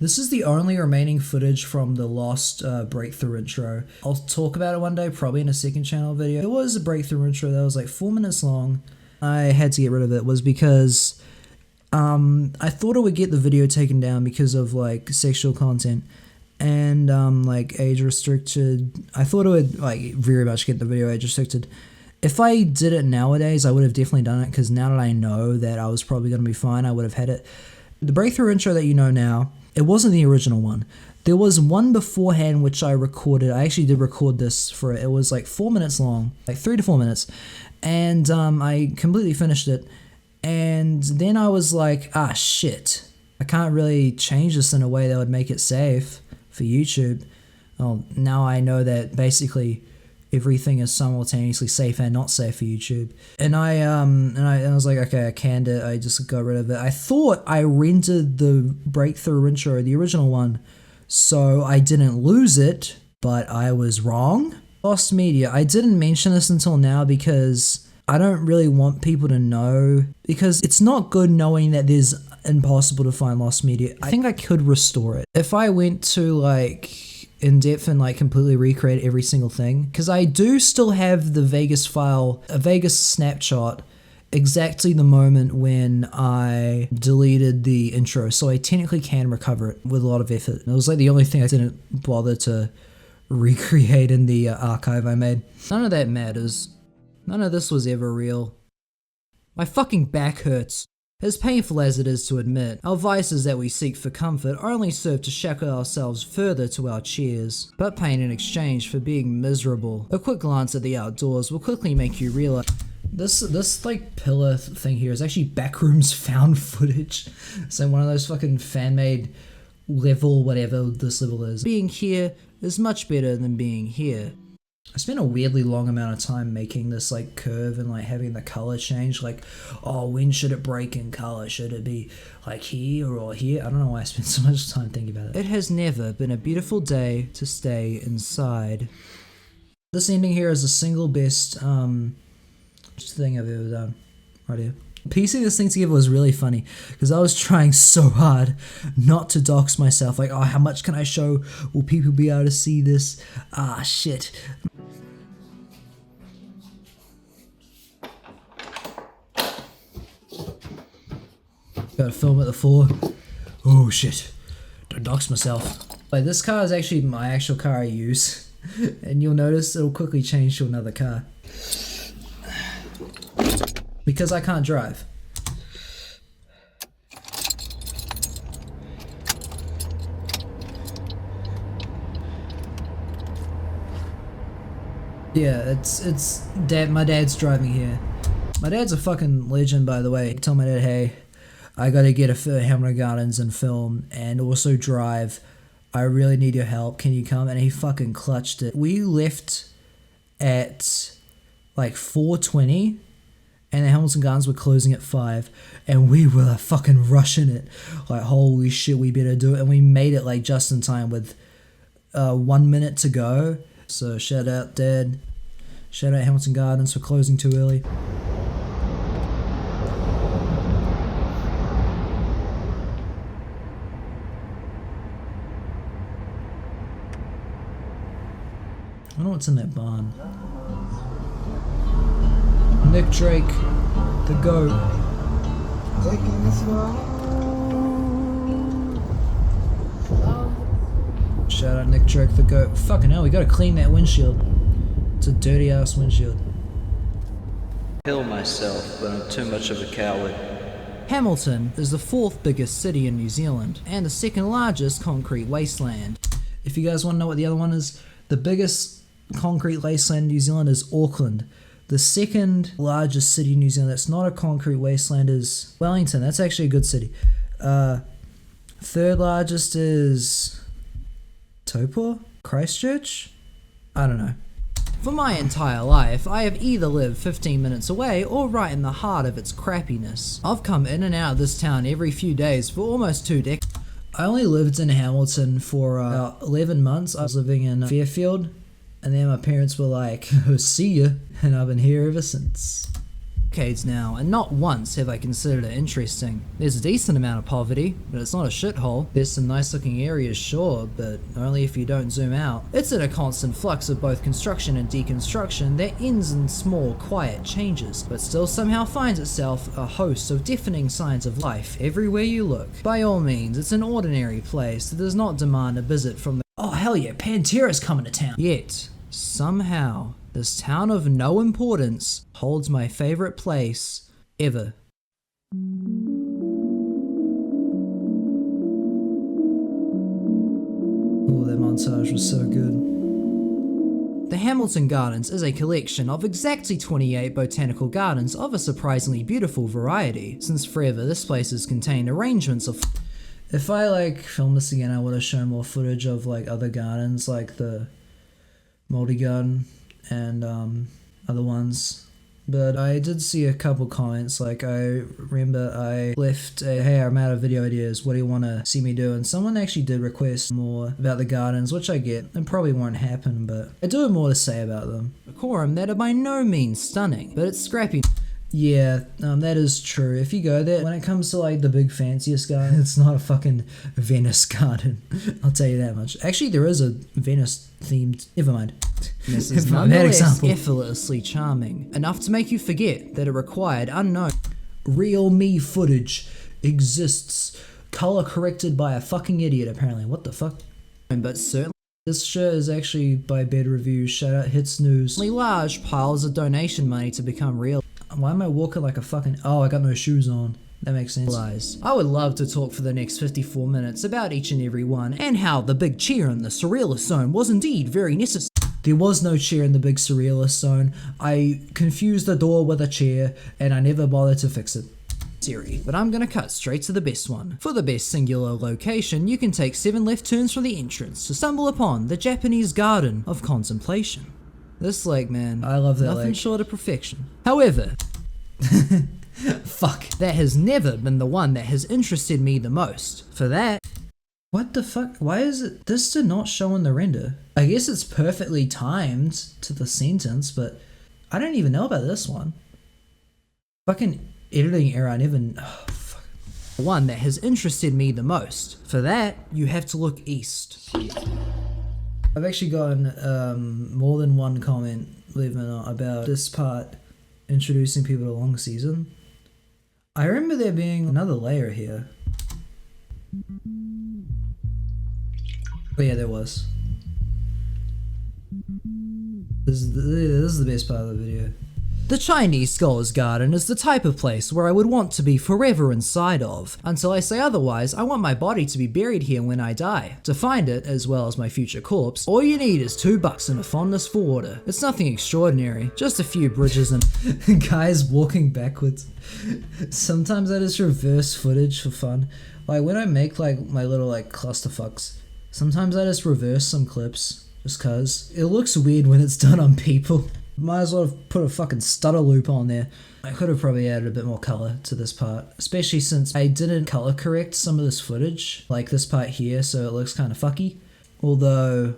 This is the only remaining footage from the lost breakthrough intro. I'll talk about it one day, probably in a second channel video. It was a breakthrough intro that was like 4 minutes long. I had to get rid of it, was because I thought it would get the video taken down because of like sexual content and like age restricted. I thought it would like very much get the video age restricted. If I did it nowadays, I would have definitely done it, because now that I know that I was probably going to be fine, I would have had it. The breakthrough intro that you know now, it wasn't the original one. There was one beforehand which I recorded. I actually did record this for it. It was like 4 minutes long, like 3 to 4 minutes. And I completely finished it. And then I was like, ah, shit. I can't really change this in a way that would make it safe for YouTube. Well, now I know that basically everything is simultaneously safe and not safe for YouTube. And I was like, okay, I canned it. I just got rid of it. I thought I rendered the breakthrough intro, the original one, so I didn't lose it, but I was wrong. Lost media. I didn't mention this until now because I don't really want people to know, because it's not good knowing that there's impossible to find lost media. I think I could restore it. If I went to like in depth and like completely recreate every single thing, because I do still have the Vegas file, a Vegas snapshot, exactly the moment when I deleted the intro, so I technically can recover it with a lot of effort. It was like the only thing I didn't bother to recreate in the archive I made. None of that matters. None of this was ever real. My fucking back hurts. As painful as it is to admit, our vices that we seek for comfort only serve to shackle ourselves further to our chairs, but pain in exchange for being miserable. A quick glance at the outdoors will quickly make you realize this like pillar thing here is actually Backrooms found footage. So one of those fucking fan-made level, whatever this level is. Being here is much better than being here. I spent a weirdly long amount of time making this like curve and like having the color change, like, oh, when should it break in color? Should it be like here or here? I don't know why I spent so much time thinking about it. It has never been a beautiful day to stay inside. This ending here is the single best thing I've ever done, right here. Piecing this thing together was really funny because I was trying so hard not to dox myself. Like, oh, how much can I show? Will people be able to see this? Ah, shit. Gotta film at the 4. Oh shit. Don't dox myself. Like, this car is actually my actual car I use. And you'll notice it'll quickly change to another car. Because I can't drive. Yeah, it's dad. My dad's driving here. My dad's a fucking legend, by the way. I told my dad, hey, I gotta get a Hamilton Gardens and film and also drive. I really need your help. Can you come? And he fucking clutched it. We left at like 4:20 and the Hamilton Gardens were closing at 5 and we were fucking rushing it. Like, holy shit, we better do it. And we made it like just in time with 1 minute to go. So shout out Dad. Shout out Hamilton Gardens for closing too early. I don't know what's in that barn. Nick Drake, the GOAT. Shout out Nick Drake, the GOAT. Fucking hell, we gotta clean that windshield. It's a dirty ass windshield. Kill myself, but I'm too much of a coward. Hamilton is the 4th biggest city in New Zealand and the 2nd largest concrete wasteland. If you guys want to know what the other one is, the biggest concrete wasteland in New Zealand is Auckland. The 2nd largest city in New Zealand that's not a concrete wasteland is Wellington. That's actually a good city. 3rd largest is Taupo? Christchurch? I don't know. For my entire life, I have either lived 15 minutes away or right in the heart of its crappiness. I've come in and out of this town every few days for almost 2 decades. I only lived in Hamilton for about 11 months. I was living in Fairfield, and then my parents were like, oh, see ya, and I've been here ever since. Decades now, and not once have I considered it interesting. There's a decent amount of poverty, but it's not a shithole. There's some nice looking areas, sure, but only if you don't zoom out. It's in a constant flux of both construction and deconstruction that ends in small, quiet changes, but still somehow finds itself a host of deafening signs of life everywhere you look. By all means, it's an ordinary place that does not demand a visit from the oh hell yeah, Pantera's coming to town. Yet, somehow, this town of no importance holds my favorite place ever. Oh, that montage was so good. The Hamilton Gardens is a collection of exactly 28 botanical gardens of a surprisingly beautiful variety. Since forever, this place has contained arrangements of... If I like film this again, I would have shown more footage of like other gardens, like the Multi Garden and other ones, but I did see a couple comments. Like, I remember I left a hey, I'm out of video ideas, what do you want to see me do, and someone actually did request more about the gardens, which I get, it probably won't happen, but I do have more to say about them. Decorum that are by no means stunning, but it's scrappy. Yeah, that is true. If you go there, when it comes to like the big fanciest garden, it's not a fucking Venice garden. I'll tell you that much. Actually, there is a Venice themed. Never mind. This is nonetheless effortlessly charming, enough to make you forget that it required unknown real me footage exists, color corrected by a fucking idiot apparently. What the fuck? But certainly. This shirt is actually by Bed Reviews. Shout out Hits News. Large piles of donation money to become real. Why am I walking like a fucking... Oh, I got no shoes on. That makes sense. Lies. I would love to talk for the next 54 minutes about each and every one, and how the big chair in the Surrealist Zone was indeed very necessary. There was no chair in the big Surrealist Zone. I confused the door with a chair, and I never bothered to fix it. But I'm gonna cut straight to the best one. For the best singular location, you can take 7 left turns from the entrance to stumble upon the Japanese Garden of Contemplation. This lake, man, I love that nothing lake. Short of perfection. However, fuck, that has never been the one that has interested me the most. For that, what the fuck? Why is it? This did not show in the render. I guess it's perfectly timed to the sentence, but I don't even know about this one. Fucking editing error, I never... Oh, fuck. The one that has interested me the most. For that, you have to look east. I've actually gotten more than one comment, believe it or not, about this part introducing people to long season. I remember there being another layer here. But yeah, there was. This is the best part of the video. The Chinese Scholar's Garden is the type of place where I would want to be forever inside of. Until I say otherwise, I want my body to be buried here when I die. To find it, as well as my future corpse, all you need is $2 and a fondness for water. It's nothing extraordinary, just a few bridges and guys walking backwards. Sometimes I just reverse footage for fun. Like when I make like my little like clusterfucks, sometimes I just reverse some clips just cause. It looks weird when it's done on people. Might as well have put a fucking stutter loop on there. I could have probably added a bit more color to this part, especially since I didn't color correct some of this footage, like this part here, so it looks kind of fucky. Although,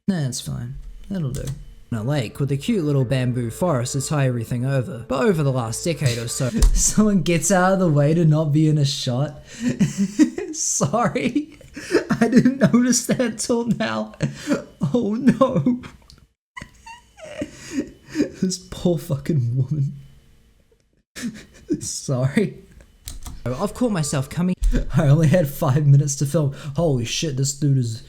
nah, it's fine. It'll do. A lake with a cute little bamboo forest to tie everything over. But over the last decade or so, someone gets out of the way to not be in a shot. Sorry, I didn't notice that till now. Oh no. This poor fucking woman. Sorry. I've caught myself coming. I only had 5 minutes to film. Holy shit, this dude is...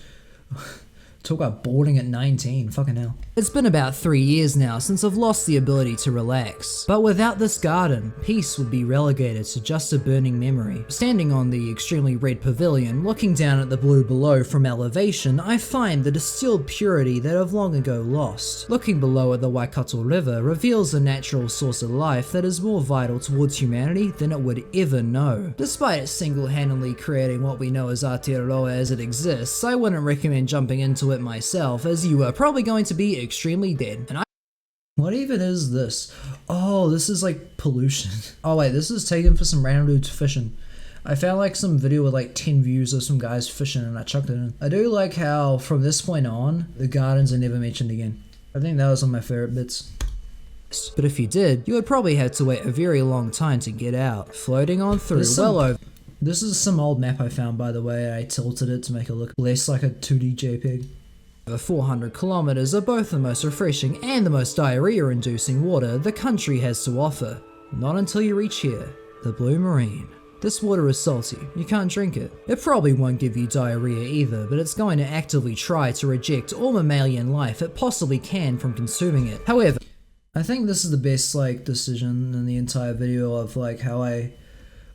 Talk about boarding at 19, fucking hell. It's been about 3 years now since I've lost the ability to relax. But without this garden, peace would be relegated to just a burning memory. Standing on the extremely red pavilion, looking down at the blue below from elevation, I find the distilled purity that I've long ago lost. Looking below at the Waikato River reveals a natural source of life that is more vital towards humanity than it would ever know. Despite it single-handedly creating what we know as Aotearoa as it exists, I wouldn't recommend jumping into it myself, as you are probably going to be extremely dead. And what even is this? Oh, this is like pollution. Oh wait, this is taken for some random dudes fishing. I found like some video with like 10 views of some guys fishing and I chucked it in. I do like how from this point on, the gardens are never mentioned again. I think that was one of my favorite bits. But if you did, you would probably have to wait a very long time to get out. Floating on through well over. This is some old map I found, by the way. I tilted it to make it look less like a 2D JPEG. Over 400 kilometers of both the most refreshing and the most diarrhea-inducing water the country has to offer. Not until you reach here, the Blue Marine. This water is salty, you can't drink it. It probably won't give you diarrhea either, but it's going to actively try to reject all mammalian life it possibly can from consuming it. However, I think this is the best like decision in the entire video of like how I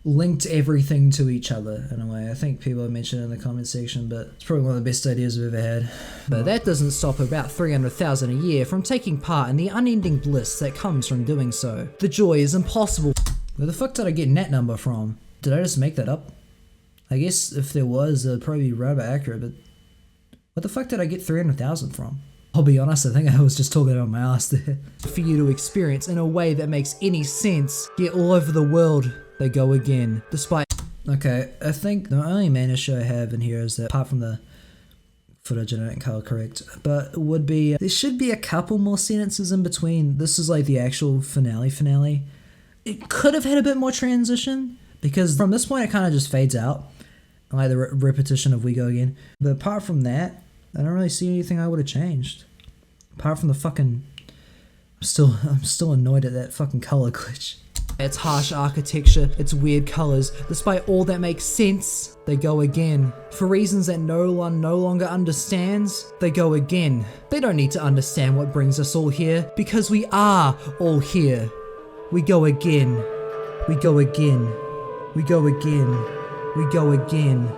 linked everything to each other in a way. I think people have mentioned it in the comment section, but it's probably one of the best ideas I've ever had. But that doesn't stop about 300,000 a year from taking part in the unending bliss that comes from doing so. The joy is impossible. Where the fuck did I get that number from? Did I just make that up? I guess if there was, it'd probably be rather accurate, but what the fuck did I get 300,000 from? I'll be honest, I think I was just talking about my ass there. For you to experience in a way that makes any sense, yet all over the world, they go again, despite... Okay, I think the only main issue I have in here is that, apart from the footage I didn't color correct, but would be, there should be a couple more sentences in between. This is like the actual finale. It could have had a bit more transition, because from this point it kind of just fades out, like the repetition of we go again. But apart from that, I don't really see anything I would have changed. Apart from the fucking... I'm still annoyed at that fucking color glitch. Its harsh architecture, its weird colors, despite all that makes sense, they go again. For reasons that no one no longer understands, they go again. They don't need to understand what brings us all here, because we are all here. We go again. We go again. We go again. We go again.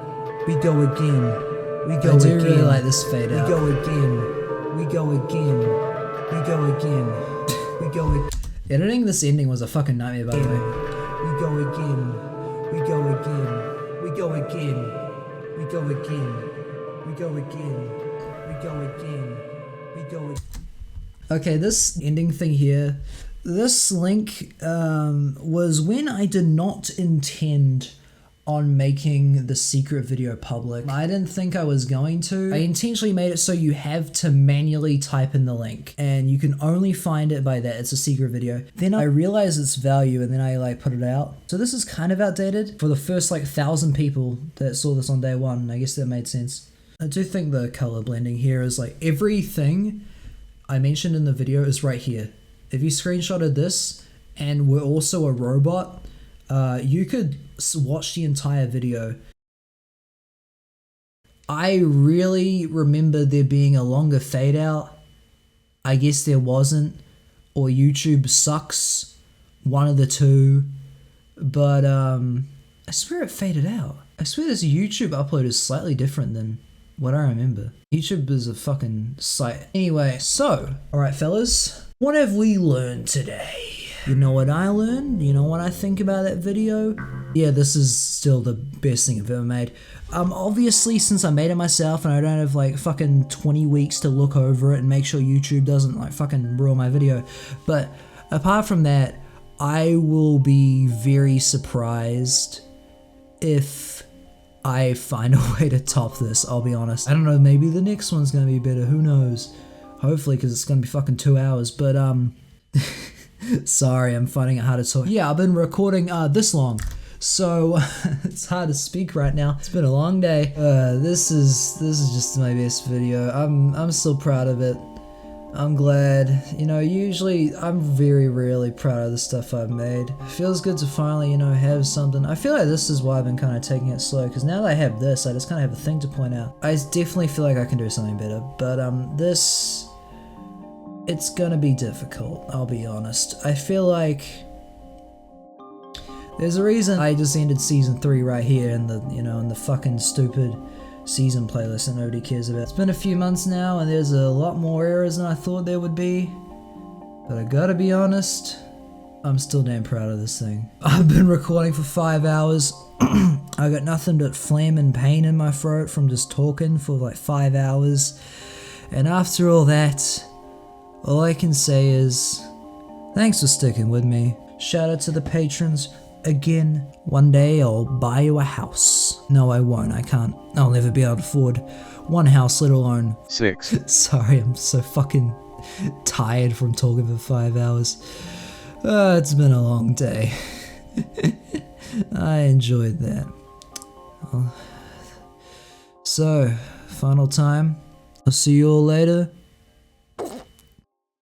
We go again. We go again. I do really like this fade out. We go again. We go again. We go again. We go again. Editing this ending was a fucking nightmare, by the way. We go again. We go again. We go again. We go again. We go again. We go again. We go again. Okay, this ending thing here, this link was when I did not intend on making the secret video public. I didn't think I was going to. I intentionally made it so you have to manually type in the link and you can only find it by that. It's a secret video. Then I realized its value and then I like put it out. So this is kind of outdated for the first like 1,000 people that saw this on day one. I guess that made sense. I do think the color blending here is like everything I mentioned in the video is right here. If you screenshotted this and were also a robot, You could watch the entire video. I really remember there being a longer fade out. I guess there wasn't, or YouTube sucks, one of the two. But I swear it faded out. I swear this YouTube upload is slightly different than what I remember. YouTube is a fucking site. Anyway, so, alright fellas, what have we learned today? You know what I learned? You know what I think about that video? Yeah, this is still the best thing I've ever made. Obviously, since I made it myself and I don't have like fucking 20 weeks to look over it and make sure YouTube doesn't like fucking ruin my video. But apart from that, I will be very surprised if I find a way to top this, I'll be honest. I don't know, maybe the next one's gonna be better, who knows? Hopefully, because it's gonna be fucking 2 hours, but sorry, I'm finding it hard to talk. Yeah, I've been recording this long, so it's hard to speak right now. It's been a long day. This is just my best video. I'm still proud of it. I'm glad. You know, usually I'm very rarely proud of the stuff I've made. It feels good to finally, you know, have something. I feel like this is why I've been kind of taking it slow, because now that I have this, I just kind of have a thing to point out. I definitely feel like I can do something better, but this, it's gonna be difficult, I'll be honest. I feel like there's a reason I just ended season 3 right here in the, you know, in the fucking stupid season playlist that nobody cares about. It's been a few months now and there's a lot more errors than I thought there would be, but I gotta be honest, I'm still damn proud of this thing. I've been recording for 5 hours. I got nothing but phlegm and pain in my throat from just talking for like 5 hours, and after all that, all I can say is thanks for sticking with me. Shout out to the patrons. Again, one day I'll buy you a house. No, I won't. I can't. I'll never be able to afford one house, let alone 6. Sorry, I'm so fucking tired from talking for 5 hours. It's been a long day. I enjoyed that. So, final time. I'll see you all later.